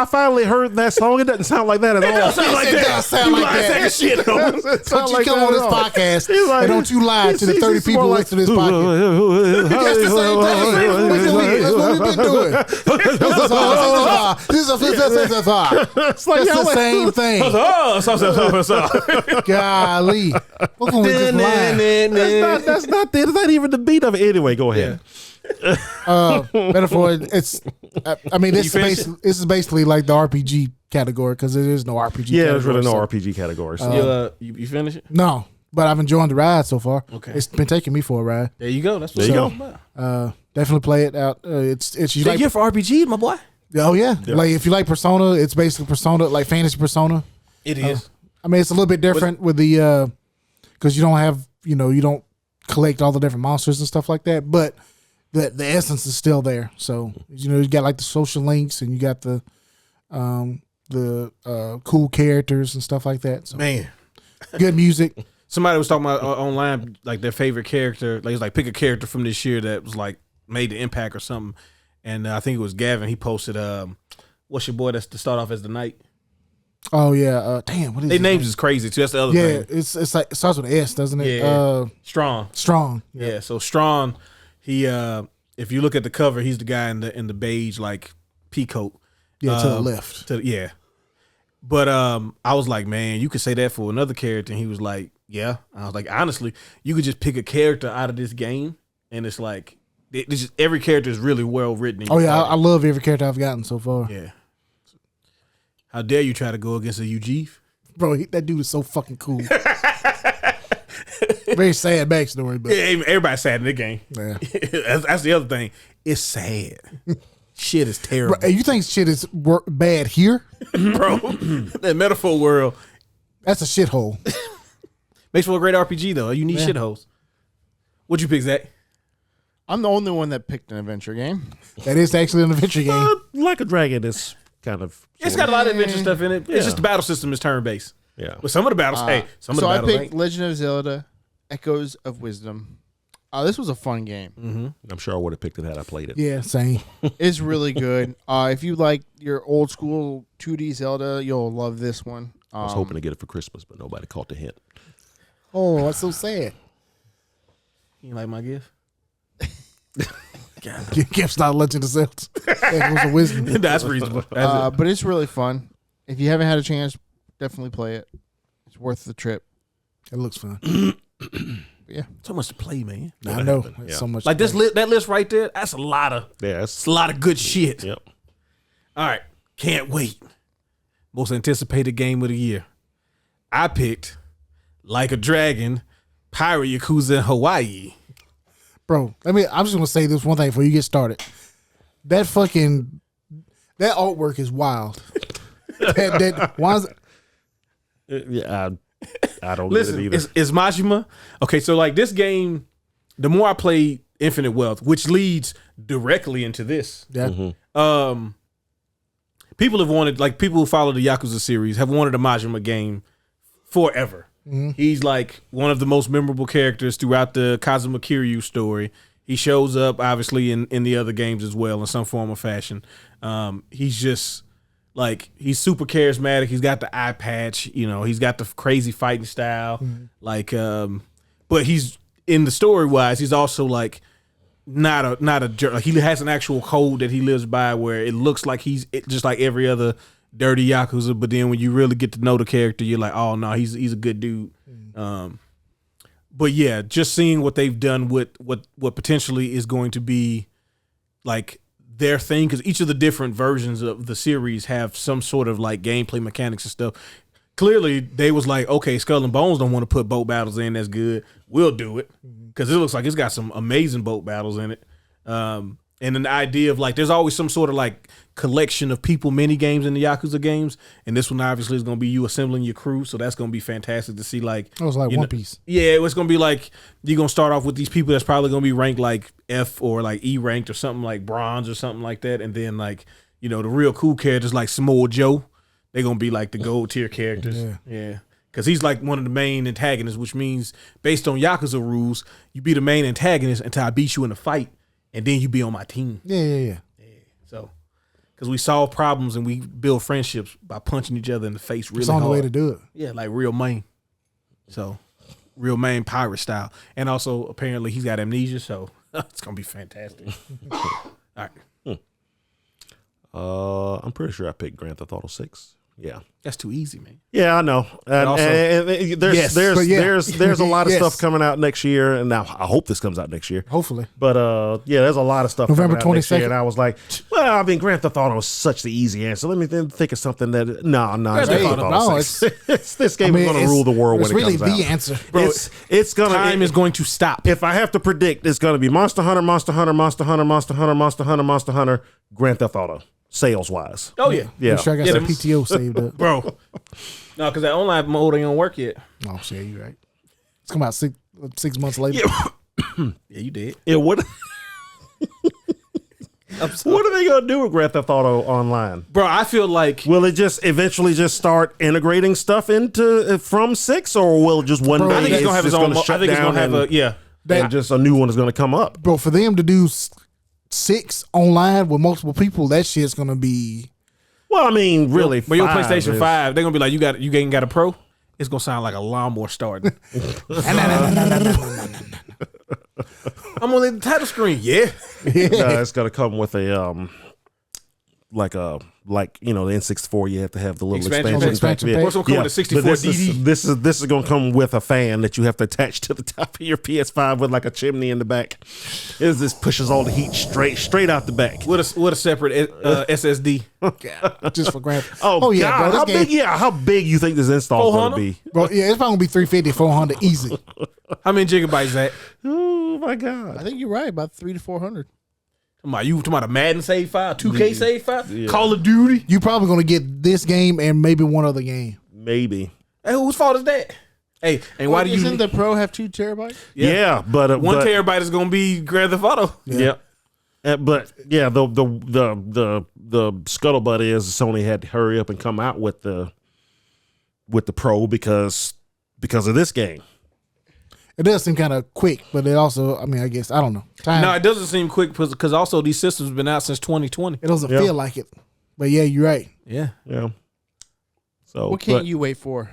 finally heard that song. It doesn't sound like that at all. It doesn't sound like that. Sound like that. Shit. Don't you come on this podcast and don't you lie to the 30 people who listen to this podcast. That's the same thing. That's what we've been doing. That's the same thing. Golly. We're going to just lie. That's not even the beat of it. Anyway, go ahead. Metaphor. This is basically like the RPG category because there is no RPG. Yeah, category, there's really no RPG category. So. You finish it? No, but I've enjoyed the ride so far. Okay, it's been taking me for a ride. There you go. That's what there you go. Definitely play it out. It's you like here for RPG, my boy. Oh yeah, like if you like Persona, it's basically Persona, like fantasy Persona. It is. It's a little bit different with the because you don't have you don't collect all the different monsters and stuff like that, but the essence is still there. So you got like the social links and you got the cool characters and stuff like that. So, man, good music. Somebody was talking about online like their favorite character. Like, it's like pick a character from this year that was like made the impact or something. And I think it was Gavin. He posted what's your boy that's to start off as the knight? Oh yeah, damn. What is their names is crazy too. That's the other thing. Yeah, it's like it starts with an S, doesn't it? Yeah, Strong. Yeah. So Strong. He if you look at the cover, he's the guy in the beige like pea coat. Yeah, to the left. But I was like, man, you could say that for another character, and he was like, yeah. I was like, honestly, you could just pick a character out of this game, and it's like every character is really well written. Oh yeah, I love every character I've gotten so far. Yeah. How dare you try to go against a UG? Bro, that dude is so fucking cool. Very sad backstory, but yeah, everybody's sad in the game. Yeah. that's the other thing. It's sad. Shit is terrible. Bro, you think shit is bad here, bro? That metaphor world. That's a shithole. Makes for a great RPG though. You need shitholes. What'd you pick, Zach? I'm the only one that picked an adventure game. That is actually an adventure game. Like a Dragon is kind of. It's got a lot of adventure stuff in it. Yeah. It's just the battle system is turn based. Yeah. But some of the battles, I picked Legend of Zelda: Echoes of Wisdom. This was a fun game. Mm-hmm. I'm sure I would have picked it had I played it. Yeah, same. It's really good. If you like your old school 2D Zelda, you'll love this one. I was hoping to get it for Christmas, but nobody caught the hint. Oh, that's so sad. You like my gift? Your gift's not Legend of Zelda. Echoes of Wisdom. That's reasonable. But it's really fun. If you haven't had a chance, definitely play it. It's worth the trip. It looks fun. Yeah, so much to play, man. I know. So much. Like that list right there. That's a lot of. Yeah, it's a lot of good shit. Yep. All right, can't wait. Most anticipated game of the year. I picked Like a Dragon, Pirate Yakuza in Hawaii. Bro, I'm just gonna say this one thing before you get started. That artwork is wild. Why is it? Yeah, I don't listen. get it either. It's Majima. Okay, so like this game, the more I played, infinite wealth, which leads directly into this. Yeah. People have wanted, like people who follow the Yakuza series have wanted a Majima game forever. He's like one of the most memorable characters throughout the Kazuma Kiryu story. He shows up obviously in the other games as well in some form or fashion. He's just like, he's super charismatic. He's got the eye patch, you know, he's got the crazy fighting style. Like, but he's in the story wise, he's also like not a jerk. Like, he has an actual code that he lives by where it looks like he's just like every other dirty Yakuza, but then when you really get to know the character, you're like, oh no, he's a good dude. But yeah, just seeing what they've done with what potentially is going to be like their thing, because each of the different versions of the series have some sort of like gameplay mechanics and stuff. Clearly, they was like, okay, Skull and Bones don't want to put boat battles in. That's good. We'll do it, because it looks like it's got some amazing boat battles in it. And an idea of like, there's always some sort of like collection of people mini games in the Yakuza games, and this one obviously is going to be you assembling your crew, so that's going to be fantastic to see. Like, It was like One Piece. Yeah, it's going to be like, you're going to start off with these people that's probably going to be ranked like F or like E ranked or something like bronze or something like that, and then like, you know, the real cool characters like Samoa Joe, they're going to be like the gold tier characters. Yeah. Because he's like one of the main antagonists, which means based on Yakuza rules, you be the main antagonist until I beat you in a fight, and then you be on my team. Yeah. So, because we solve problems and we build friendships by punching each other in the face really It's on hard. the way to do it. Yeah, like real main. So, real main pirate style. And also, apparently, he's got amnesia, so it's going to be fantastic. All right. I'm pretty sure I picked Grand Theft Auto 6. Yeah. That's too easy, man. Yeah, I know. And, also- and there's Yes, there's but yeah. there's a lot of Yes. stuff coming out next year, and now I hope this comes out next year. Hopefully. But yeah, there's a lot of stuff November coming out next year, 22nd. and I was like, well, I mean, Grand Theft Auto is such the easy answer. Let me then think of something that it's Grand Grand Theft Theft Auto. Auto No, 6. This game is going to rule the world when it's it really comes out. the answer. Bro, It's gonna Time is going to stop. if I have to predict, it's going to be Monster Hunter, Monster Hunter, Monster Hunter, Monster Hunter, Monster Hunter, Monster Hunter, Grand Theft Auto, sales wise. Oh, yeah. Yeah. Make sure I got Yeah, some them- PTO saved up. Bro. No, because that online mode ain't going to work yet. Oh shit, you right. It's come out 6 months later. Yeah, you did. Yeah, what are they going to do with Grand Theft Auto Online? Bro, I feel like Will it just eventually just start integrating stuff into from 6, or will it just one Bro, day I think it's going to have his just own. gonna I shut think it's going down to have a, and just a new one is going to come up? Bro, for them to do 6 online with multiple people, that shit's gonna be. Well, I mean, really, But your 5 PlayStation is- 5, they're going to be like, you ain't got a Pro? It's going to sound like a lawnmower starting. I'm on the title screen. Yeah. it's going to come with a like you know, the N64, you have to have the little Expansion expansion pack. pack. What's going to come with the 64 But DD? this is going to come with a fan that you have to attach to the top of your PS5 with like a chimney in the back. This pushes all the heat straight out the back. With a separate SSD. Just for grand. Oh, yeah, God, bro. how This game, big? Yeah, how big you think this install is going to 400? be? bro. Yeah, it's probably gonna be 350, 400 easy. How many gigabytes that? Oh my I God! think you're right, about 300 to 400. You talking about a Madden save file, 2K save file, Call of Duty? You probably gonna get this game and maybe one other game. Maybe. Hey, whose fault is that? Hey, and why do you? Isn't the Pro have 2 terabytes? Yeah, but 1 but, terabyte is gonna be Grand Theft Auto. Yeah. But yeah, the scuttlebutt is Sony had to hurry up and come out with the Pro because of this game. It does seem kind of quick, but it also, I mean, I guess I don't know. Time, No, it doesn't seem quick because also these systems have been out since 2020. it doesn't Yeah. feel like it. But yeah, you're right. Yeah. Yeah. So What can't but- you wait for?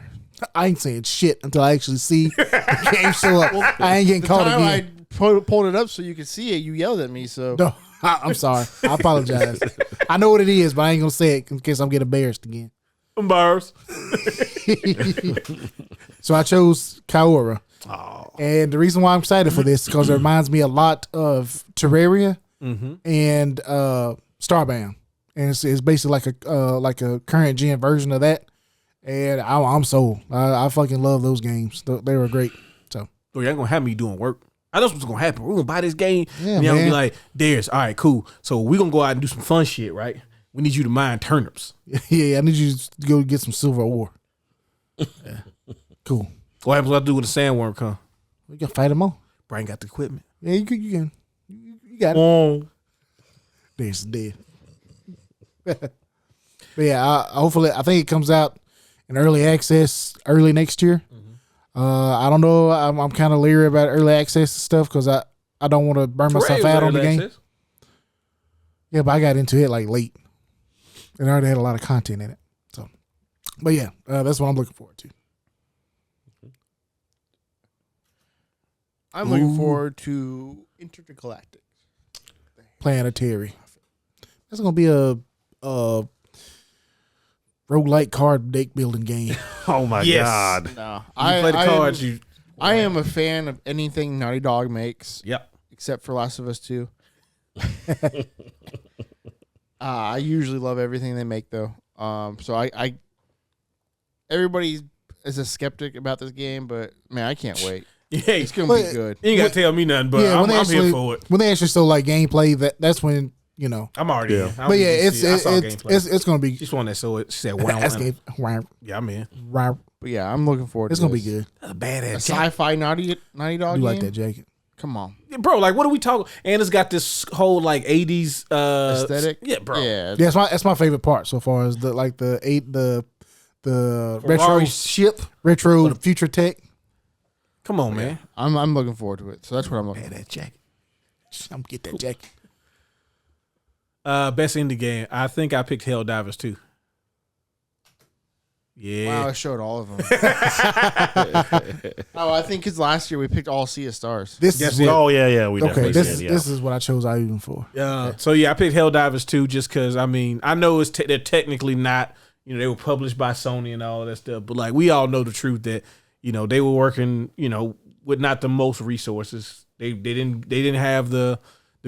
I ain't saying shit until I actually see the game show up. I ain't getting The caught time again. I pulled it up so you could see it, you yelled at me. So No, I'm sorry. I apologize. I know what it is, but I ain't gonna say it in case I'm getting embarrassed again. Bars. So I chose Kaora. And the reason why I'm excited for this is because it reminds me a lot of Terraria and Starbound, and it's basically like a current gen version of that. And I'm sold. I fucking love those games. They were great. So Bro, y'all gonna have me doing work. I know what's gonna happen. We're gonna buy this game. Yeah, and y'all gonna be man. like, Darius, all right, cool. So we're gonna go out and do some fun shit, right? We need you to mine turnips. yeah, I need you to go get some silver ore. Yeah. Cool. What happens when I do when the sandworm come? We can fight them all. Brian got the equipment. Yeah, you can. You got it. Oh. This is dead. But yeah, hopefully, I think it comes out in early access early next year. I don't know. I'm kind of leery about early access stuff because I don't want to burn myself out on the game. Access. Yeah, but I got into it like late, and I already had a lot of content in it. So, but yeah, that's what I'm looking forward to. I'm looking forward to Intergalactic. Planetary. That's gonna be a roguelike card deck building game. Oh my Yes. God. No, You play the cards. I am a fan of anything Naughty Dog makes. Yep. Except for Last of Us 2. I usually love everything they make, though. So I everybody is a skeptic about this game, but man, I can't wait. Yeah, It's gonna be good. you ain't got to tell me nothing, but I'm here for it. When they actually show like gameplay, that's when I'm already in. But yeah, it's gonna be. She's one that saw it. She said, "Wow, That's game. Wow, yeah, I'm in." wow. But yeah, I'm looking forward. It's to gonna be this. good. A A badass sci-fi Naughty Dog You game. like that jacket? Come on, bro. Like, what are we talking? And it's got this whole like '80s aesthetic. Yeah, bro. Yeah, Yeah, that's my favorite part so far. Is the retro Ferrari ship. retro future tech. Come on, man. I'm looking forward to it. So that's what I'm looking for. That jacket. I'm gonna get that jacket. Best indie game. I think I picked Helldivers 2. Yeah. Wow, I showed all of them. Oh, I think because last year we picked all Sea of Stars. This Yes, is yeah. what, Oh yeah, we okay. definitely This did. Yeah. this is what I chose Ayuden for. So yeah, I picked Helldivers 2 just because I know they're technically not. They were published by Sony and all that stuff, but like we all know the truth that they were working with not the most resources. They didn't have the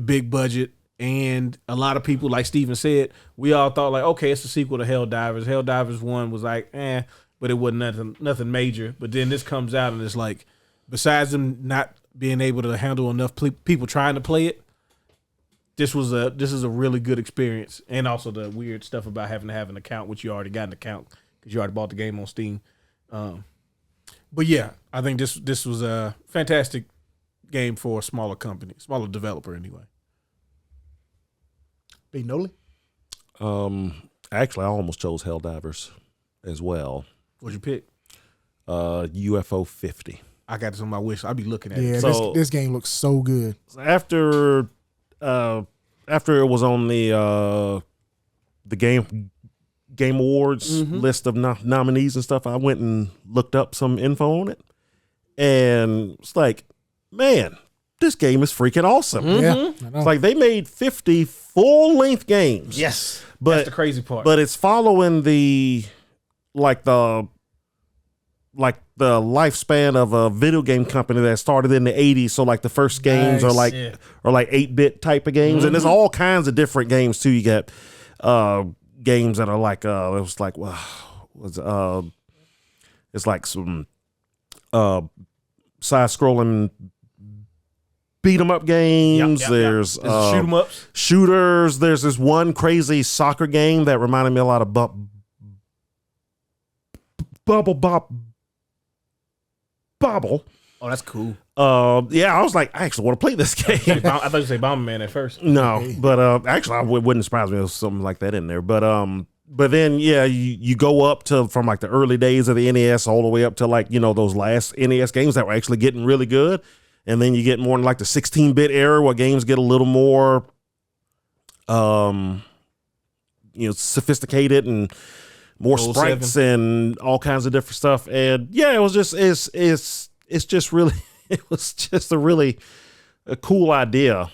big budget, and a lot of people, like Steven said, we all thought like, okay, it's a sequel to Helldivers. Helldivers 1 was like, but it wasn't nothing major. But then this comes out and it's like, besides them not being able to handle enough people trying to play it, this is a really good experience. And also the weird stuff about having to have an account, which you already got an account because you already bought the game on Steam. But yeah, I think this was a fantastic game for a smaller company, smaller developer anyway. Big Noli. Actually, I almost chose Helldivers as well. What'd you pick? UFO 50. I got this on my wish. I'll be looking at Yeah, it. So- this game looks so good. After it was on the Game Awards list of nominees and stuff, I went and looked up some info on it, and it's like, man, this game is freaking awesome. Yeah, I know. It's like they made 50 full-length games. Yes, but that's the crazy part. But it's following the lifespan of a video game company that started in the 80s. So like the first games are like 8-bit type of games, and there's all kinds of different games too. You got games that are like it's like some side-scrolling beat 'em up games. There's shoot 'em ups. Shooters. There's this one crazy soccer game that reminded me a lot of Bubble Bobble. Oh, that's cool. Yeah, I was like, I actually want to play this game. I thought you said Bomberman at first. No, but actually, wouldn't surprise me if there was something like that in there. But then yeah, you go up to from like the early days of the NES all the way up to like those last NES games that were actually getting really good, and then you get more in like the 16-bit era where games get a little more sophisticated and more sprites and all kinds of different stuff. And yeah, it was just it's just really it was just a cool idea.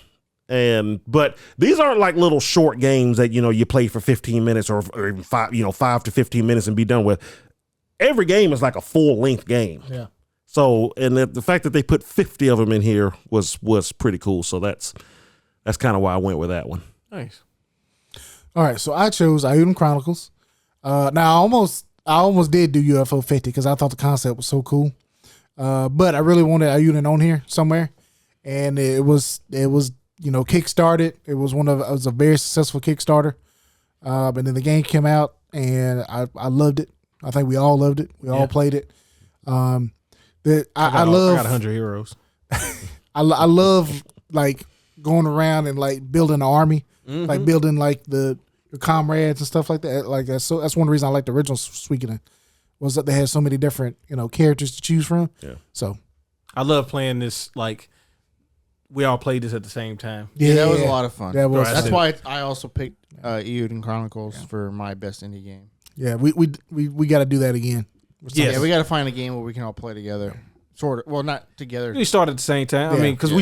But these aren't like little short games that you play for 15 minutes or even 5 to 15 minutes and be done with. Every game is like a full-length game. Yeah. So, and the fact that they put 50 of them in here was pretty cool. So that's kind of why I went with that one. Nice. All right, so I chose Ayuden Chronicles. Now I almost did do UFO 50 because I thought the concept was so cool. But I really wanted Ayuden on here somewhere, and it was kickstarted. It was a very successful Kickstarter. And then the game came out, and I loved it. I think we all loved it. We all played it. I love. I got 100 heroes. I love like going around and like building an army, like building like your comrades and stuff like that. Like that's one of the reasons I like the original Suikoden was that they had so many different characters to choose from. Yeah. So I love playing this. Like we all played this at the same time. Yeah, that was a lot of fun. That was That's why I also picked Euden Chronicles for my best indie game. Yeah, we got to do that again. Yes. Yeah, we got to find a game where we can all play together. Sort of. Well, not together. We started at the same time. I Yeah. mean, because we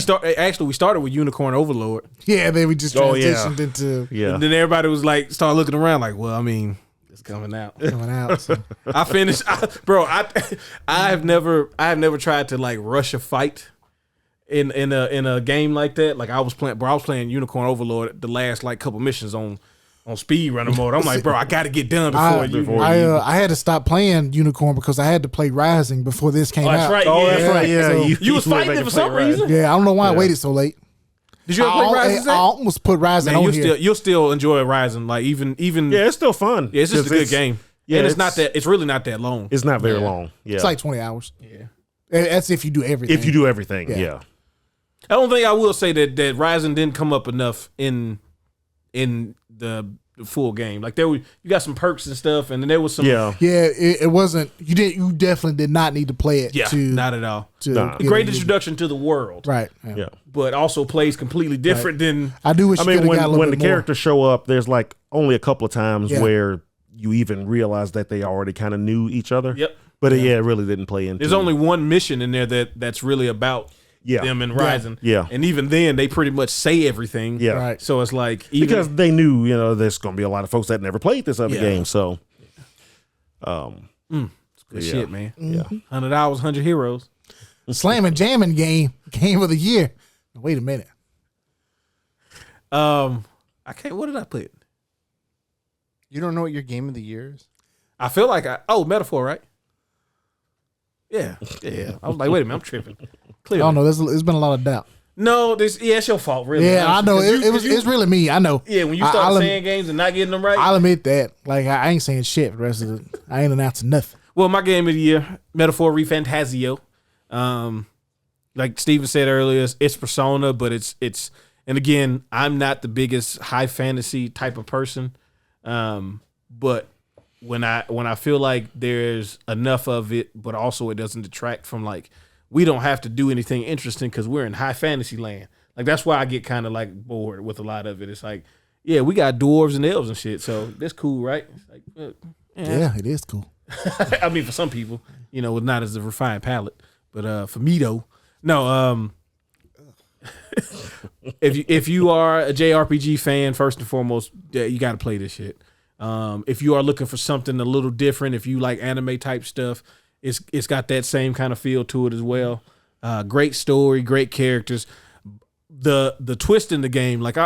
started with Unicorn Overlord. Yeah, then we just transitioned into Yeah. And then everybody was like, started looking around like, well, I mean, it's coming out. coming out. So. I finished, I have never tried to like rush a fight in a game like that. Like I was playing Unicorn Overlord the last like couple missions on speed runner mode. I'm like, bro, I got to get done before I had to stop playing Unicorn because I had to play Rising before this came out. that's right. Oh, yeah. that's right. Yeah, So- You was fighting it for some reason. Yeah, I don't know why I waited so late. Did you ever play Rising? I almost put Rising Man, on here. you'll still enjoy Rising. Like even Yeah, it's still fun. yeah, it's just a good game. Yeah, And it's really not that long. It's not very long. Yeah. It's like 20 hours. Yeah. That's if you do everything. if you do everything. Yeah. Yeah. I don't think I will say that Rising didn't come up enough in the full game. Like you got some perks and stuff, and then there was some Yeah. Yeah, it wasn't. You definitely did not need to play it. yeah, to, not at all. to Nah. get Great it. introduction to the world, Right. Yeah. but also plays completely different than I do wish I you mean, could have got a little when the bit more. characters show up, there's like only a couple of times Yeah. where you even realize that they already kind of knew each other. Yep. But it really didn't play into. There's only one mission in there that's really about Yeah. them and Rising. Yeah. And even then, they pretty much say everything. Yeah. Right. So it's like even Because they knew, there's going to be a lot of folks that never played this other Yeah. game. So, good yeah. shit, man. yeah. 100 hours, 100 heroes. Slam and Jamming game of the year. Wait a minute. I can't. What did I put? You don't know what your game of the year is? I feel like Metaphor, right? Yeah. I was like, wait a minute, I'm tripping. I Clearly. don't know. There's been a lot of doubt. No, it's your fault, really. Yeah, I know. It's really me. I know. Yeah, when you I'll start admit- saying games and not getting them right. I'll admit that. Like I ain't saying shit for the rest of it. I ain't announcing nothing. Well, my game of the year, Metaphor Refantasio. Like Steven said earlier, it's Persona, but it's and again, I'm not the biggest high fantasy type of person. But when I feel like there's enough of it, but also it doesn't detract from like we don't have to do anything interesting because we're in high fantasy land. Like that's why I get kind of like bored with a lot of it. It's like, yeah, we got dwarves and elves and shit, so that's cool, right? It's like, Yeah, it is cool. I mean, for some people, with not as a refined palate, but for me though, no. If you are a JRPG fan, first and foremost, you got to play this shit. If you are looking for something a little different, if you like anime type stuff, it's got that same kind of feel to it as well. Great story, great characters. The twist in the game, like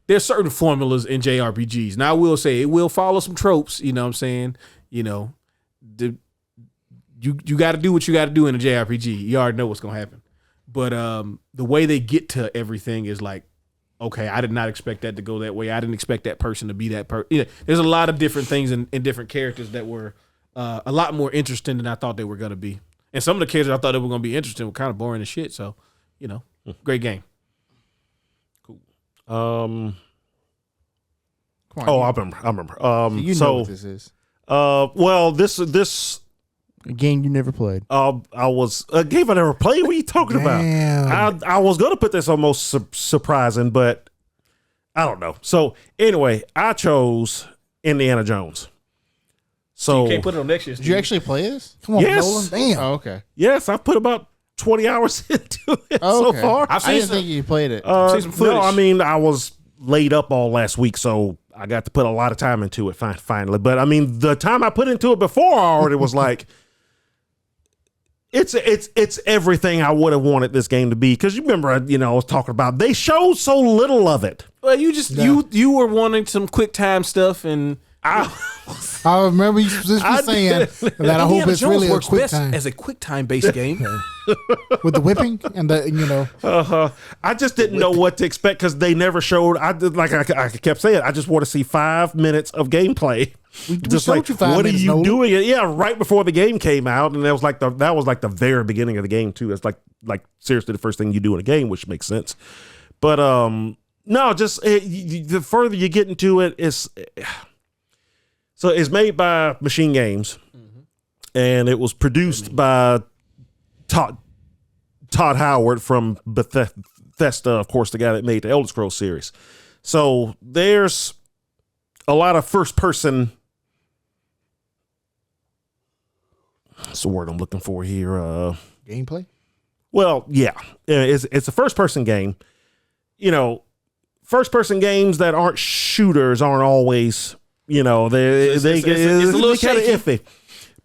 there's certain formulas in JRPGs. Now I will say it will follow some tropes. You know what I'm saying? You got to do what you got to do in a JRPG. You already know what's gonna happen. But the way they get to everything is like, okay, I did not expect that to go that way. I didn't expect that person to be that person. There's a lot of different things in different characters that were a lot more interesting than I thought they were going to be. And some of the characters I thought they were going to be interesting were kind of boring as shit. So, great game. Cool. Come on, Oh, I remember. you know what this is. Well, this A game you never played. I was a game I never played. What are you talking Damn. about? I was gonna put this on most surprising, but I don't know. So anyway, I chose Indiana Jones. So You can't put it on next year. Did you actually play this? Come on, Yes. Nolan. Damn. Oh, okay. yes, I put about 20 hours into it Oh, so far. I've I seen didn't some, think you played it. seen some footage. No, I mean I was laid up all last week, so I got to put a lot of time into it finally. But I mean, the time I put into it before I already was like, it's everything I would have wanted this game to be. Because you remember, I was talking about they showed so little of it. well, you just you were wanting some quick time stuff, and I remember you specifically saying that I hope Indiana it's Jones really a works quick best time as a quick time based game. with the whipping and the I just didn't know what to expect because they never showed. I kept saying, I just want to see 5 minutes of gameplay. Just showed like, you 5 what are minutes, you Nolan. doing? Yeah, right before the game came out, and that was like the very beginning of the game too. It's like seriously the first thing you do in a game, which makes sense. But no, just the further you get into it, it's made by Machine Games, and it was produced by Todd Howard from Bethesda, of course, the guy that made the Elder Scrolls series. So there's a lot of first person. What's the word I'm looking for here? Gameplay? Well, yeah, it's a first person game. You know, first person games that aren't shooters aren't always, you know, it's a little kind of iffy.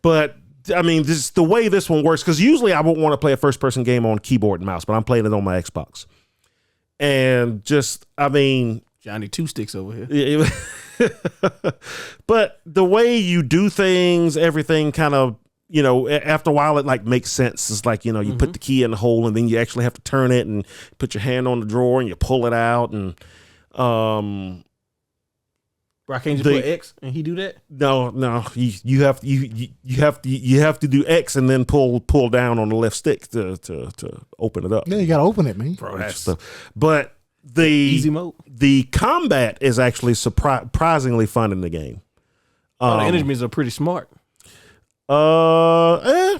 But I mean, this the way this one works, because usually I won't want to play a first person game on keyboard and mouse, but I'm playing it on my Xbox. And just, I mean, Johnny Two Sticks over here. But the way you do things, everything kind of, you know, after a while, it like makes sense. It's like, you know, you put the key in the hole and then you actually have to turn it and put your hand on the drawer and you pull it out. And, Bro, can't you put X and he do that? No, you have to do X and then pull down on the left stick to open it up. Yeah, you got to open it, man. Bro, that's but the easy mode. The combat is actually surprisingly fun in the game. The enemies are pretty smart. Yeah,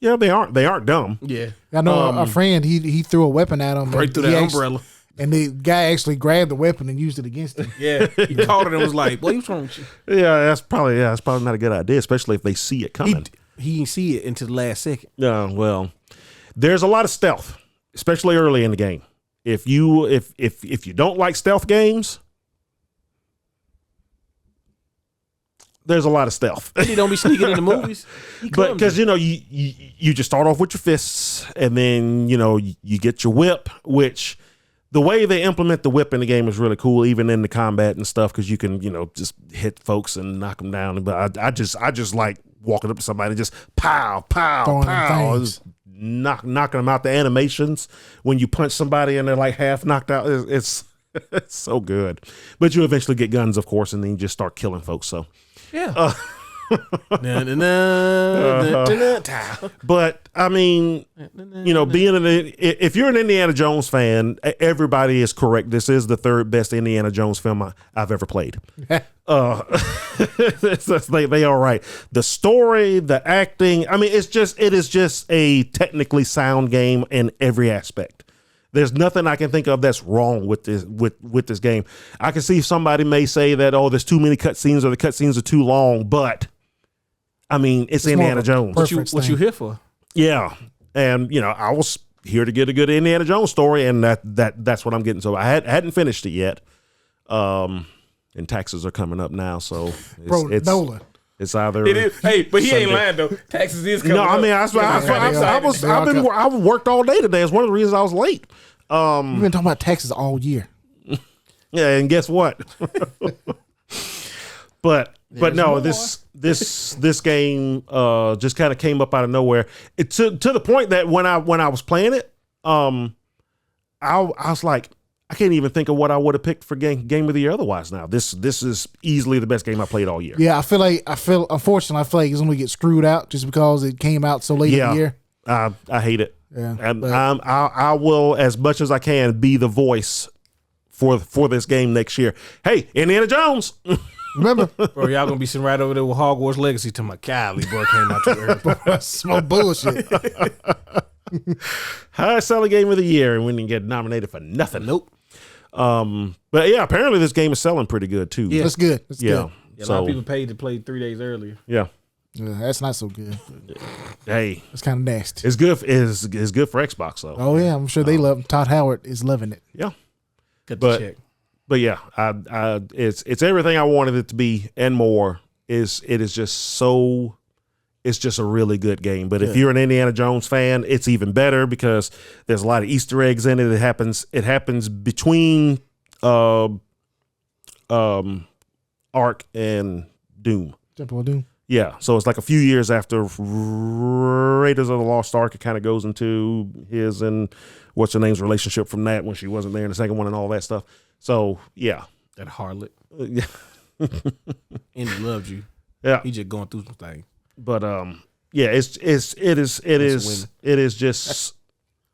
they aren't dumb. Yeah, I know a friend. He threw a weapon at him. Right through that umbrella. And the guy actually grabbed the weapon and used it against him. Yeah, he caught it and was like, "What's wrong with you?" Yeah, that's probably not a good idea, especially if they see it coming. He didn't see it until the last second. Yeah, well, there's a lot of stealth, especially early in the game. If you don't like stealth games, there's a lot of stealth. He don't be sneaking in the movies. But because you know you just start off with your fists, and then you know you get your whip, which the way they implement the whip in the game is really cool, even in the combat and stuff, because you can, you know, just hit folks and knock them down. But I just like walking up to somebody and just pow, pow, throwing pow, just knocking them out. The animations when you punch somebody and they're like half knocked out, it's so good. But you eventually get guns, of course, and then you just start killing folks. So yeah. But I mean, you know, if you're an Indiana Jones fan, everybody is correct. This is the third best Indiana Jones film I've ever played. They are right. The story, the acting. I mean, it is just a technically sound game in every aspect. There's nothing I can think of that's wrong with this game. I can see somebody may say that, oh, there's too many cutscenes or the cutscenes are too long, but I mean, it's Indiana Jones. What you here for? Yeah. And, you know, I was here to get a good Indiana Jones story, and that's what I'm getting. So I hadn't finished it yet. And taxes are coming up now, so it's Nolan. It's either it is. Hey, but he Sunday. Ain't lying though. Taxes is coming. No, I mean, I worked all day today. It's one of the reasons I was late. We've been talking about taxes all year. Yeah, and guess what? But no, this game just kind of came up out of nowhere. It to the point that when I was playing it, I was like, I can't even think of what I would have picked for game of the year otherwise. Now this is easily the best game I played all year. Yeah, unfortunately, I feel like it's going to get screwed out just because it came out so late in the year. I hate it. Yeah, and I will, as much as I can, be the voice for this game next year. Hey, Indiana Jones. Remember, bro, y'all gonna be sitting right over there with Hogwarts Legacy to my Kylie, bro, came out too early. That's some bullshit. Highest selling game of the year, and we didn't get nominated for nothing. Nope. But yeah, apparently this game is selling pretty good too. Yeah, that's good. That's good. Yeah, a lot of people paid to play 3 days earlier. Yeah. Yeah, that's not so good. Hey, it's kind of nasty. It's good. It's good for Xbox though. Oh yeah, I'm sure they love him. Todd Howard is loving it. Yeah. Got the check. But yeah, it's everything I wanted it to be and more. It's just a really good game. But if you're an Indiana Jones fan, it's even better because there's a lot of Easter eggs in it. It happens between Ark and Doom. Temple of Doom. Yeah, so it's like a few years after Raiders of the Lost Ark. It kind of goes into his and what's her name's relationship from that when she wasn't there in the second one and all that stuff. So yeah, that harlot. Yeah, and he loved you. Yeah, he just going through some things. But yeah, it is just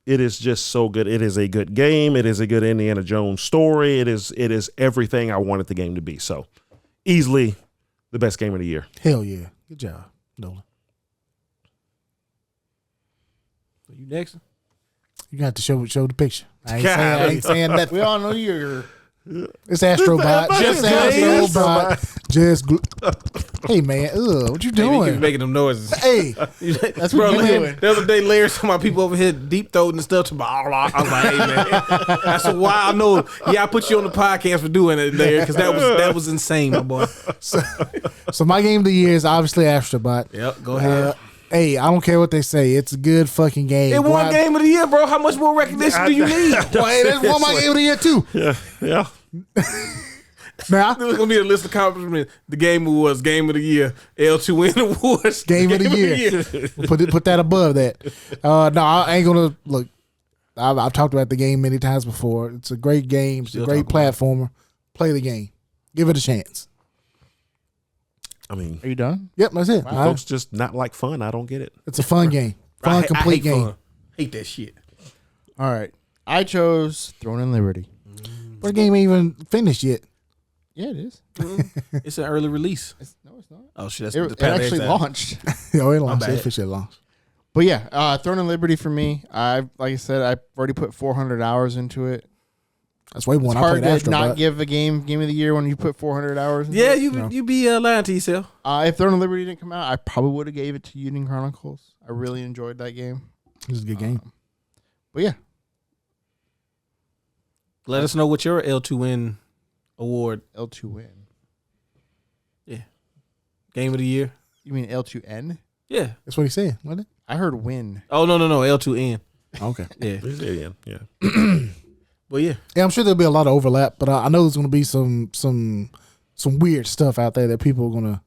just so good. It is a good game. It is a good Indiana Jones story. It is everything I wanted the game to be. So easily the best game of the year. Hell yeah. Good job, Nolan. You next? You got to show the picture. I ain't saying that. We all know you're. It's Astrobot. Just Astrobot. Hey man, what you Hey, you doing? keep making them noises. Hey, That's Bro, what you're doing. the other day, Larry saw my people over here deep throating and stuff. I was like, hey, man. That's a wild no. Yeah, I put you on the podcast for doing it, Larry, because that was insane, my boy. so my game of the year is obviously Astrobot. Yep, go ahead. Hey, I don't care what they say. It's a good fucking game. It won game of the year, bro. How much more recognition do you need? Well, that's one my game of the year too. Yeah. Now, There's gonna be a list of accomplishments. The game awards, game of the year, L2N awards, game of the year. Put that above that. No, I ain't gonna look. I've talked about the game many times before. It's a great game. It's a great platformer. Play the game. Give it a chance. I mean, Are you done? Yep, that's it. folks just not like fun. I don't get it. It's a fun game. Fun, complete hate game. fun. Hate that shit. All right. I chose Throne and Liberty. But the game ain't even finished yet. Yeah, it is. It's an early release. No, it's not. Oh shit, that's It, the it actually time. launched. Oh, it launched. bad. It officially launched. But yeah, Throne and Liberty for me. Like I said, I've already put 400 hours into it. That's way more It's than I hard played to not Astrobot. give a game of the year when you put 400 hours into Yeah, it. you be lying to yourself. If Throne and Liberty didn't come out, I probably would have gave it to Union Chronicles. I really enjoyed that game. This is a good game. But yeah, Let us know what your L2N award L2N. game of the year. You mean L2N? Yeah. That's what he said, wasn't it? I heard win. Oh no L2N. Okay. Yeah. Yeah. But yeah. Yeah, I'm sure there'll be a lot of overlap, but I know there's going to be some weird stuff out there that people are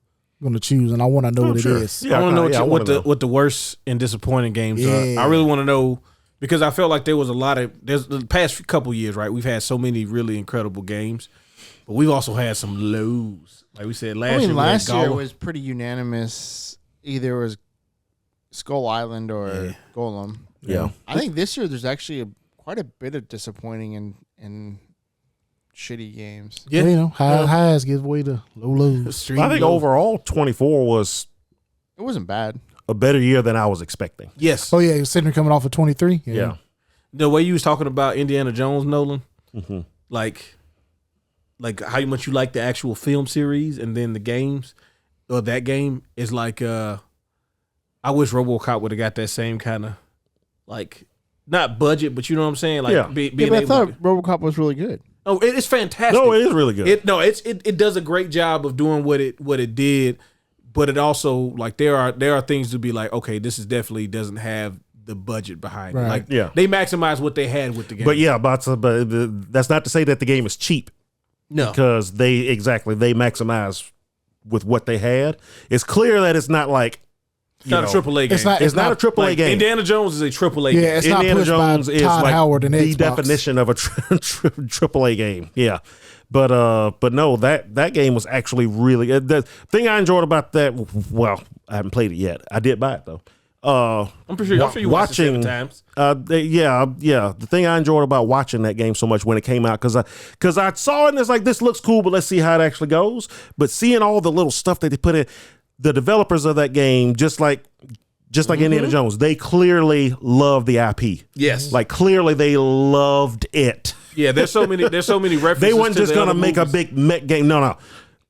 gonna choose, and I want to know what it is. Yeah, I want to know I what the worst and disappointing games Yeah. are. I really want to know because I felt like there was a lot of there's the past couple years, right? We've had so many really incredible games, but we've also had some lows. Like we said last year. Last year Gala. was pretty unanimous. Either it was Skull Island or Golem. Yeah. I think this year there's actually quite a bit of disappointing and shitty games. Yeah, you know, high highs give way to low lows. I think overall 24 was It wasn't bad. a better year than I was expecting. Yes. Oh yeah, you're sitting there coming off of 23. Yeah. The way you was talking about Indiana Jones, Nolan, Mm-hmm. like how much you like the actual film series and then the games or that game is like I wish RoboCop would have got that same kind of like not budget, but you know what I'm saying? Like Yeah. being But I able thought to, RoboCop was really good. oh, it's fantastic. No, it is really good. It does a great job of doing what it did, but it also like there are things to be like, okay, this is definitely doesn't have the budget behind it. Right. Like Yeah. they maximize what they had with the game. But yeah, but that's not to say that the game is cheap no. because they maximize with what they had. It's clear that it's not like It's not a AAA game. It's not a AAA like, game. Indiana Jones is a AAA Yeah, game. it's not Indiana pushed Jones by is Todd like Howard and the Xbox. definition of a AAA game. Yeah, but no, that game was actually really the thing I enjoyed about that. Well, I haven't played it yet. I did buy it though. I'm pretty sure you watched it 7 times. The thing I enjoyed about watching that game so much when it came out because I saw it and it's like this looks cool, but let's see how it actually goes. But seeing all the little stuff that they put in, the developers of that game, just like Indiana Jones, they clearly love the IP. Yes. Like clearly they loved it. Yeah, there's so many references. They weren't to just the gonna other make movies. a big mech game. No.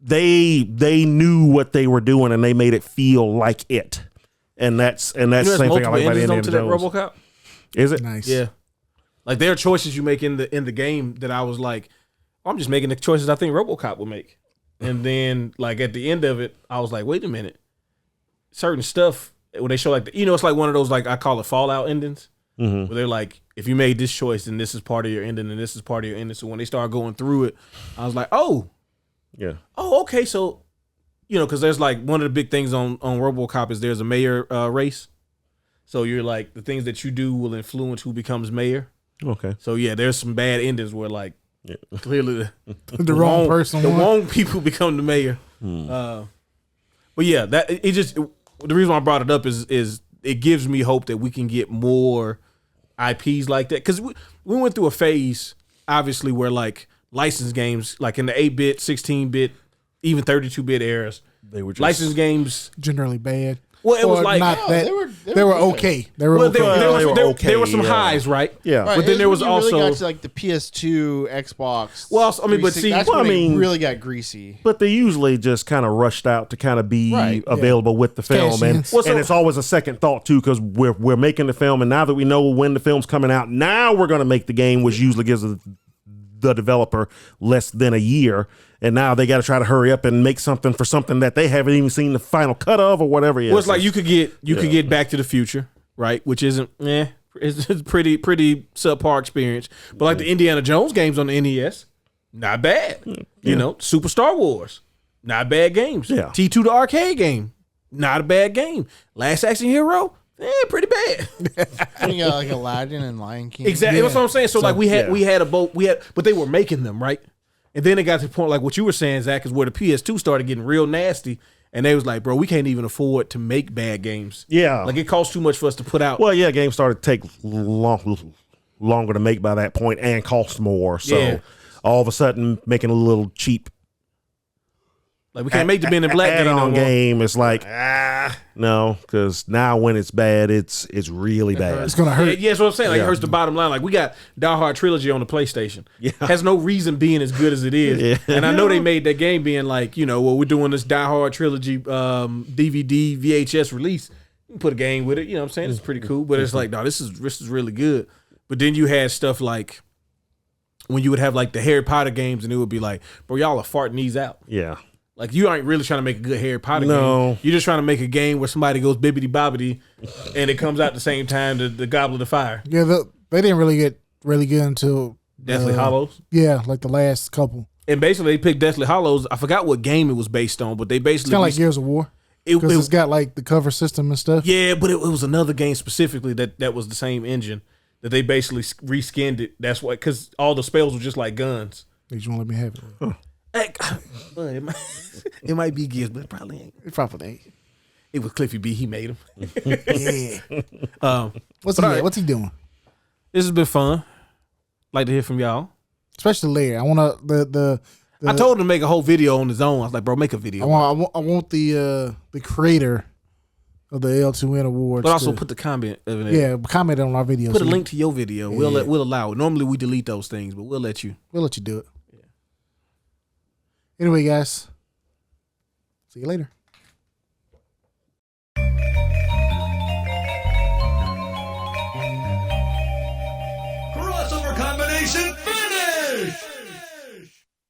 They knew what they were doing and they made it feel like it. And that's the There's same thing I multiple like about endings Indiana onto that Jones. RoboCop. Is it? Nice. Yeah, like there are choices you make in the game that I was like, I'm just making the choices I think RoboCop would make. And then like at the end of it, I was like, wait a minute, certain stuff when they show like it's like one of those like I call it Fallout endings. Where they're like, if you made this choice, then this is part of your ending, and this is part of your ending. So when they start going through it, I was like, oh, okay. So, because there's like one of the big things on RoboCop is there's a mayor race. So you're like the things that you do will influence who becomes mayor. Okay. So yeah, there's some bad endings where like clearly The wrong person. the won. wrong people become the mayor. But yeah, the reason why I brought it up is it gives me hope that we can get more IPs like that, because we went through a phase, obviously, where like licensed games, like in the 8-bit, 16-bit, even 32-bit eras, They were just licensed games. Generally bad. Well, it was Or like not that they were okay. They were well, okay. there were some highs, right? Yeah. Right, But then there was when you also really got to like the PS2, Xbox. Well, I mean, but 360, see, that's well, when I mean- it really got greasy. But they usually just kind of rushed out to kind of be Right, available with the film, Cash and, in. Well, so- and it's always a second thought too, because we're making the film, and now that we know when the film's coming out, now we're going to make the game, which usually gives the developer less than a year, and now they got to try to hurry up and make something for something that they haven't even seen the final cut of or whatever. well, it's like you could get Back to the Future, right? Which isn't it's pretty subpar experience. But like the Indiana Jones games on the NES, not bad. You know, Super Star Wars, not bad games. Yeah. T2 the arcade game, not a bad game. Last Action Hero, pretty bad. You got like Aladdin and Lion King. Exactly. That's what I'm saying. So like we had yeah. but they were making them, right? And then it got to the point like what you were saying, Zach, is where the PS2 started getting real nasty, and they was like, bro, we can't even afford to make bad games. Yeah. Like it costs too much for us to put out. Well, yeah, games started to take longer to make by that point and cost more. So Yeah. all of a sudden, making a little cheap Like we can't make the Men in Black game no add-on more. game. It's like no, because now when it's bad, it's really bad. It's gonna hurt. Yeah, that's what I'm saying. Like Yeah. it hurts the bottom line. Like we got Die Hard Trilogy on the PlayStation. Yeah. Has no reason being as good as it is. Yeah. And I know they made that game being like, you know, well, we're doing this Die Hard Trilogy DVD VHS release. You can put a game with it. You know what I'm saying? It's pretty cool. But it's like, no, this is really good. But then you had stuff like when you would have like the Harry Potter games, and it would be like, bro, y'all are farting these out. Yeah. Like you ain't really trying to make a good Harry Potter No. game. You're just trying to make a game where somebody goes bibbity bobbity, and it comes out at the same time the Goblet of Fire. Yeah, they didn't really get really good until Deathly Hollows. Yeah, like the last couple. And basically, they picked Deathly Hollows. I forgot what game it was based on, but they It's basically kind of like Gears of War because it's got like the cover system and stuff. yeah, but it was another game specifically that was the same engine that they basically reskinned it. That's why, because all the spells were just like guns. They just won't let me have it. Heck, but it might be Gears, but it probably ain't. It probably ain't. It was Cliffy B. He made them. Yeah. What's he? But all right. What's he doing? This has been fun. Like to hear from y'all. Especially Larry. I want the I told him to make a whole video on his own. I was like, bro, make a video. I want the creator of the L2N awards. But also to- put the comment of it. yeah, comment on our video. Put a so link to your video. We'll allow it. Normally we delete those things, but we'll let you. We'll let you do it. Anyway, guys. See you later.